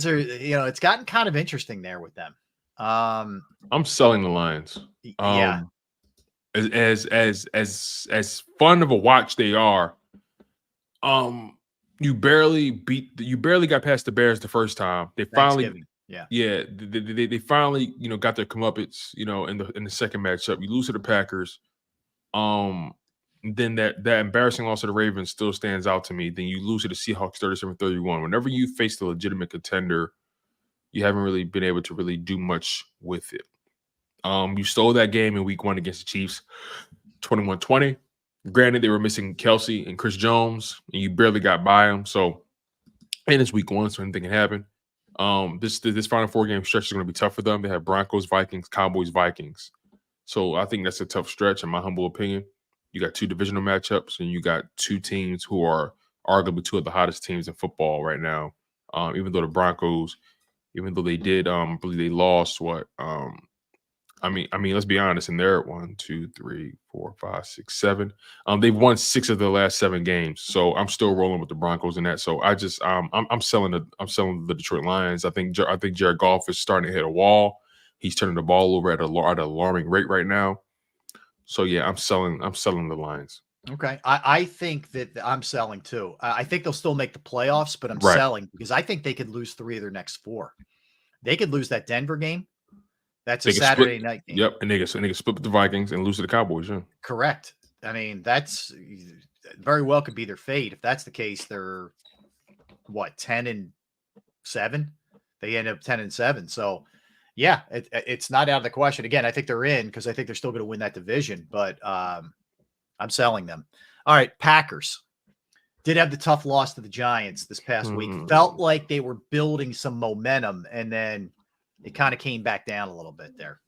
are, it's gotten kind of interesting there with them. I'm selling the Lions. Yeah. As fun of a watch they are, You barely got past the Bears the first time. They finally, they finally, got their comeuppance, in the second matchup. You lose to the Packers. Then that embarrassing loss to the Ravens still stands out to me. Then you lose to the Seahawks 37-31. Whenever you face the legitimate contender, you haven't really been able to really do much with it. You stole that game in week 1 against the Chiefs, 21-20. Granted, they were missing Kelsey and Chris Jones, and you barely got by them. So, and it's week 1, so anything can happen. This final 4-game stretch is going to be tough for them. They have Broncos, Vikings, Cowboys, Vikings. So I think that's a tough stretch, in my humble opinion. You got 2 divisional matchups, and you got 2 teams who are arguably 2 of the hottest teams in football right now. Even though the Broncos, even though they did, I believe they lost what? I mean, let's be honest. And they're 1, 2, 3, 4, 5, 6, 7. They've won 6 of their last 7 games. So I'm still rolling with the Broncos in that. So I'm selling the Detroit Lions. I think Jared Goff is starting to hit a wall. He's turning the ball over at an alarming rate right now. So yeah, I'm selling the Lions. Okay. I think that I'm selling too. I think they'll still make the playoffs, but I'm selling because I think they could lose 3 of their next 4. They could lose that Denver game. That's a Saturday night game. Yep, and they can split with the Vikings and lose to the Cowboys. Yeah. Correct. I mean, that's very well could be their fate. If that's the case, they're what, 10-7? They end up 10-7. So yeah, it's not out of the question. Again, I think they're in because I think they're still going to win that division, but I'm selling them. All right, Packers did have the tough loss to the Giants this past week. Felt like they were building some momentum, and then it kind of came back down a little bit there.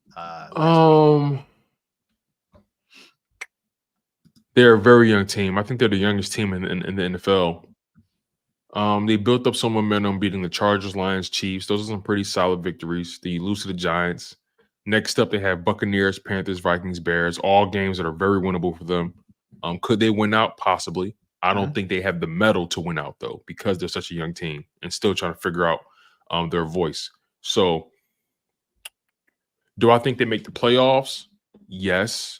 They're a very young team. I think they're the youngest team in the NFL. They built up some momentum beating the Chargers, Lions, Chiefs. Those are some pretty solid victories. They lose to the Giants. Next up, they have Buccaneers, Panthers, Vikings, Bears, all games that are very winnable for them. Could they win out? Possibly. I don't think they have the mettle to win out, though, because they're such a young team and still trying to figure out their voice. So do I think they make the playoffs? Yes.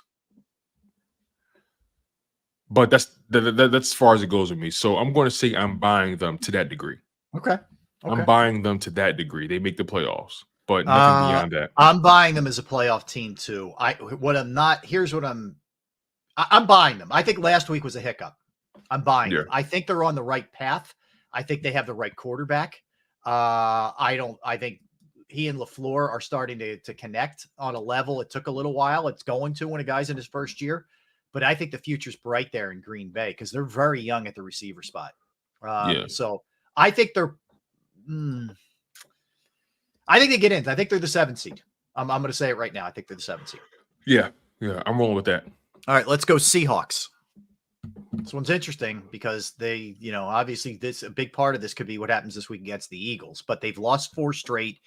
But that's as far as it goes with me. So I'm going to say I'm buying them to that degree. Okay. I'm buying them to that degree. They make the playoffs, but nothing beyond that. I'm buying them as a playoff team too. I'm buying them. I think last week was a hiccup. I'm buying them. I think they're on the right path. I think they have the right quarterback. I think he and LaFleur are starting to connect on a level. It took a little while. It's going to when a guy's in his first year. But I think the future's bright there in Green Bay because they're very young at the receiver spot. So I think they're I think they get in. I think they're the 7th seed. I'm going to say it right now. I think they're the 7th seed. Yeah, I'm rolling with that. All right, let's go Seahawks. This one's interesting because they, obviously a big part of this could be what happens this week against the Eagles, but they've lost 4 straight.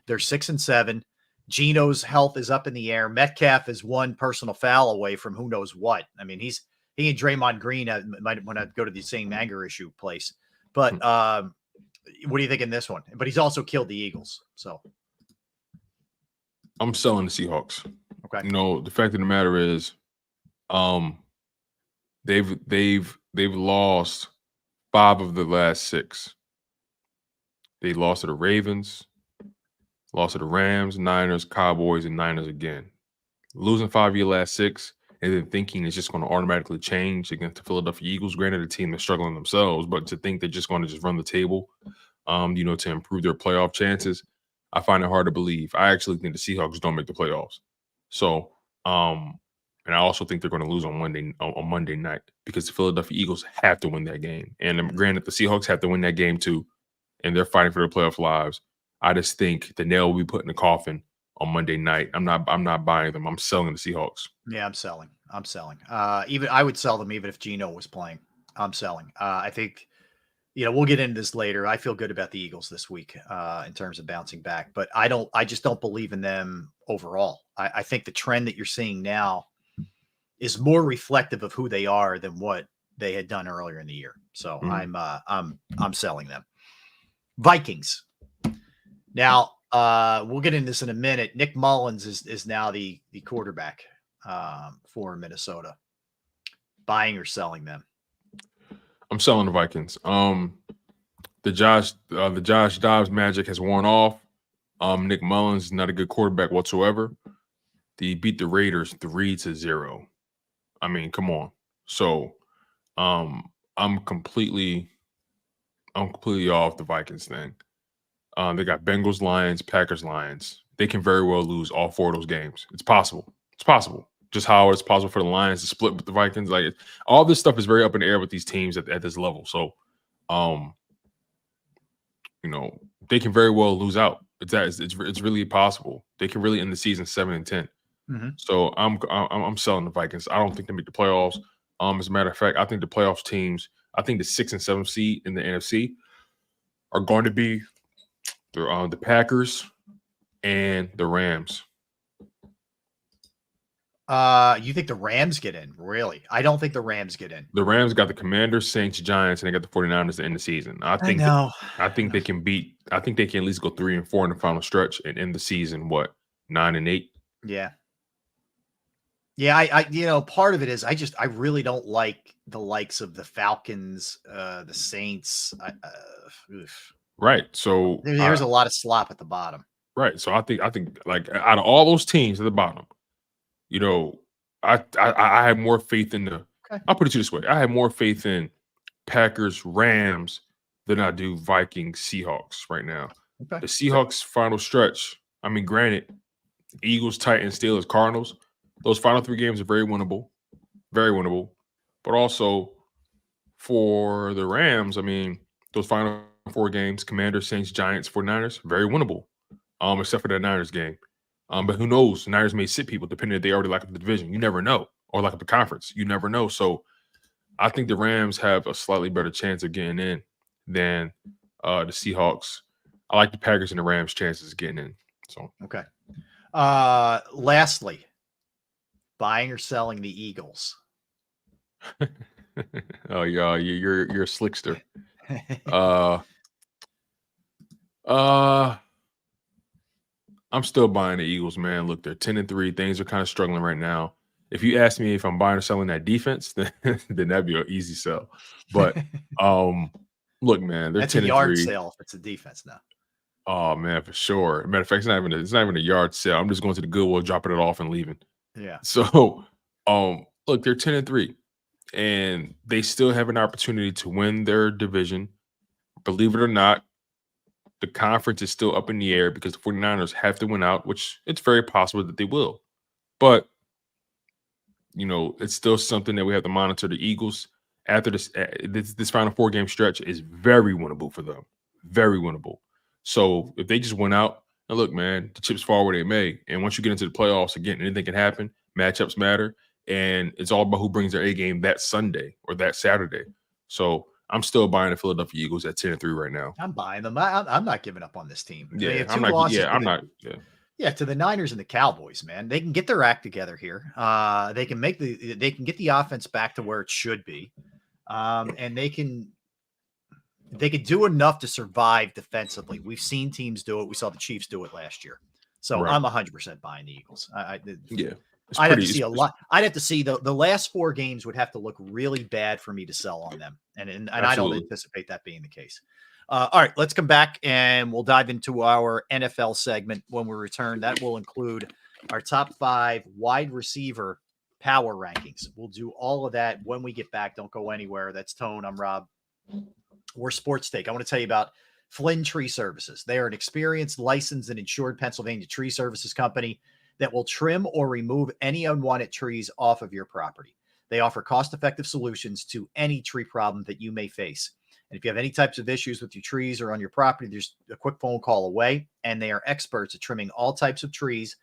They're 6-7. Geno's health is up in the air. Metcalf is 1 personal foul away from who knows what. I mean, he and Draymond Green might want to go to the same anger issue place. But what do you think in this one? But he's also killed the Eagles. So I'm selling the Seahawks. Okay. The fact of the matter is, they've lost 5 of the last 6. They lost to the Ravens, lost to the Rams, Niners, Cowboys, and Niners again. Losing 5 of your last 6 and then thinking it's just going to automatically change against the Philadelphia Eagles. Granted, a team that's struggling themselves, but to think they're just going to just run the table, to improve their playoff chances, I find it hard to believe. I actually think the Seahawks don't make the playoffs. So, and I also think they're going to lose on Monday night because the Philadelphia Eagles have to win that game. And granted, the Seahawks have to win that game too, and they're fighting for their playoff lives. I just think the nail will be put in the coffin on Monday night. I'm not buying them. I'm selling the Seahawks. Yeah, I'm selling. Even I would sell them even if Geno was playing. I'm selling. I think, we'll get into this later. I feel good about the Eagles this week in terms of bouncing back, but I just don't believe in them overall. I think the trend that you're seeing now is more reflective of who they are than what they had done earlier in the year. So I'm selling them. Vikings. Now, we'll get into this in a minute. Nick Mullins is now the quarterback for Minnesota. Buying or selling them? I'm selling the Vikings. The Josh Dobbs magic has worn off. Nick Mullins is not a good quarterback whatsoever. They beat the Raiders 3-0. I mean, come on. So, I'm completely off the Vikings thing. They got Bengals, Lions, Packers, Lions. They can very well lose all 4 of those games. It's possible. It's possible. Just how it's possible for the Lions to split with the Vikings. Like, all this stuff is very up in the air with these teams at this level. So, they can very well lose out. It's really possible. They can really end the season 7-10. Mm-hmm. So I'm selling the Vikings. I don't think they make the playoffs. As a matter of fact, I think the playoffs teams, I think the 6th and 7th seed in the NFC are going to be the Packers and the Rams. You think the Rams get in? Really? I don't think the Rams get in. The Rams got the Commanders, Saints, Giants, and they got the 49ers to end the season. I think they can beat. I think they can at least go 3-4 in the final stretch and end the season 9-8. Yeah. Yeah, I part of it is I really don't like the likes of the Falcons, the Saints. Right. So there's a lot of slop at the bottom. Right. So I think like out of all those teams at the bottom, I have more faith in the. Okay. I'll put it to you this way: I have more faith in Packers, Rams than I do Vikings, Seahawks right now. Okay. The Seahawks final stretch. I mean, granted, Eagles, Titans, Steelers, Cardinals. Those final 3 games are very winnable. But also for the Rams, I mean, those final 4 games, Commanders, Saints, Giants, 49ers, very winnable. Except for that Niners game. But who knows? The Niners may sit people depending if they already like the division. You never know. Or like the conference. You never know. So I think the Rams have a slightly better chance of getting in than the Seahawks. I like the Packers and the Rams' chances of getting in. So okay. Lastly, buying or selling the Eagles? Oh yeah, you're a slickster. I'm still buying the Eagles, man. Look, they're 10-3. Things are kind of struggling right now. If you ask me if I'm buying or selling that defense, then that'd be an easy sell. But look, man, they're 10-3. That's a yard sale if it's a defense now. Oh man, for sure. Matter of fact, it's not even a yard sale. I'm just going to the Goodwill, dropping it off, and leaving. Yeah. So, look, they're 10-3, and they still have an opportunity to win their division. Believe it or not, the conference is still up in the air because the 49ers have to win out, which it's very possible that they will. But, it's still something that we have to monitor. The Eagles, after this final 4-game stretch, is very winnable for them. Very winnable. So if they just went out, and look, man, the chips fall where they may. And once you get into the playoffs, again, anything can happen. Matchups matter. And it's all about who brings their A game that Sunday or that Saturday. So I'm still buying the Philadelphia Eagles at 10-3 right now. I'm buying them. I'm not giving up on this team. Yeah, I'm not. Yeah, to the Niners and the Cowboys, man. They can get their act together here. They can get the offense back to where it should be. And they can do enough to survive defensively. We've seen teams do it. We saw the Chiefs do it last year. So right. I'm 100% buying the Eagles. I'd have to see a lot. I'd have to see the last 4 games would have to look really bad for me to sell on them. And I don't anticipate that being the case. All right, let's come back and we'll dive into our NFL segment when we return. That will include our top 5 wide receiver power rankings. We'll do all of that when we get back. Don't go anywhere. That's Tone. I'm Rob. We're Sports Take. I want to tell you about Flynn Tree Services. They are an experienced, licensed, and insured Pennsylvania tree services company that will trim or remove any unwanted trees off of your property. They offer cost-effective solutions to any tree problem that you may face. And if you have any types of issues with your trees or on your property, there's a quick phone call away, and they are experts at trimming all types of trees.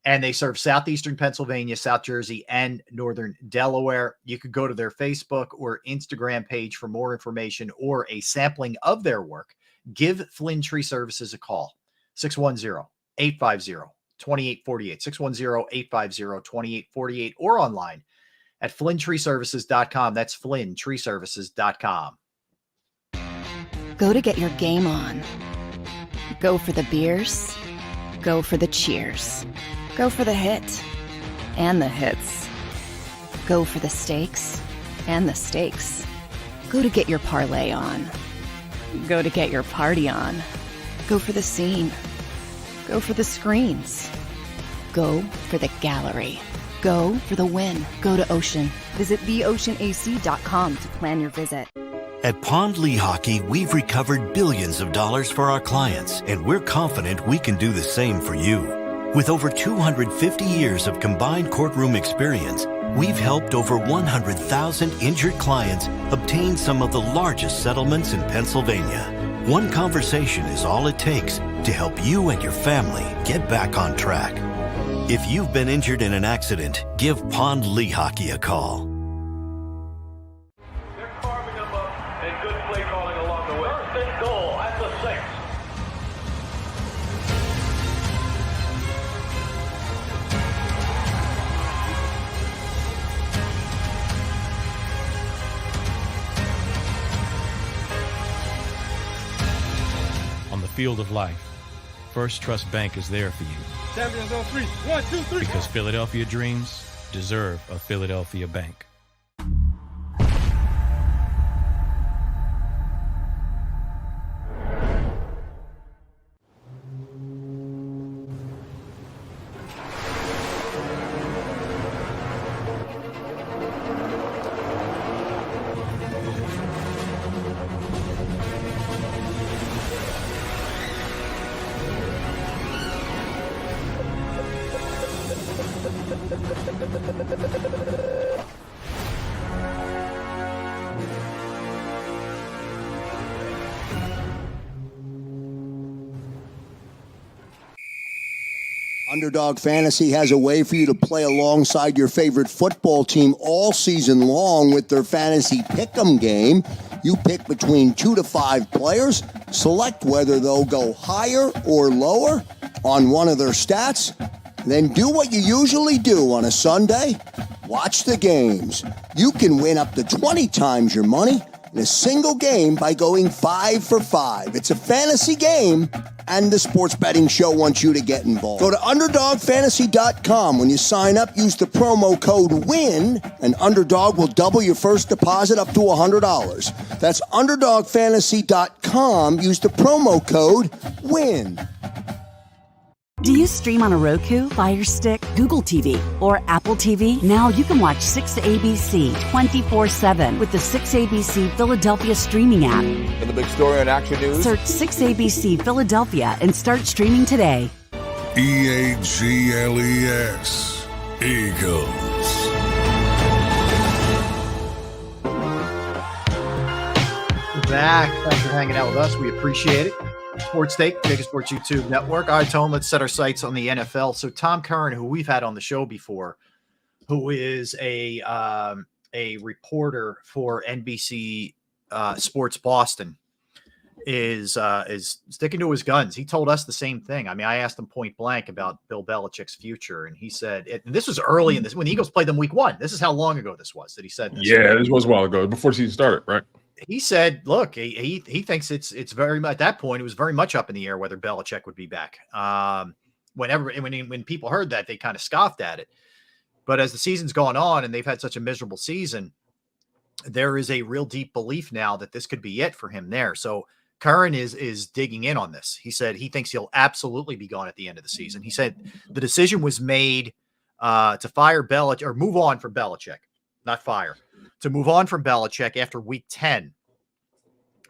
And they serve southeastern Pennsylvania, South Jersey, and northern Delaware. You could go to their Facebook or Instagram page for more information or a sampling of their work. Give Flynn Tree Services a call, 610-850-2848, 610-850-2848, or online at flynntreeservices.com. That's flynntreeservices.com. Go to get your game on. Go for the beers. Go for the cheers. Go for the hit and the hits. Go for the stakes and the stakes. Go to get your parlay on. Go to get your party on. Go for the scene. Go for the screens. Go for the gallery. Go for the win. Go to Ocean. Visit theoceanac.com to plan your visit. At Pond Lehocky, we've recovered billions of dollars for our clients, and we're confident we can do the same for you. With over 250 years of combined courtroom experience, we've helped over 100,000 injured clients obtain some of the largest settlements in Pennsylvania. One conversation is all it takes to help you and your family get back on track. If you've been injured in an accident, give Pond Lehocky a call. They're carving them up and good play calling along the way. First and goal at the 6. On the field of life, First Trust Bank is there for you. Champions on 3. 1, 2, 3. Because Philadelphia dreams deserve a Philadelphia bank. Underdog Fantasy has a way for you to play alongside your favorite football team all season long with their fantasy pick'em game. You pick between 2 to 5 players, select whether they'll go higher or lower on one of their stats, then do what you usually do on a Sunday, watch the games. You can win up to 20 times your money in a single game by going 5 for 5. It's a fantasy game, and the Sports Betting Show wants you to get involved. Go to UnderdogFantasy.com. When you sign up, use the promo code WIN, and Underdog will double your first deposit up to $100. That's UnderdogFantasy.com. Use the promo code WIN. Do you stream on a Roku, Fire Stick, Google TV, or Apple TV? Now you can watch 6ABC 24/7 with the 6ABC Philadelphia streaming app. And the big story on Action News? Search 6ABC Philadelphia and start streaming today. EAGLES. Eagles. We're back. Thanks for hanging out with us. We appreciate it. Sports Take, JAKIB Sports YouTube Network. All right, Tone, let's set our sights on the NFL. So Tom Curran, who we've had on the show before, who is a reporter for NBC Sports Boston, is sticking to his guns. He told us the same thing. I mean, I asked him point blank about Bill Belichick's future, and he said, and this was early in this, when the Eagles played them week 1. This is how long ago this was that he said this. Yeah, this was a while ago, before the season started, right? He said, look, he thinks it's very much, at that point, it was very much up in the air whether Belichick would be back. When people heard that, they kind of scoffed at it. But as the season's gone on and they've had such a miserable season, there is a real deep belief now that this could be it for him there. So Curran is digging in on this. He said he thinks he'll absolutely be gone at the end of the season. He said the decision was made to fire Belichick, or move on from Belichick, not fire. To move on from Belichick after week 10.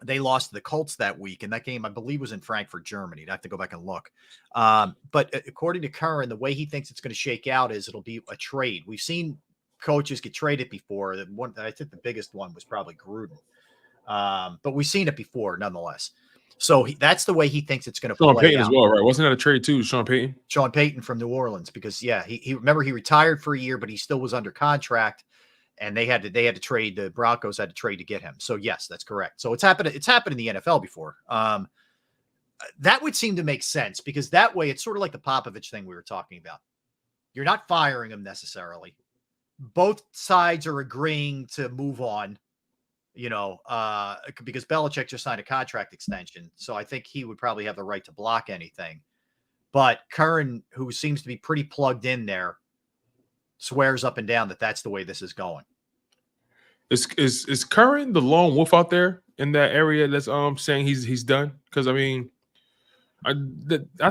They lost to the Colts that week, and that game, I believe, was in Frankfurt, Germany. I have to go back and look. But according to Curran, the way he thinks it's going to shake out is it'll be a trade. We've seen coaches get traded before. I think the biggest one was probably Gruden. But we've seen it before, nonetheless. So that's the way he thinks it's going to play out. Sean Payton as well, right? Wasn't that a trade too, Sean Payton? Sean Payton from New Orleans, because, yeah, he remember he retired for a year, but he still was under contract. And they had to trade. The Broncos had to trade to get him. So yes, that's correct. So it's happened in the NFL before. That would seem to make sense, because that way it's sort of like the Popovich thing we were talking about. You're not firing him necessarily. Both sides are agreeing to move on, because Belichick just signed a contract extension. So I think he would probably have the right to block anything. But Curran, who seems to be pretty plugged in there, swears up and down that that's the way this is going. Is Curran the lone wolf out there in that area that's saying he's done? Because I mean, I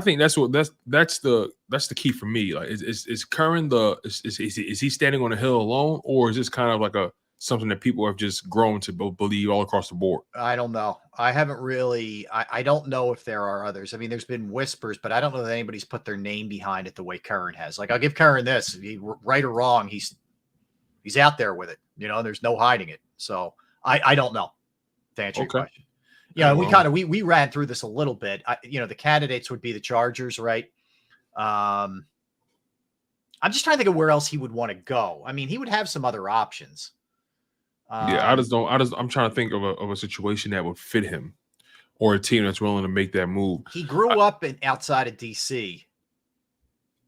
think that's the key for me. Like, is Curran is he standing on a hill alone, or is this kind of like something that people have just grown to believe all across the board? I don't know. I haven't really. I don't know if there are others. I mean, there's been whispers, but I don't know that anybody's put their name behind it the way Curran has. Like, I'll give Curran this: right or wrong, he's out there with it. You know, there's no hiding it. So I don't know, to answer your question. Yeah, we ran through this a little bit. The candidates would be the Chargers, right? I'm just trying to think of where else he would want to go. I mean, he would have some other options. Yeah, I'm trying to think of a situation that would fit him, or a team that's willing to make that move. He grew up outside of DC,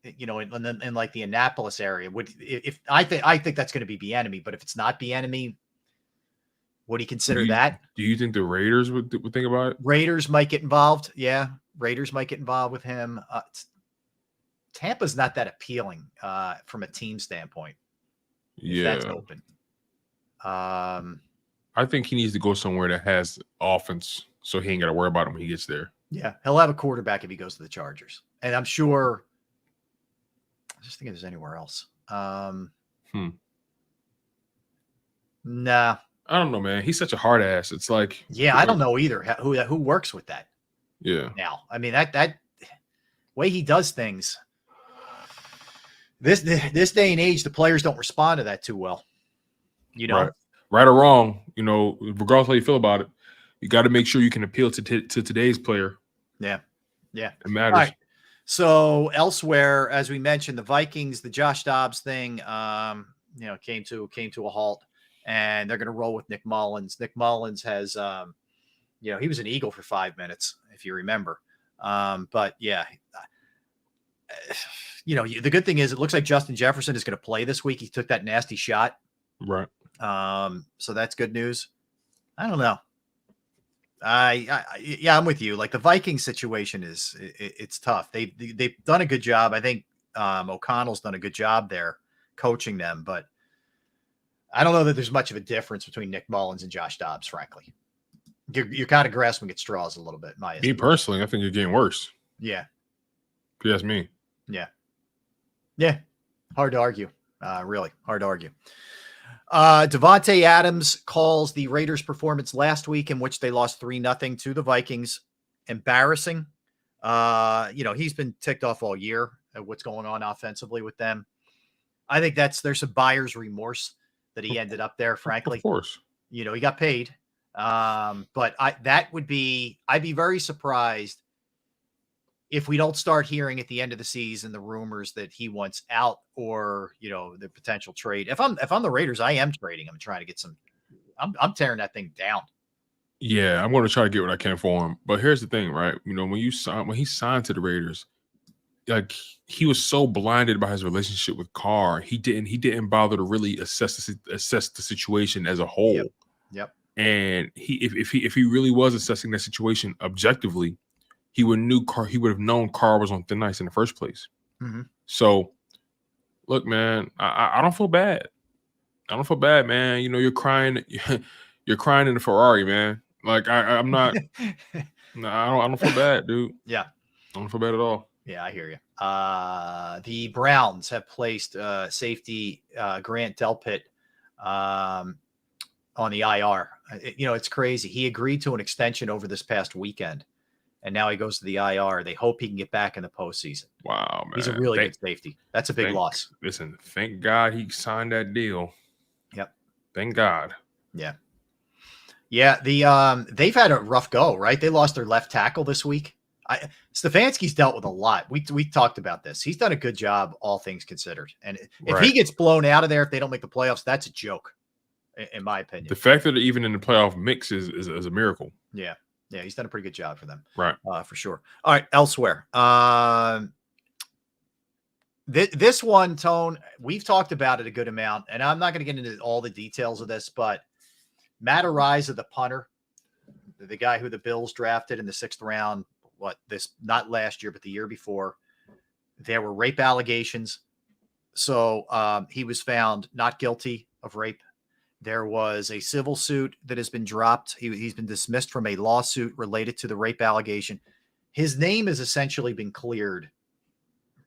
in like the Annapolis area. I think that's going to be Bieniemy, but if it's not Bieniemy, would he consider that? Do you think the Raiders would think about it? Raiders might get involved. Yeah, Raiders might get involved with him. Tampa's not that appealing from a team standpoint. Yeah, that's open. I think he needs to go somewhere that has offense, so he ain't got to worry about him when he gets there. Yeah, he'll have a quarterback if he goes to the Chargers, and I'm sure. I'm just thinking if there's anywhere else. Nah. I don't know, man. He's such a hard ass. It's like, yeah, I don't know either who works with that. Yeah. Now, I mean that way he does things. This day and age, the players don't respond to that too well. Right or wrong, regardless of how you feel about it, you got to make sure you can appeal to today's player. Yeah. It matters. All right. So elsewhere, as we mentioned, the Vikings, the Josh Dobbs thing, came to a halt. And they're going to roll with Nick Mullins. Nick Mullins has, he was an Eagle for 5 minutes, if you remember. But yeah, the good thing is it looks like Justin Jefferson is going to play this week. He took that nasty shot. Right. So that's good news. I don't know. I'm with you. Like, the Vikings situation it's tough. They've done a good job. I think O'Connell's done a good job there coaching them, but I don't know that there's much of a difference between Nick Mullins and Josh Dobbs, frankly. You're kind of grasping at straws a little bit. Me personally, I think you're getting worse. Yeah. If you ask me. Yeah. Yeah. Hard to argue. Really hard to argue. Devontae Adams calls the Raiders' performance last week, in which they lost 3-0 to the Vikings, embarrassing. He's been ticked off all year at what's going on offensively with them. I think there's some buyer's remorse that he ended up there, frankly. Of course. He got paid. But I'd be very surprised if we don't start hearing at the end of the season the rumors that he wants out, or, the potential trade. If I'm the Raiders, I am trading. I'm trying to get some. I'm tearing that thing down. Yeah, I'm going to try to get what I can for him. But here's the thing, right? When he signed to the Raiders, like, he was so blinded by his relationship with Carr, he didn't bother to really assess the situation as a whole. Yep. And if he really was assessing that situation objectively, he would have known Carr was on thin ice in the first place. Mm-hmm. So, look, man, I don't feel bad. I don't feel bad, man. You're crying. You're crying in the Ferrari, man. Like, I'm not. No, I don't feel bad, dude. Yeah. I don't feel bad at all. Yeah, I hear you. The Browns have placed safety Grant Delpit on the IR. It's crazy. He agreed to an extension over this past weekend, and now he goes to the IR. They hope he can get back in the postseason. Wow, man. He's a really good safety. That's a big loss. Listen, thank God he signed that deal. Yep. Thank God. Yeah. Yeah, they've had a rough go, right? They lost their left tackle this week. Stefanski's dealt with a lot. We talked about this. He's done a good job, all things considered. And if he gets blown out of there, if they don't make the playoffs, that's a joke, in my opinion. The fact that they're even in the playoff mix is a miracle. Yeah. Yeah, he's done a pretty good job for them. Right. For sure. All right, elsewhere. This one, Tone, we've talked about it a good amount, and I'm not going to get into all the details of this, but Matt Araiza, the punter, the guy who the Bills drafted in the 6th round, not last year, but the year before, there were rape allegations. So he was found not guilty of rape. There was a civil suit that has been dropped. He's been dismissed from a lawsuit related to the rape allegation. His name has essentially been cleared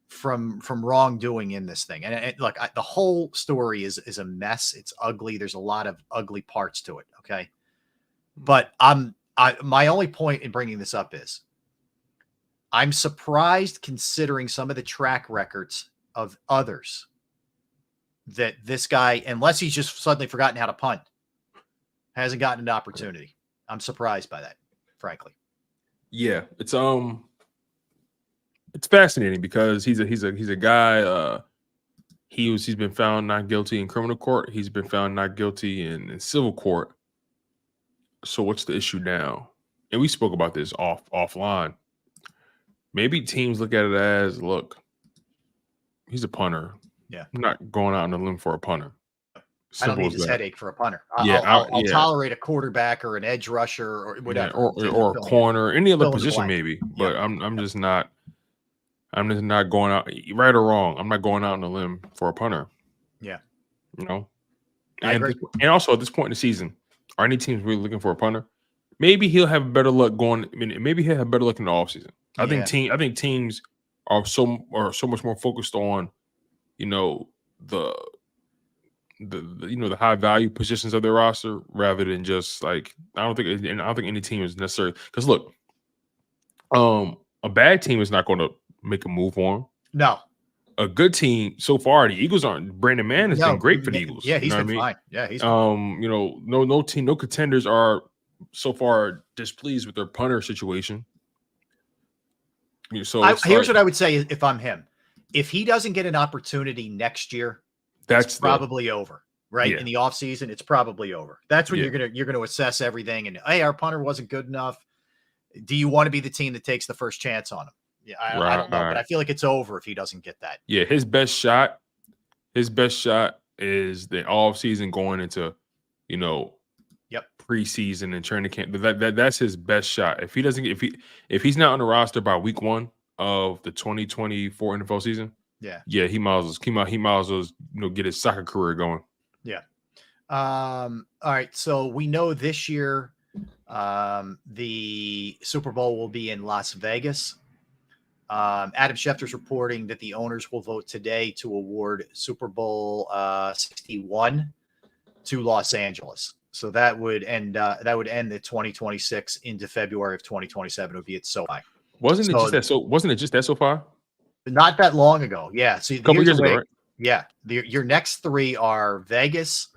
from wrongdoing in this thing. And look, the whole story is a mess. It's ugly. There's a lot of ugly parts to it. Okay. But my only point in bringing this up is I'm surprised, considering some of the track records of others, that this guy, unless he's just suddenly forgotten how to punt, hasn't gotten an opportunity. I'm surprised by that, frankly. Yeah, it's fascinating because he's a guy. He's been found not guilty in criminal court. He's been found not guilty in civil court. So what's the issue now? And we spoke about this offline. Maybe teams look at it as, look, he's a punter. Yeah, I'm not going out on a limb for a punter. I don't need this headache for a punter. I'll tolerate a quarterback or an edge rusher or whatever, or a corner, any other position maybe. But I'm just not going out, right or wrong. I'm not going out on a limb for a punter. Yeah, you know. I agree. And also at this point in the season, are any teams really looking for a punter? Maybe he'll have better luck going. I mean, maybe he'll have better luck in the offseason. I think teams are so much more focused on, the high value positions of their roster rather than just like I don't think any team is necessarily, because look, a bad team is not going to make a move for him. No. A good team so far, the Eagles aren't. Brandon Mann has been great for the Eagles. Yeah, he's been fine. Yeah, he's no contenders are so far displeased with their punter situation. So here's what I would say if I'm him. If he doesn't get an opportunity next year, that's probably over. Right? Yeah. In the offseason, it's probably over. That's when you're gonna assess everything and, hey, our punter wasn't good enough. Do you want to be the team that takes the first chance on him? Yeah, I don't know, but I feel like it's over if he doesn't get that. Yeah, his best shot is the offseason going into, preseason and training camp. That's his best shot. If he's not on the roster by week 1 of the 2024 NFL season, he might as well get his soccer career going. Yeah. All right. So we know this year the Super Bowl will be in Las Vegas. Adam Schefter's reporting that the owners will vote today to award Super Bowl 61 to Los Angeles. So that would end the 2026 into February of 2027. It would be at SoFi. Wasn't it just that SoFi? Not that long ago. Yeah. So a couple years ago, right? Yeah. Your next 3 are Vegas,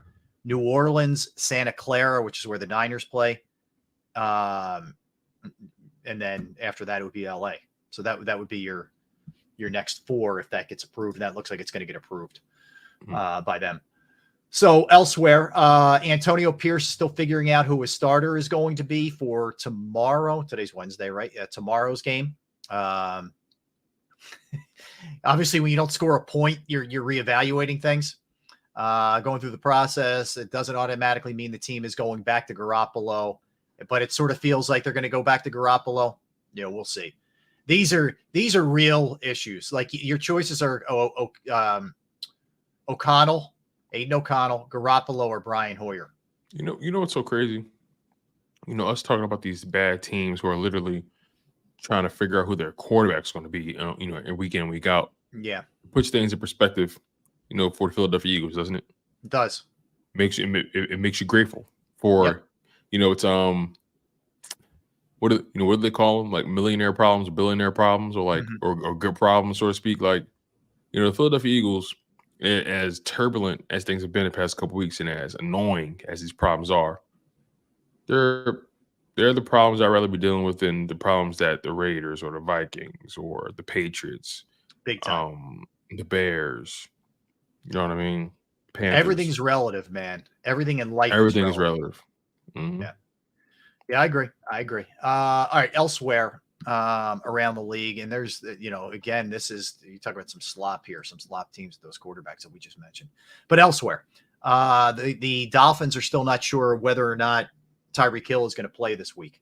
New Orleans, Santa Clara, which is where the Niners play. And then after that, it would be LA. So that would be your next 4 if that gets approved. And that looks like it's going to get approved by them. So elsewhere, Antonio Pierce is still figuring out who his starter is going to be for tomorrow. Today's Wednesday, right? Yeah, tomorrow's game. Obviously, when you don't score a point, you're reevaluating things. Going through the process, it doesn't automatically mean the team is going back to Garoppolo, but it sort of feels like they're going to go back to Garoppolo. We'll see. These are real issues. Like your choices are O'Connell, Aiden O'Connell, Garoppolo, or Brian Hoyer. You know what's so crazy? Us talking about these bad teams who are literally trying to figure out who their quarterback's going to be, week in and week out. Yeah, puts things in perspective, for the Philadelphia Eagles, doesn't it? It does. It makes you grateful for, it's what do they call them? Like millionaire problems, or billionaire problems, or like or good problems, so to speak. Like, the Philadelphia Eagles, as turbulent as things have been the past couple weeks and as annoying as these problems are, they're the problems I'd rather be dealing with than the problems that the Raiders or the Vikings or the Patriots, big time, the Bears. You know what I mean? Panthers. Everything's relative, man. Everything in life. Everything is relative. Mm-hmm. Yeah, I agree. All right, elsewhere around the league, and there's, again, this is, you talk about some slop here, some slop teams, those quarterbacks that we just mentioned. But elsewhere, the Dolphins are still not sure whether or not Tyreek Hill is going to play this week.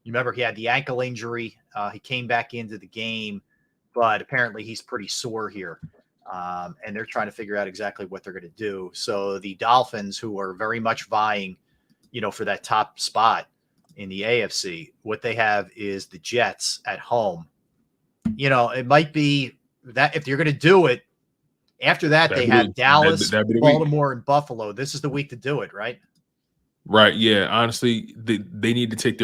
You remember he had the ankle injury. He came back into the game, but apparently he's pretty sore here. And they're trying to figure out exactly what they're going to do. So the Dolphins, who are very much vying, for that top spot in the AFC, what they have is the Jets at home. It might be that if you're going to do it, after that, they have Dallas, Baltimore, and Buffalo. This is the week to do it, right? Right. Yeah. Honestly, they need to take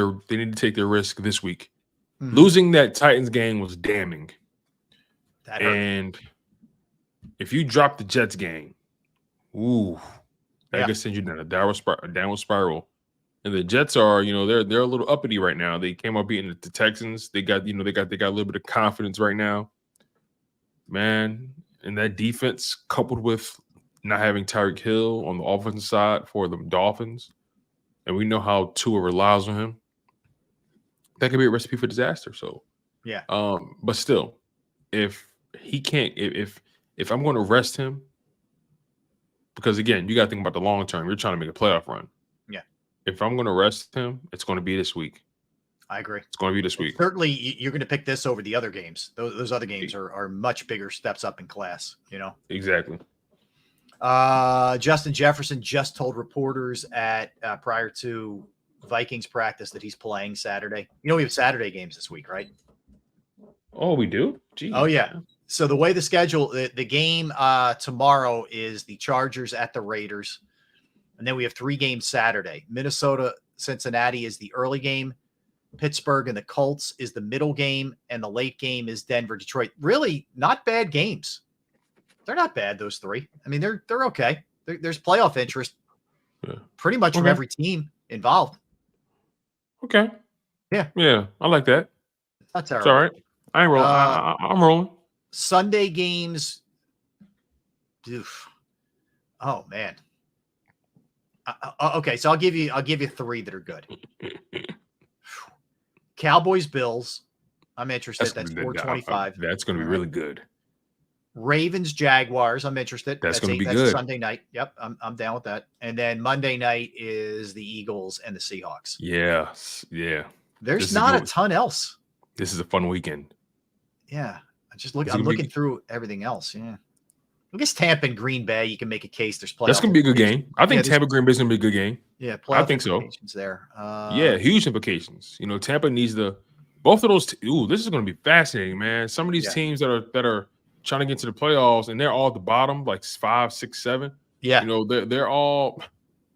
their risk this week. Mm-hmm. Losing that Titans game was damning. And if you drop the Jets game, that could send you down a downward spiral. And the Jets are, they're a little uppity right now. They came out beating the Texans. They got a little bit of confidence right now, man. And that defense, coupled with not having Tyreek Hill on the offensive side for the Dolphins, and we know how Tua relies on him, that could be a recipe for disaster. So, yeah. But still, if he can't, if I'm going to rest him, because again, you got to think about the long term. You're trying to make a playoff run. Yeah. If I'm going to rest him, it's going to be this week. I agree. It's going to be this week. Certainly, you're going to pick this over the other games. Those other games are much bigger steps up in class, Exactly. Justin Jefferson just told reporters prior to Vikings practice that he's playing Saturday. We have Saturday games this week, right? Oh, we do? Jeez. Oh, yeah. So the way the schedule, the game tomorrow is the Chargers at the Raiders. And then we have 3 games Saturday. Minnesota, Cincinnati is the early game. Pittsburgh and the Colts is the middle game. And the late game is Denver, Detroit. Really not bad games. They're not bad, those 3. I mean, they're okay. There's playoff interest pretty much from every team involved. Okay. Yeah. Yeah, I like that. That's terrible. It's all right. I ain't rolling. I'm rolling. Sunday games. Oof. Oh man. Okay, so I'll give you 3 that are good. Cowboys, Bills. I'm interested. That's 425. That's going to be really good. Ravens, Jaguars. I'm interested. That's going to be that's good. Sunday night. Yep, I'm down with that. And then Monday night is the Eagles and the Seahawks. Yeah. There's not a ton else. This is a fun weekend. Yeah, I'm looking through everything else. Yeah, I guess Tampa and Green Bay. You can make a case. There's playoff. That's going to be a good game. I think Tampa Green Bay is going to be a good game. Yeah, I think so. There. Yeah, huge implications. Tampa needs both of those. This is going to be fascinating, man. Some of these teams that are trying to get to the playoffs and they're all at the bottom, like 5, 6, 7. Yeah, they're all.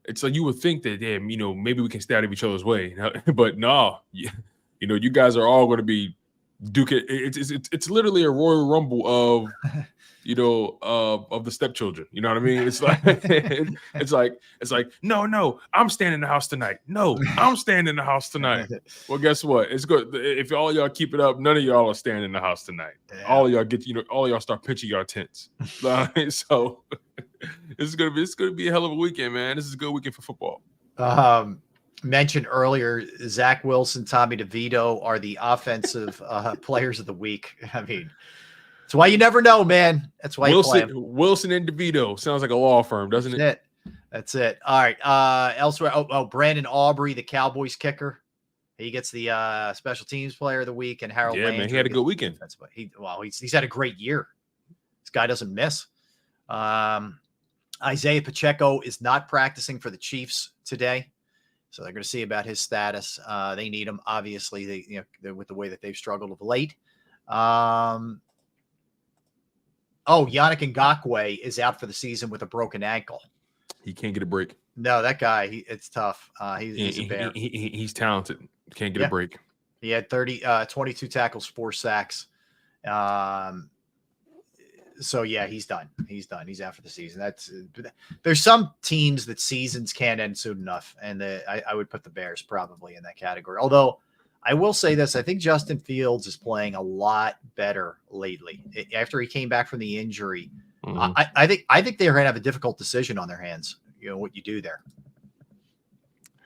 It's like you would think that maybe we can stay out of each other's way, but no, you guys are all going to be duke it. It's literally a Royal Rumble of of the stepchildren. You know what I mean? It's like it's like no, I'm staying in the house tonight. No, I'm staying in the house tonight. Well, guess what? It's good if all y'all keep it up. None of y'all are staying in the house tonight. Yeah. All of y'all all of y'all start pitching y'all tents. So it's gonna be a hell of a weekend, man. This is a good weekend for football. Mentioned earlier, Zach Wilson, Tommy DeVito are the offensive players of the week. I mean, that's why you never know, man. That's why Wilson and DeVito sounds like a law firm, doesn't it? That's it. All right. Elsewhere, Brandon Aubrey, the Cowboys kicker, he gets the special teams player of the week, and Harold. Yeah, man, he had a good weekend. That's what he's had a great year. This guy doesn't miss. Isaiah Pacheco is not practicing for the Chiefs today. So they're going to see about his status. They need him, obviously. With the way that they've struggled of late. Yannick Ngakoue is out for the season with a broken ankle. He can't get a break. No, that guy, it's tough. He's a bear. He's talented. Can't get a break. He had 22 tackles, 4 sacks. So yeah, he's done. He's out for the season. There's some teams that seasons can't end soon enough, and I would put the Bears probably in that category. Although I will say this, I think Justin Fields is playing a lot better lately. After he came back from the injury, I think they're going to have a difficult decision on their hands. What you do there.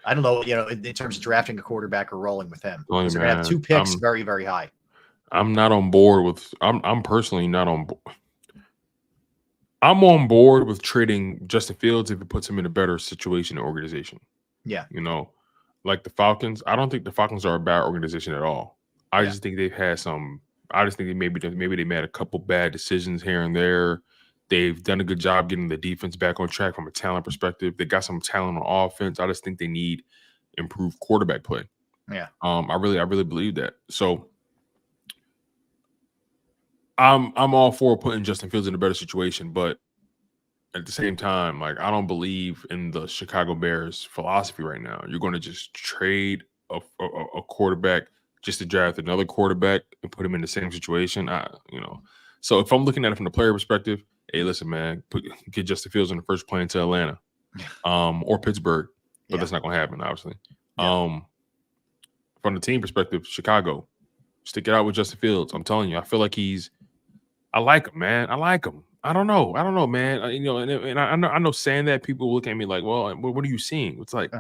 I don't know. In terms of drafting a quarterback or rolling with him, they're going to have 2 picks, very, very high. I'm not on board with. I'm personally not on board. I'm on board with trading Justin Fields if it puts him in a better situation or organization. Yeah. Like the Falcons. I don't think the Falcons are a bad organization at all. I just think they've had some. I just think maybe they made a couple bad decisions here and there. They've done a good job getting the defense back on track from a talent perspective. They got some talent on offense. I just think they need improved quarterback play. Yeah. I really believe that. So I'm all for putting Justin Fields in a better situation, but at the same time, like, I don't believe in the Chicago Bears philosophy right now. You're going to just trade a quarterback just to draft another quarterback and put him in the same situation. So if I'm looking at it from the player perspective, hey, listen, man, get Justin Fields in the first plane to Atlanta, or Pittsburgh, but that's not going to happen, obviously. Yeah. From the team perspective, Chicago, stick it out with Justin Fields. I'm telling you, I feel like I like him, man. I like him. I don't know, man. And I know saying that, people look at me like, well, what are you seeing? It's like,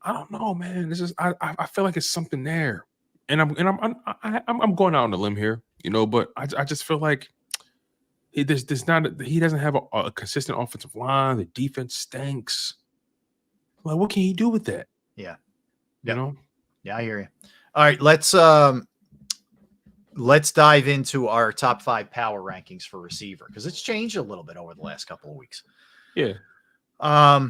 I don't know, man. This is I feel like it's something there, and I'm going out on a limb here, but I just feel like he doesn't have a consistent offensive line. The defense stinks. Like, what can he do with that? Yeah. Yeah, I hear you. All right, let's dive into our top 5 power rankings for receiver, because it's changed a little bit over the last couple of weeks. Yeah. I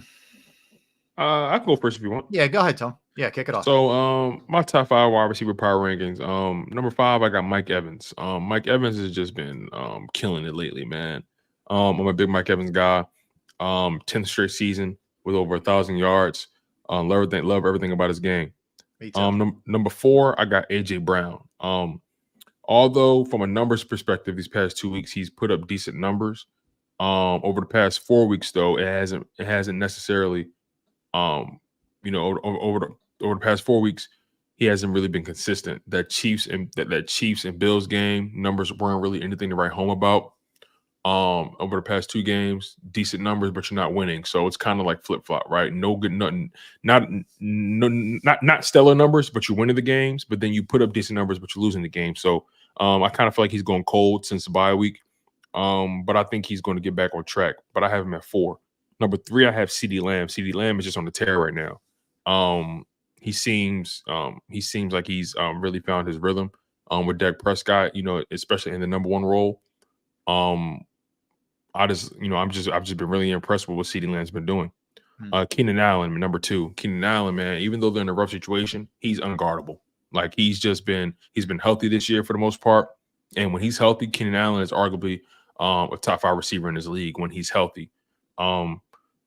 can go first if you want. Yeah, go ahead, Tom. Yeah, kick it off. So my top 5 wide receiver power rankings. Number 5, I got Mike Evans. Mike Evans has just been killing it lately, man. I'm a big Mike Evans guy. 10th straight season with over 1,000 yards. Love everything about his game. Me too. Number 4, I got AJ Brown. Although from a numbers perspective, these past 2 weeks he's put up decent numbers. Over the past 4 weeks, though, it hasn't necessarily, over the past 4 weeks, he hasn't really been consistent. That Chiefs and Bills game numbers weren't really anything to write home about. Over the past 2 games, decent numbers, but you're not winning. So it's kind of like flip-flop, right? No good, nothing, not stellar numbers, but you're winning the games, but then you put up decent numbers, but you're losing the game. So I kind of feel like he's going cold since the bye week. But I think he's going to get back on track. But I have him at 4. Number 3, I have CeeDee Lamb. CeeDee Lamb is just on the tear right now. He seems like he's really found his rhythm with Dak Prescott, especially in the number 1 role. I've just been really impressed with what CeeDee Lamb's been doing. Keenan Allen, number 2. Keenan Allen, man, even though they're in a rough situation, he's unguardable. Like, he's been healthy this year for the most part. And when he's healthy, Keenan Allen is arguably a top 5 receiver in his league when he's healthy. I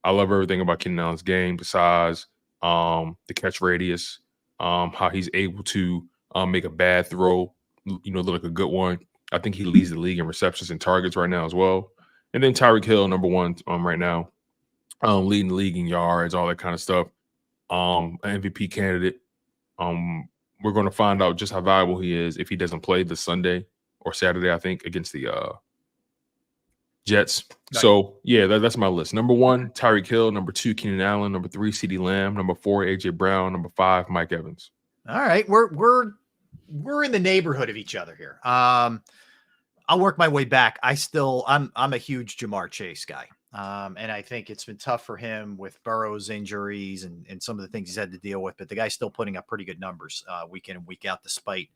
love everything about Keenan Allen's game besides the catch radius, how he's able to make a bad throw, look like a good one. I think he leads the league in receptions and targets right now as well. And then Tyreek Hill, number 1 right now, leading the league in yards, all that kind of stuff. An MVP candidate. We're going to find out just how valuable he is if he doesn't play this Sunday or Saturday, I think, against the Jets. Nice. So, yeah, that's my list. Number 1, Tyreek Hill. Number 2, Keenan Allen. Number 3, CeeDee Lamb. Number 4, AJ Brown. Number 5, Mike Evans. All right, we're in the neighborhood of each other here. I'll work my way back. I'm a huge Jamar Chase guy. And I think it's been tough for him with Burrow's injuries and some of the things he's had to deal with, but the guy's still putting up pretty good numbers week in and week out, despite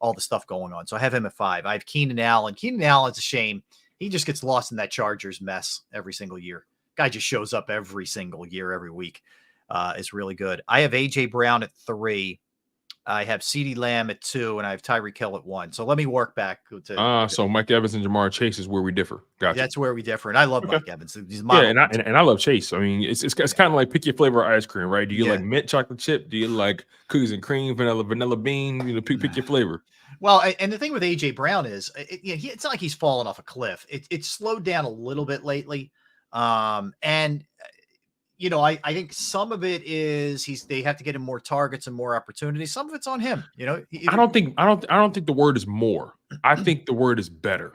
all the stuff going on. So I have him at 5. I have Keenan Allen. Keenan Allen's a shame. He just gets lost in that Chargers mess every single year. Guy just shows up every single year, every week. Is really good. I have AJ Brown at 3. I have CeeDee Lamb at 2, and I have Tyreek Hill at 1. So let me work back to. So Mike Evans and Jamar Chase is where we differ. Gotcha. That's where we differ, and I love Mike Evans. He's and I love Chase. I mean, it's kind of like pick your flavor of ice cream, right? Do you like mint chocolate chip? Do you like cookies and cream, vanilla bean? Pick your flavor. Well, and the thing with AJ Brown is, it's not like he's fallen off a cliff. It's slowed down a little bit lately, and. I think some of it is they have to get him more targets and more opportunities. Some of it's on him. I don't think the word is more. I think the word is better.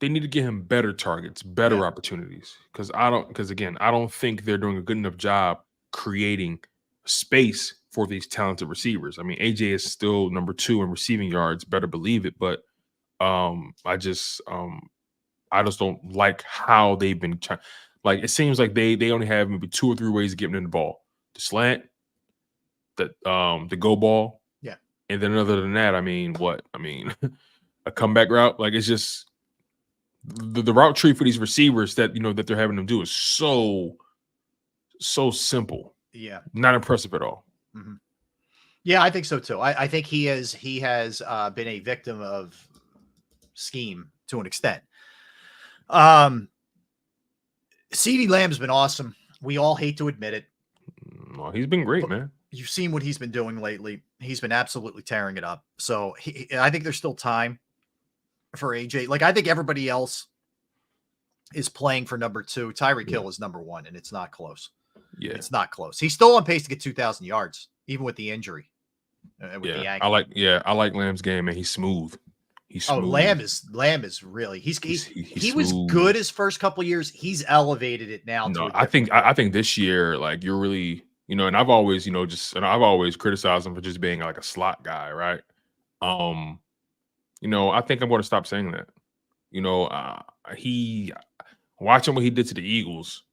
They need to get him better targets, better opportunities. Because I don't think they're doing a good enough job creating space for these talented receivers. I mean, AJ is still number 2 in receiving yards. Better believe it. But I just don't like how they've been trying. Like, it seems like they only have maybe 2 or 3 ways of getting in the ball: the slant, the go ball, and then other than that, a comeback route. Like, it's just the route tree for these receivers that that they're having them do is so simple. Yeah, not impressive at all. Mm-hmm. Yeah, I think so too. I think he has been a victim of scheme to an extent. CeeDee Lamb's been awesome. We all hate to admit it. Well, he's been great, man. You've seen what he's been doing lately. He's been absolutely tearing it up. So I think there's still time for AJ. Like, I think everybody else is playing for number 2. Tyreek Hill is number 1, and it's not close. Yeah, it's not close. He's still on pace to get 2,000 yards, even with the injury. With the ankle. I like Lamb's game, man. He's smooth. He's smooth. Lamb is really he was good his first couple of years. He's elevated it now. No, I think this year, like, you're really, and I've always, I've always criticized him for just being like a slot guy, right? I think I'm going to stop saying that. He watching what he did to the Eagles,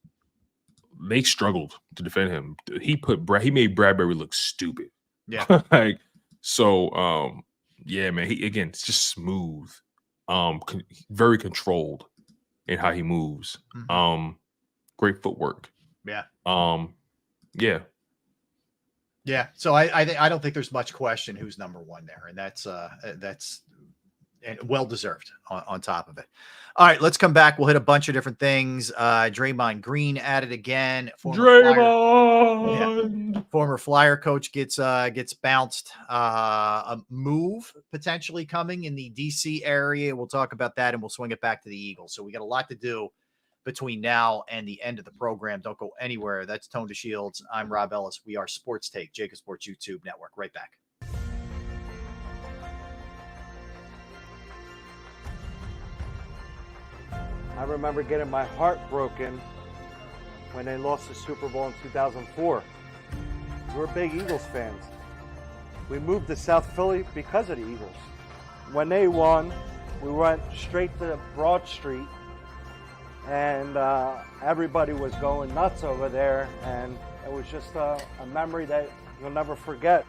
they struggled to defend him. He made Bradbury look stupid. Yeah. Yeah, man. It's just smooth, very controlled in how he moves. Mm-hmm. Great footwork. Yeah. Yeah. So I don't think there's much question who's number 1 there, and that's and well deserved on top of it. All right, let's come back. We'll hit a bunch of different things. Draymond Green at it again. Former Flyer coach gets bounced. A move potentially coming in the DC area. We'll talk about that, and we'll swing it back to the Eagles. So we got a lot to do between now and the end of the program. Don't go anywhere. That's Tone to Shields. I'm Rob Ellis. We are Sports Take, JAKIB Sports YouTube Network. Right back. I remember getting my heart broken when they lost the Super Bowl in 2004. We're big Eagles fans. We moved to South Philly because of the Eagles. When they won, we went straight to Broad Street, and everybody was going nuts over there, and it was just a memory that you'll never forget.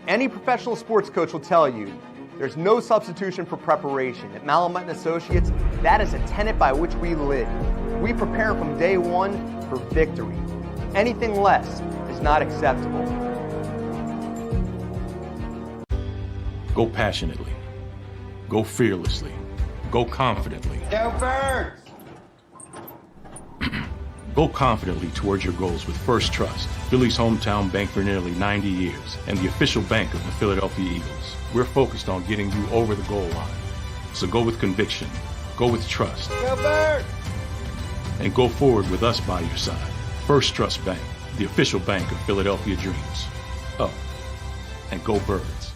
Any professional sports coach will tell you there's no substitution for preparation. At Malamut & Associates, that is a tenet by which we live. We prepare from day one for victory. Anything less is not acceptable. Go passionately. Go fearlessly. Go confidently. Go Birds! Go confidently towards your goals with First Trust, Philly's hometown bank for nearly 90 years, and the official bank of the Philadelphia Eagles. We're focused on getting you over the goal line. So go with conviction, go with trust, Go Birds! and go forward with us by your side. First Trust Bank, the official bank of Philadelphia dreams. Up and go Birds.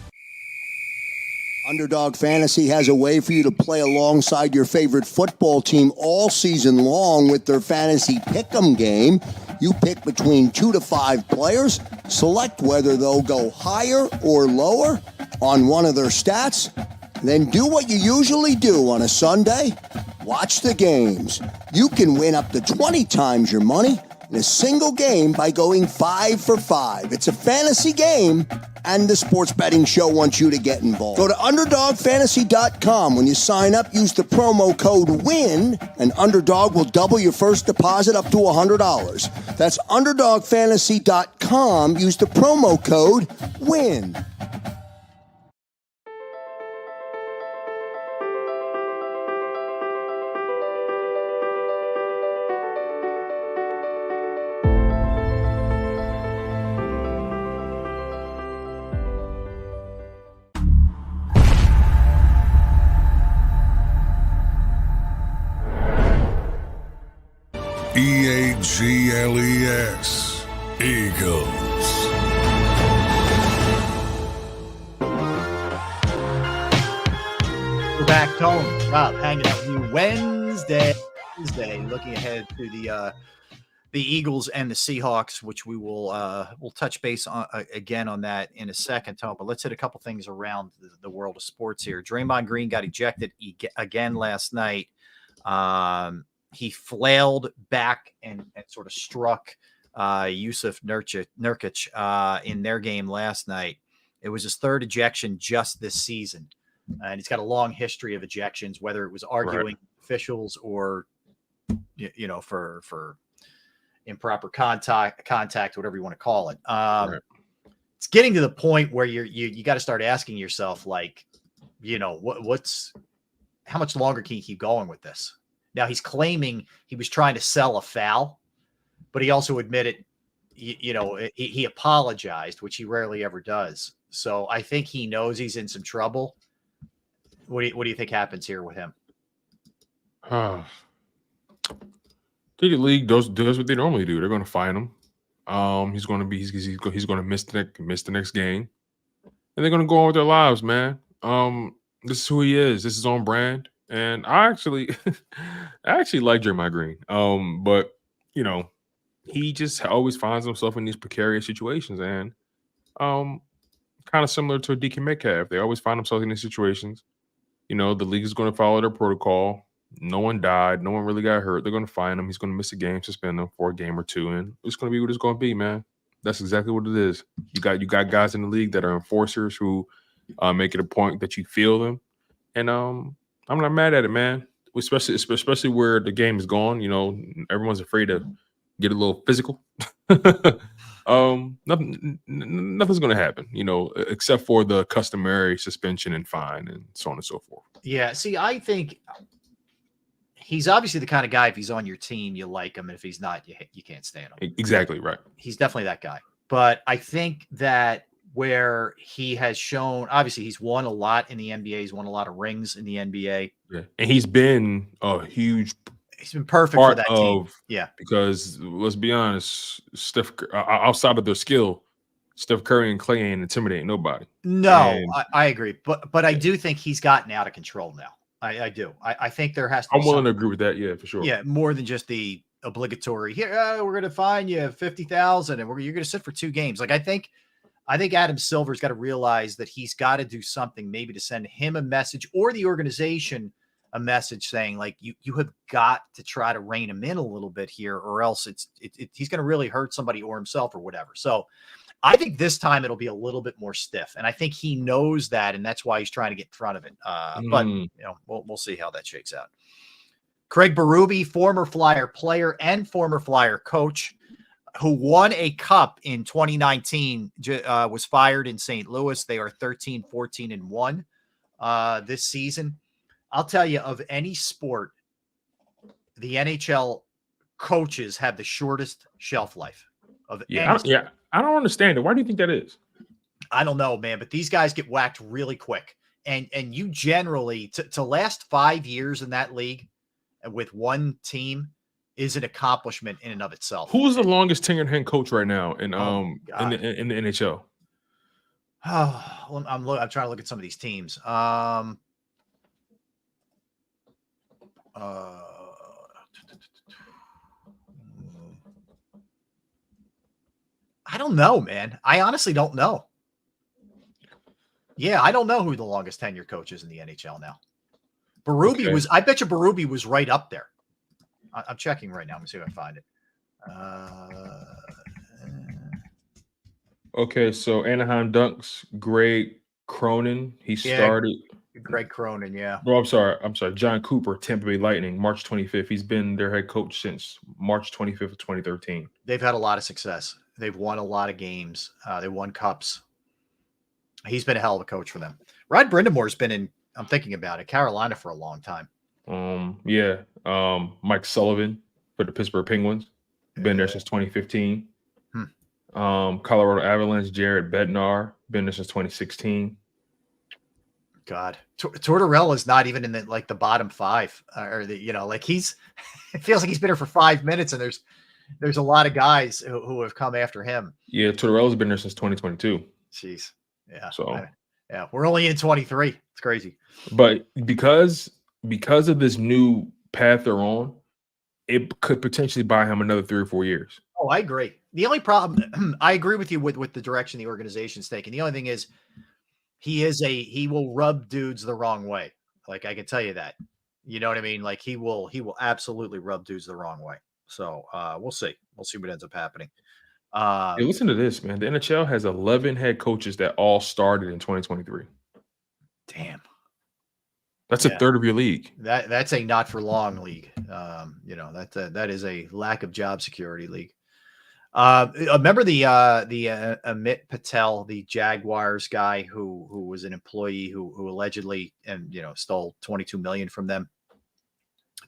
Underdog Fantasy has a way for you to play alongside your favorite football team all season long with their fantasy pick'em game. You pick between 2 to 5 players, select whether they'll go higher or lower on one of their stats, then do what you usually do on a Sunday, watch the games. You can win up to 20 times your money in a single game by going 5 for 5. It's a fantasy game, and the Sports Betting Show wants you to get involved. Go to UnderdogFantasy.com. When you sign up, use the promo code WIN, and Underdog will double your first deposit up to $100. That's UnderdogFantasy.com. Use the promo code WIN. EAGLES, Eagles. We're back, Tone. Rob, hanging out with you Wednesday, looking ahead to the Eagles and the Seahawks, which we will we'll touch base on again on that in a second, Tone. But let's hit a couple things around the world of sports here. Draymond Green got ejected again last night. He flailed back and sort of struck Yusuf Nurkic in their game last night. It was his third ejection just this season. And he's got a long history of ejections, whether it was arguing officials or, for improper contact, whatever you want to call it. It's getting to the point where you got to start asking yourself, like, how much longer can you keep going with this? Now, he's claiming he was trying to sell a foul, but he also admitted, he apologized, which he rarely ever does. So I think he knows he's in some trouble. What do you think happens here with him? The league does what they normally do. They're going to fine him. He's going to miss the next game, and they're going to go on with their lives, man. This is who he is. This is on brand. And I actually like Draymond Green. But he just always finds himself in these precarious situations, and kind of similar to a DK Metcalf. They always find themselves in these situations. The league is going to follow their protocol. No one died. No one really got hurt. They're going to fine him. He's going to miss a game, suspend him for a game or two, and it's going to be what it's going to be, man. That's exactly what it is. You got guys in the league that are enforcers who make it a point that you feel them, and I'm not mad at it, man. Especially where the game is gone. Everyone's afraid to get a little physical. Nothing's going to happen, except for the customary suspension and fine and so on and so forth. Yeah. See, I think he's obviously the kind of guy, if he's on your team, you like him. And if he's not, you can't stand him. Exactly right. He's definitely that guy. But I think that where he has shown, obviously he's won a lot in the NBA. He's won a lot of rings in the NBA. Yeah. And he's been a huge He's been perfect for that team. Yeah. Because let's be honest, Steph, outside of their skill, Steph Curry and Clay ain't intimidating nobody. No, I agree. But I do think he's gotten out of control now. I do. I think there has to be I'm willing to agree with that. Yeah, for sure. Yeah, more than just the obligatory here. We're going to fine you $50,000 and you're going to sit for 2 games. Like I think Adam Silver's got to realize that he's got to do something, maybe to send him a message or the organization a message saying, like, you have got to try to rein him in a little bit here, or else he's going to really hurt somebody or himself or whatever. So I think this time it'll be a little bit more stiff, and I think he knows that, and that's why he's trying to get in front of it. But we'll see how that shakes out. Craig Berube, former Flyer player and former Flyer coach, who won a cup in 2019, was fired in St. Louis. They are 13-14-1 this season. I'll tell you, of any sport, the NHL coaches have the shortest shelf life of any sport. I don't understand it. Why do you think that is? I don't know, man, but these guys get whacked really quick. And you generally, to last 5 years in that league with one team is an accomplishment in and of itself. Who's the longest tenured head coach right now in the NHL? Oh, I'm trying to look at some of these teams. I don't know, man. I honestly don't know. Yeah, I don't know who the longest tenure coach is in the NHL now. Berube I bet you Berube was right up there. I'm checking right now. Let me see if I can find it. Okay, so Anaheim Ducks, Greg Cronin. He started. Greg Cronin, yeah. Oh, I'm sorry. John Cooper, Tampa Bay Lightning, March 25th. He's been their head coach since March 25th of 2013. They've had a lot of success. They've won a lot of games. They won cups. He's been a hell of a coach for them. Rod Brindamore's been in, I'm thinking about it, Carolina for a long time. Mike Sullivan for the Pittsburgh Penguins. Been there since 2015. Colorado Avalanche, Jared Bednar, been there since 2016. God, Tortorella's not even in the bottom five, or it feels like he's been here for 5 minutes, and there's a lot of guys who have come after him. Yeah, Tortorella's been there since 2022. Jeez, yeah. So we're only in 23. It's crazy. But because of this new path they're on, it could potentially buy him another 3 or 4 years. Oh, I agree. The only problem, I agree with you with the direction the organization's taking. The only thing is, he will rub dudes the wrong way. Like, I can tell you that. You know what I mean? Like, he will absolutely rub dudes the wrong way. So we'll see. We'll see what ends up happening. Hey, listen to this, man. The NHL has 11 head coaches that all started in 2023. Damn. That's a third of your league. That's a not for long league. That is a lack of job security league. Remember the Amit Patel, the Jaguars guy who was an employee who allegedly stole $22 million from them,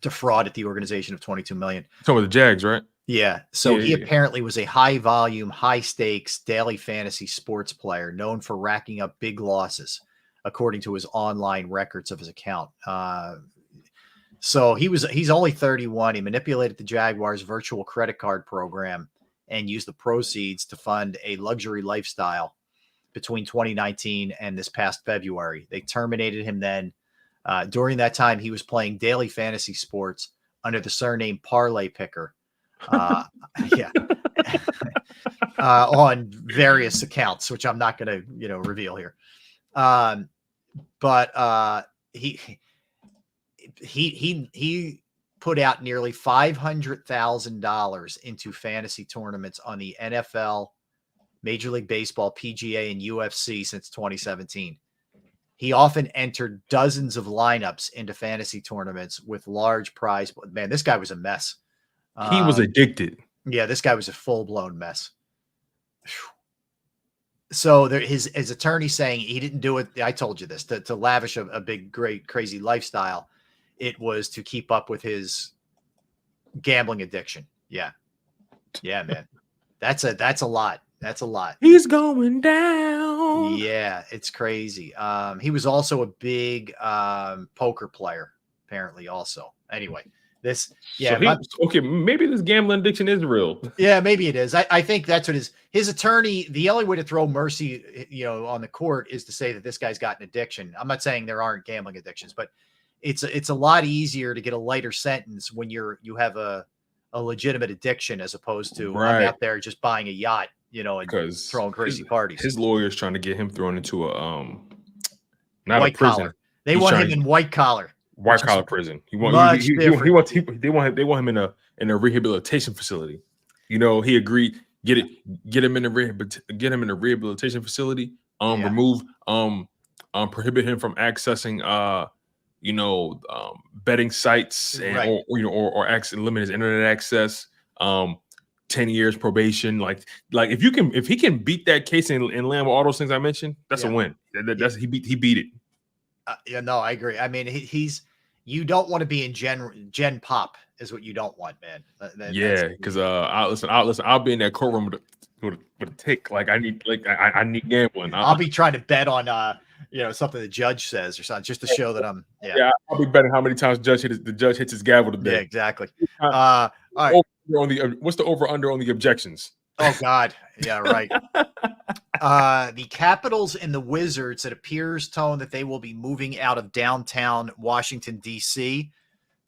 defrauded the organization of $22 million. Talking about the Jags, right? Yeah. So he apparently was a high volume, high stakes daily fantasy sports player known for racking up big losses, according to his online records of his account. So he's only 31. He manipulated the Jaguars' virtual credit card program and used the proceeds to fund a luxury lifestyle between 2019 and this past February. They terminated him then. During that time, he was playing daily fantasy sports under the surname Parlay Picker. On various accounts, which I'm not going to, reveal here. But he put out nearly $500,000 into fantasy tournaments on the NFL, Major League Baseball, PGA, and UFC since 2017. He often entered dozens of lineups into fantasy tournaments with large prize. Man, this guy was a mess. He was addicted. Yeah, this guy was a full-blown mess. So his attorney saying he didn't do it. I told you this, to lavish a big, great, crazy lifestyle. It was to keep up with his gambling addiction. Yeah. Yeah, man. That's a lot. That's a lot. He's going down. Yeah, it's crazy. He was also a big poker player, apparently also. Anyway, okay, maybe this gambling addiction is real. Yeah, maybe it is. I think that's what his attorney, the only way to throw mercy, on the court is to say that this guy's got an addiction. I'm not saying there aren't gambling addictions, but it's a lot easier to get a lighter sentence when you have a legitimate addiction as opposed to I'm out there just buying a yacht, and throwing crazy parties. His lawyer's trying to get him thrown into not white a prison. Collar. They want him in white collar. White collar prison. They want him in a rehabilitation facility. He agreed get him in a rehabilitation facility. Remove prohibit him from accessing betting sites and or limit his internet access. 10 years probation. Like if he can beat that case and land with all those things I mentioned, that's a win. He beat it. No, I agree. I mean, you don't want to be in Gen Pop is what you don't want, man. Because I'll be in that courtroom with a tick. Like I need gambling. I'll be trying to bet on something the judge says or something just to show that I'm. Yeah, I'll be betting how many times the judge hits his gavel today. Yeah, exactly. All right. What's the over under on the objections? Oh God, yeah, right. The Capitals and the Wizards, it appears, Tone, that they will be moving out of downtown Washington, D.C.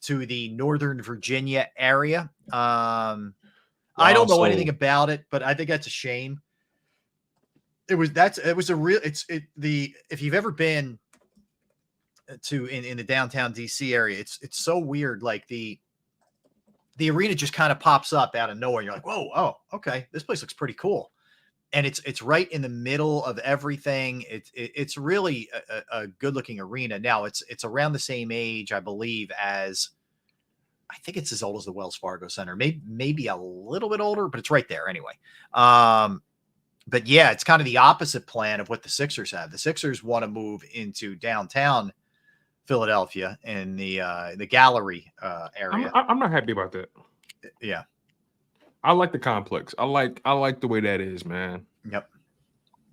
to the Northern Virginia area. I don't know anything about it, but I think that's a shame. If you've ever been to in the downtown DC area, it's so weird. Like the arena just kind of pops up out of nowhere. You're like, whoa, oh, okay, this place looks pretty cool. And it's right in the middle of everything. It's really a good looking arena. Now it's around the same age, I believe, as I think it's as old as the Wells Fargo Center, maybe a little bit older, but it's right there anyway. But yeah, it's kind of the opposite plan of what the Sixers have. The Sixers want to move into downtown Philadelphia in the gallery area. I'm not happy about that. Yeah. I like the complex. I like the way that is, man. Yep.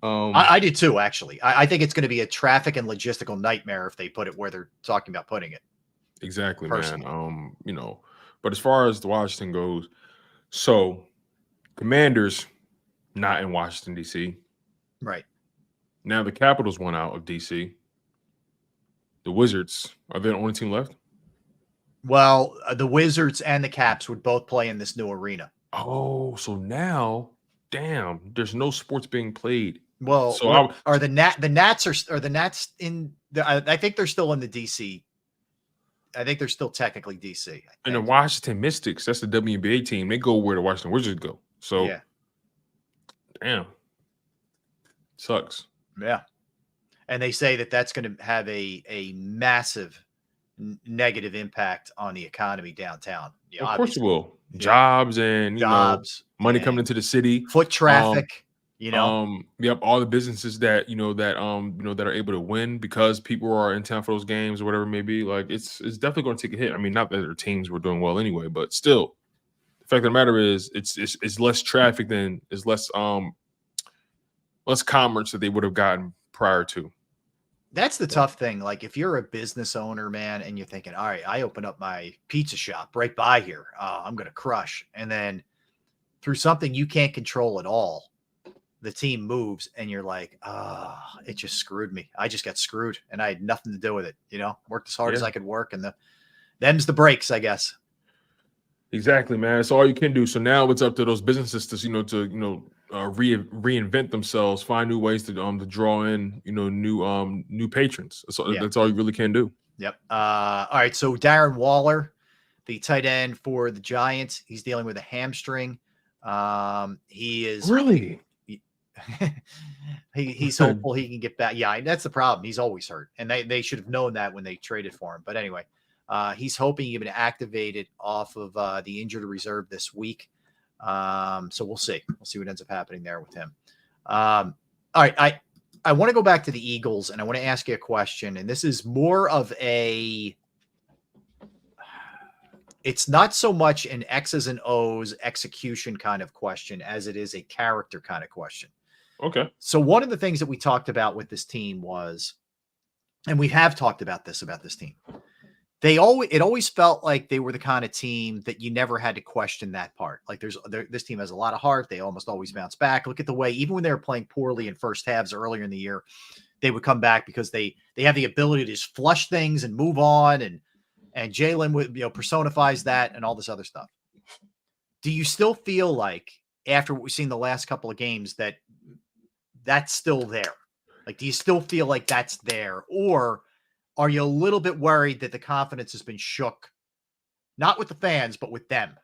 I did too, actually. I think it's going to be a traffic and logistical nightmare if they put it where they're talking about putting it. Exactly, personally. man. You know, but as far as the Washington goes, so Commanders not in Washington, D.C. Right. Now the Capitals went out of D.C. The Wizards, are they the only team left? Well, the Wizards and the Caps would both play in this new arena. Oh, so now, damn, there's no sports being played. Well, so are the Nats in the, I think they're still in the DC. I think they're still technically DC. And the Washington Mystics, that's the WNBA team. They go where the Washington Wizards go. So, yeah. Damn. Sucks. Yeah. And they say that that's going to have a massive negative impact on the economy downtown. Yeah, of course it will. Jobs and jobs, money coming into the city, foot traffic. Yep, all the businesses that that are able to win because people are in town for those games or whatever it may be. Like it's definitely going to take a hit. I mean, not that their teams were doing well anyway, but still, the fact of the matter is it's less traffic than is less commerce that they would have gotten prior to. That's the tough thing. Like if you're a business owner, man, and you're thinking, all right, I open up my pizza shop right by here. I'm going to crush. And then through something you can't control at all, the team moves and you're like, it just screwed me. I just got screwed and I had nothing to do with it. Worked as hard as I could work and them's the breaks, I guess. Exactly, man. That's all you can do. So now it's up to those businesses to, reinvent themselves, find new ways to draw in, new patrons. That's all you really can do. Yep. All right. So Darren Waller, the tight end for the Giants, he's dealing with a hamstring. He is really. He's hopeful he can get back. Yeah, that's the problem. He's always hurt, and they should have known that when they traded for him. But anyway, he's hoping he's going to activate it off of the injured reserve this week. So we'll see. We'll see what ends up happening there with him. All right, I want to go back to the Eagles, and I want to ask you a question. And this is more of it's not so much an X's and O's execution kind of question as it is a character kind of question. Okay. So one of the things that we talked about with this team was, and we have talked about this team, it always felt like they were the kind of team that you never had to question that part. Like this team has a lot of heart. They almost always bounce back. Look at the way, even when they were playing poorly in first halves earlier in the year, they would come back because they have the ability to just flush things and move on. And Jalen would, personifies that and all this other stuff. Do you still feel like after what we've seen the last couple of games that that's still there? Like, do you still feel like that's there? Or are you a little bit worried that the confidence has been shook? Not with the fans, but with them?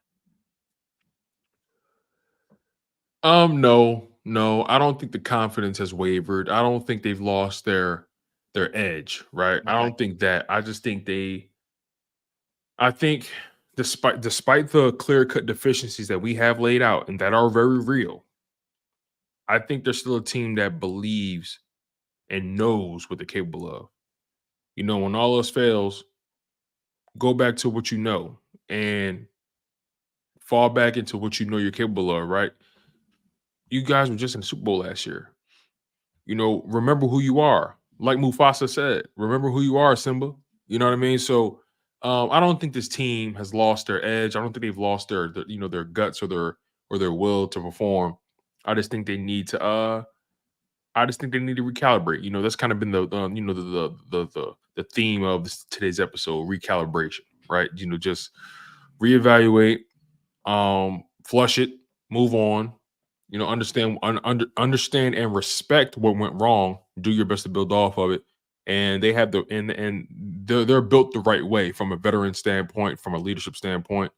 No, I don't think the confidence has wavered. I don't think they've lost their edge, right? Okay. I don't think that. I just think I think despite the clear-cut deficiencies that we have laid out and that are very real, I think they're still a team that believes and knows what they're capable of. When all else fails, go back to what you know and fall back into what you know you're capable of, right? You guys were just in the Super Bowl last year. Remember who you are. Like Mufasa said, remember who you are, Simba. You know what I mean? So I don't think this team has lost their edge. I don't think they've lost their guts or their will to perform. I just think they need to recalibrate. That's kind of been the theme of today's episode, recalibration, right? Just reevaluate, flush it, move on. Understand and respect what went wrong. Do your best to build off of it. And they have they're built the right way from a veteran standpoint, from a leadership standpoint.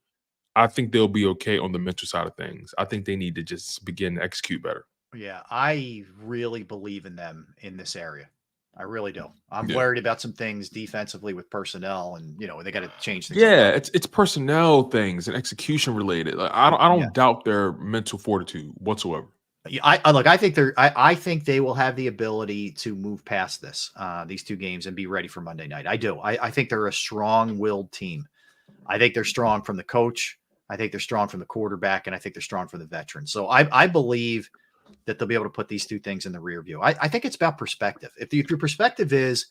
I think they'll be okay on the mental side of things. I think they need to just begin to execute better. Yeah, I really believe in them in this area. I really do. I'm Yeah. worried about some things defensively with personnel, and they got to change things. Yeah, it's personnel things and execution related. Like, I don't doubt their mental fortitude whatsoever. Yeah, I think I think they will have the ability to move past these two games and be ready for Monday night. I do. I think they're a strong-willed team. I think they're strong from the coach. I think they're strong from the quarterback, and I think they're strong from the veterans. So I believe that they'll be able to put these two things in the rear view. I think it's about perspective. If your perspective is,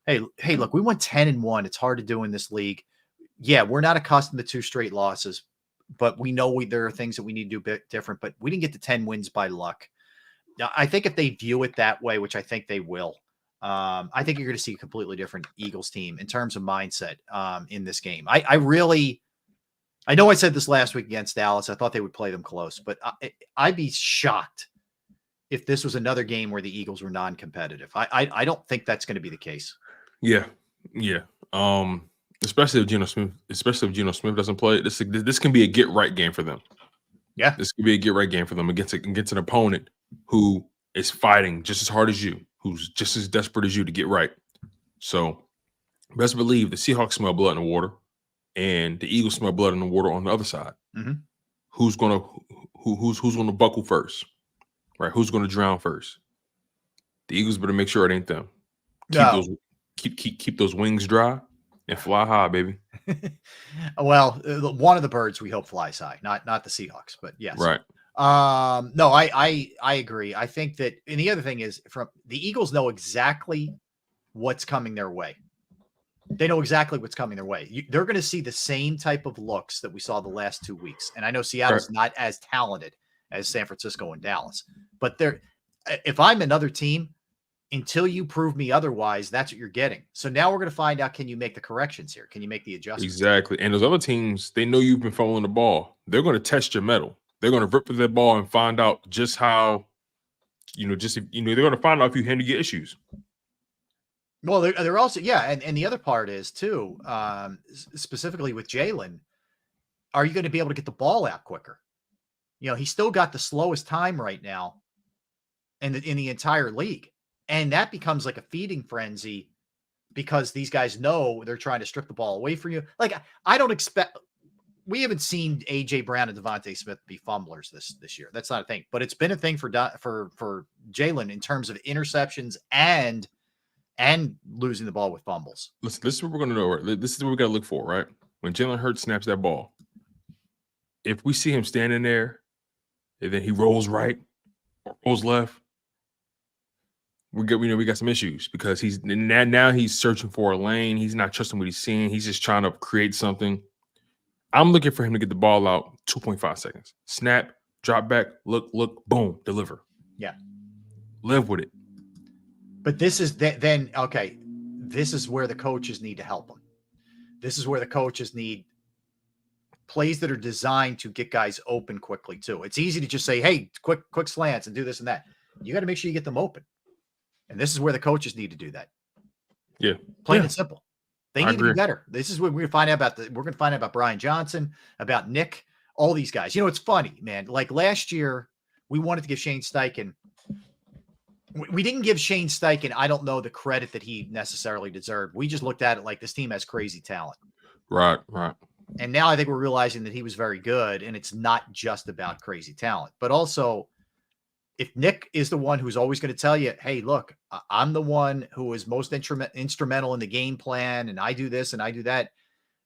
hey, look, we went 10-1. It's hard to do in this league. Yeah, we're not accustomed to 2 straight losses, but we know there are things that we need to do a bit different, but we didn't get to 10 wins by luck. Now, I think if they view it that way, which I think they will, I think you're going to see a completely different Eagles team in terms of mindset in this game. I know I said this last week against Dallas. I thought they would play them close, but I'd be shocked if this was another game where the Eagles were non-competitive. I don't think that's going to be the case. Yeah. Especially if Geno Smith doesn't play. This can be a get right game for them. Yeah, this could be a get right game for them against an opponent who is fighting just as hard as you, who's just as desperate as you to get right. So, best believe the Seahawks smell blood in the water, and the Eagles smell blood in the water on the other side. Mm-hmm. Who's gonna buckle first? Right? Who's gonna drown first? The Eagles better make sure it ain't them. Keep those wings dry and fly high, baby. Well, one of the birds we hope flies high, not the Seahawks, but yes. Right. No, I agree. I think that, and the other thing is, from the Eagles know exactly what's coming their way. They know exactly what's coming their way. They're going to see the same type of looks that we saw the last 2 weeks. And I know Seattle's not as talented as San Francisco and Dallas, but if I'm another team, until you prove me otherwise, that's what you're getting. So now we're going to find out, can you make the corrections here? Can you make the adjustments? Exactly. And those other teams, they know you've been fumbling the ball. They're going to test your mettle. They're going to rip through that ball and find out just how, they're going to find out if you handle your issues. Well, they're also, and the other part is too, specifically with Jalen, are you going to be able to get the ball out quicker? He's still got the slowest time right now in the entire league. And that becomes like a feeding frenzy because these guys know they're trying to strip the ball away from you. Like, I don't expect, we haven't seen AJ Brown and Devontae Smith be fumblers this year. That's not a thing, but it's been a thing for Jalen in terms of interceptions and losing the ball with fumbles. Listen, this is what we're going to know. Right? This is what we got to look for, right? When Jalen Hurts snaps that ball, if we see him standing there and then he rolls right or rolls left, we got some issues because he's searching for a lane. He's not trusting what he's seeing. He's just trying to create something. I'm looking for him to get the ball out 2.5 seconds. Snap, drop back, look, boom, deliver. Yeah. Live with it. But this is then okay. This is where the coaches need to help him. This is where the coaches need plays that are designed to get guys open quickly too. It's easy to just say, hey, quick slants and do this and that. You got to make sure you get them open. And this is where the coaches need to do that. Yeah. Plain and simple. They need to be better. This is what we're going to find out about. We're going to find out about Brian Johnson, about Nick, all these guys. It's funny, man. Like last year, we wanted to give Shane Steichen. We didn't give Shane Steichen, I don't know, the credit that he necessarily deserved. We just looked at it like this team has crazy talent. Right. And now I think we're realizing that he was very good, and it's not just about crazy talent, but also if Nick is the one who's always going to tell you, hey, look, I'm the one who is most instrumental in the game plan, and I do this and I do that,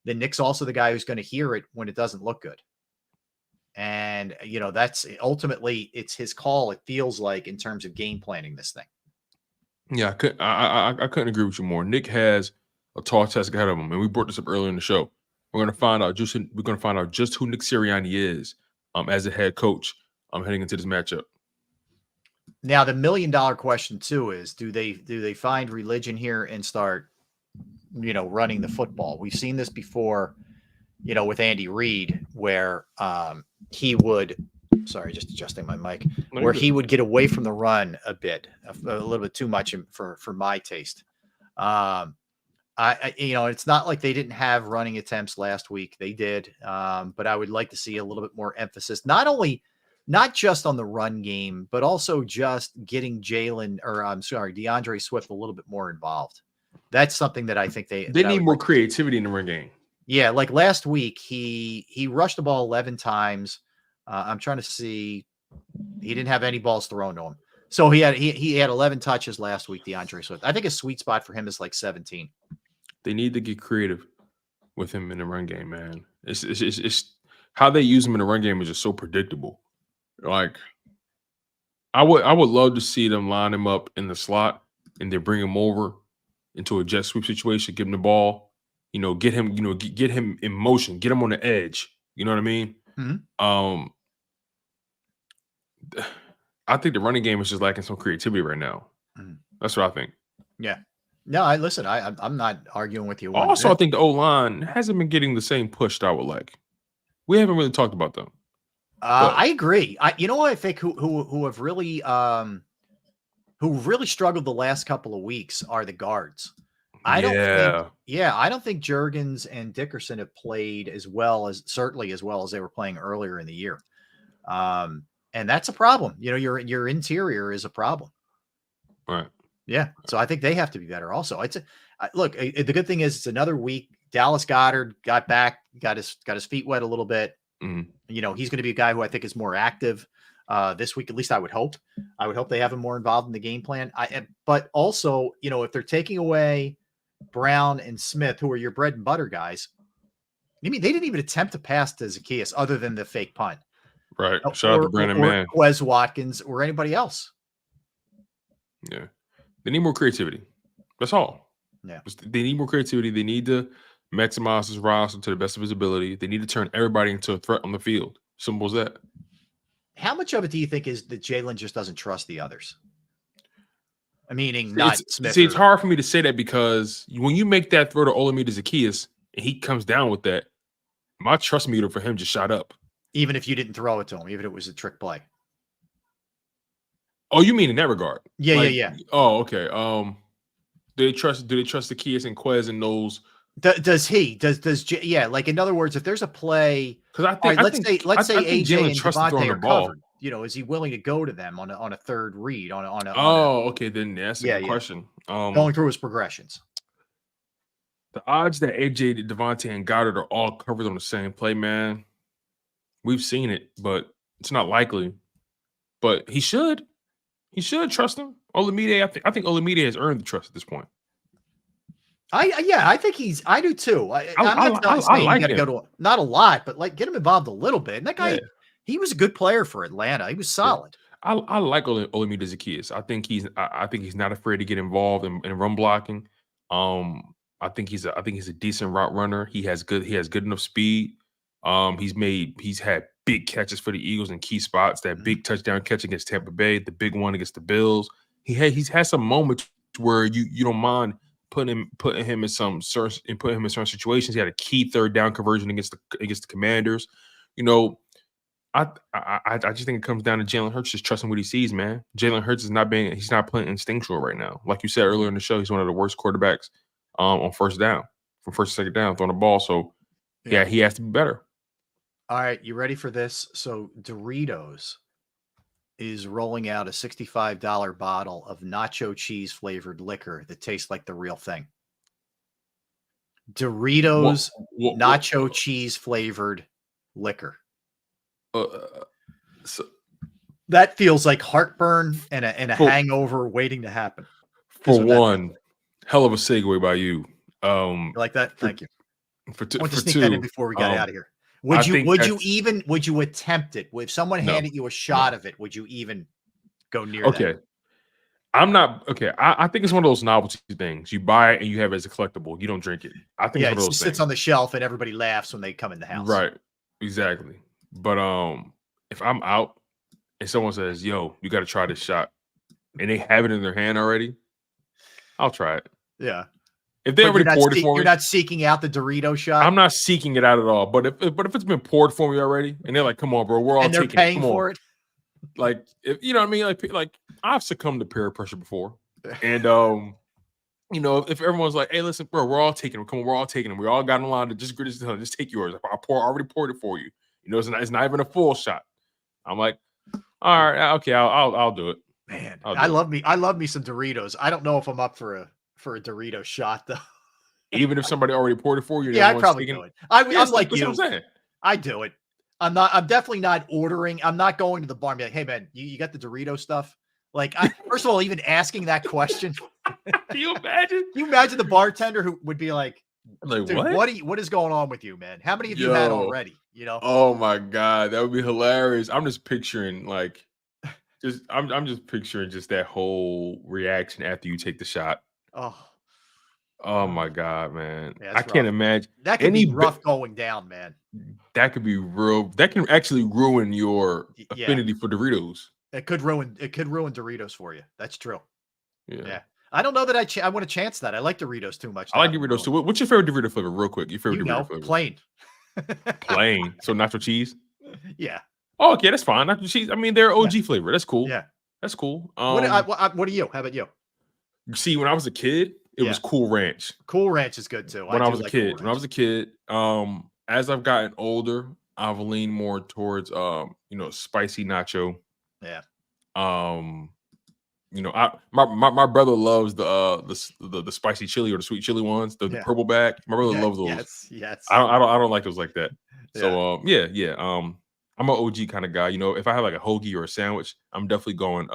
then Nick's also the guy who's going to hear it when it doesn't look good. And, that's ultimately it's his call. It feels like in terms of game planning this thing. Yeah, I couldn't agree with you more. Nick has a tall task ahead of him, and we brought this up earlier in the show. We're going to find out just who Nick Sirianni is as a head coach heading into this matchup. Now, the $1 million question too is, do they find religion here and start, running the football? We've seen this before, with Andy Reid, where he would, sorry, just adjusting my mic, where he would get away from the run a little bit too much for my taste. It's not like they didn't have running attempts last week. They did. But I would like to see a little bit more emphasis, not just on the run game, but also just getting DeAndre Swift a little bit more involved. That's something that I think they need more creativity in the run game. Yeah, like last week, he rushed the ball 11 times. I'm trying to see. He didn't have any balls thrown to him. So he had 11 touches last week, DeAndre Swift. I think a sweet spot for him is like 17. They need to get creative with him in the run game, man. It's how they use him in the run game is just so predictable. Like, I would love to see them line him up in the slot and then bring him over into a jet sweep situation, give him the ball, get him, get him in motion, get him on the edge. You know what I mean? Mm-hmm. I think the running game is just lacking some creativity right now. Mm-hmm. That's what I think. Yeah. No, I'm not arguing with you. Also, I think the O-line hasn't been getting the same push that I would like. We haven't really talked about them. I agree. I think who have really struggled the last couple of weeks are the guards. I don't think Juergens and Dickerson have played as well as they were playing earlier in the year. And that's a problem. Your interior is a problem. Right. Yeah. So I think they have to be better also. Look, the good thing is it's another week. Dallas Goedert got back, got his feet wet a little bit. Mm-hmm. He's going to be a guy who I think is more active this week. At least I would hope. I would hope they have him more involved in the game plan. But also, if they're taking away Brown and Smith, who are your bread and butter guys, I mean, they didn't even attempt to pass to Zacchaeus other than the fake punt. Right. Shout out to Brandon Mann, Wes Watkins, or anybody else. Yeah. They need more creativity. That's all. Yeah. They need more creativity. They need to maximize his roster to the best of his ability. They need to turn everybody into a threat on the field. Simple as that. How much of it do you think is that Jalen just doesn't trust the others? Meaning not Smith. See, it's hard for me to say that because when you make that throw to Olamide Zacchaeus and he comes down with that, my trust meter for him just shot up. Even if you didn't throw it to him, even if it was a trick play. Oh, you mean in that regard? Yeah, yeah. Oh, okay. Do they trust Zacchaeus and Quez and those? Does like in other words, if there's a play, because I think let's say AJ and Devontae are ball. covered. Is he willing to go to them on a third read okay, then that's a good question. Going through his progressions. The odds that AJ, Devontae, and Goddard are all covered on the same play, man. We've seen it, but it's not likely. But he should. He should trust him. Olamide, I think Olamide has earned the trust at this point. I think I do too. I'm not saying you got to go to not a lot, but like get him involved a little bit. And that guy, he was a good player for Atlanta. He was solid. Yeah. I like Olamide Zacchaeus. I think he's not afraid to get involved in run blocking. I think he's a decent route runner. He has good enough speed. He's had big catches for the Eagles in key spots. That big touchdown catch against Tampa Bay, the big one against the Bills. He's had some moments where you don't mind putting him in certain situations. He had a key third down conversion against the Commanders. I just think it comes down to Jalen Hurts just trusting what he sees, man. Jalen Hurts he's not playing instinctual right now. Like you said earlier in the show, he's one of the worst quarterbacks on first down, from first to second down, throwing the ball. So yeah, he has to be better. All right, you ready for this? So Doritos is rolling out a $65 bottle of nacho cheese flavored liquor that tastes like the real thing. Doritos nacho cheese flavored liquor. So that feels like heartburn and a hangover waiting to happen. For one, hell of a segue by you. Like that? Thank you. For I want to sneak that in before we got out of here. Would you attempt it? If someone handed you a shot of it, would you even go near that? I'm not okay. I think it's one of those novelty things. You buy it and you have it as a collectible. You don't drink it. I think it's one of those sits on the shelf and everybody laughs when they come in the house. Right. Exactly. But if I'm out and someone says, "Yo, you got to try this shot," and they have it in their hand already, I'll try it. Yeah. If they already poured it for me, you're not seeking out the Dorito shot. I'm not seeking it out at all. But if it's been poured for me already, and they're like, "Come on, bro, we're all taking paying it. for it." Like, if you know what I mean, like I've succumbed to peer pressure before, and you know, if everyone's like, hey, listen, bro, we're all taking them. Come on, we're all taking them. We all got in line to just take yours. I already poured it for you. You know, it's not even a full shot. I'm like, all right, okay, I'll do it. Man, I love me some Doritos. I don't know if I'm up for a Dorito shot though. Even if somebody already poured it for you, yeah, I'd probably do it. I'm like you. What I'm saying. I do it. I'm definitely not ordering. I'm not going to the bar and be like, hey man, you got the Dorito stuff? Like, first of all, even asking that question. Can you imagine? Can you imagine the bartender who would be like, dude, what? What is going on with you, man? How many have you had already? You know? Oh my God, that would be hilarious. I'm just picturing like, I'm just picturing just that whole reaction after you take the shot. Oh my God, man. Yeah, I can't imagine. That could be rough going down, man. That could be real. That can actually ruin your affinity for Doritos. It could ruin Doritos for you. That's true. Yeah. I don't know that I want to chance that. I like Doritos too much. I like Doritos too. What's your favorite Dorito flavor? Real quick. Your favorite Dorito flavor? Plain. Plain. So nacho cheese? Yeah. Oh, okay, that's fine. Nacho cheese. I mean, they're OG flavor. That's cool. Yeah. That's cool. What are you? How about you? See, when I was a kid, it was Cool Ranch. Cool Ranch is good too. When I was a kid, as I've gotten older, I've leaned more towards spicy nacho. Yeah. My brother loves the spicy chili or the sweet chili ones, the purple bag. My brother loves those. Yes. I don't like those like that. So I'm an OG kind of guy. You know, if I have like a hoagie or a sandwich, I'm definitely going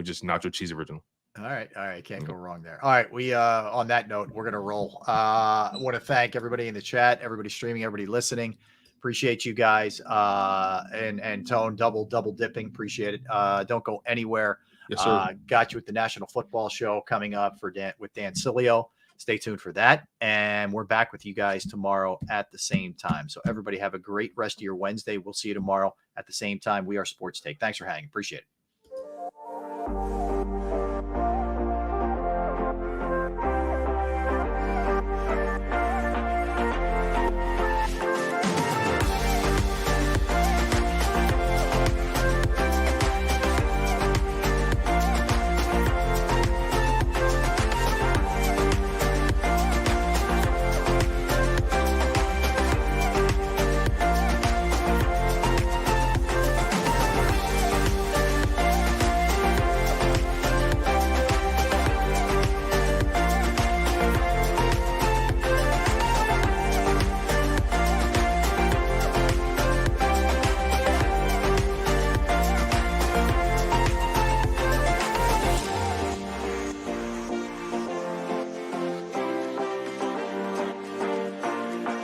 just nacho cheese original. All right. Can't go wrong there. All right. We on that note, we're gonna roll. I want to thank everybody in the chat, everybody streaming, everybody listening. Appreciate you guys. And Tone double dipping. Appreciate it. Don't go anywhere. Yes, sir. Got you at the National Football Show coming up with Dan Cilio. Stay tuned for that. And we're back with you guys tomorrow at the same time. So everybody have a great rest of your Wednesday. We'll see you tomorrow at the same time. We are Sports Take. Thanks for hanging. Appreciate it.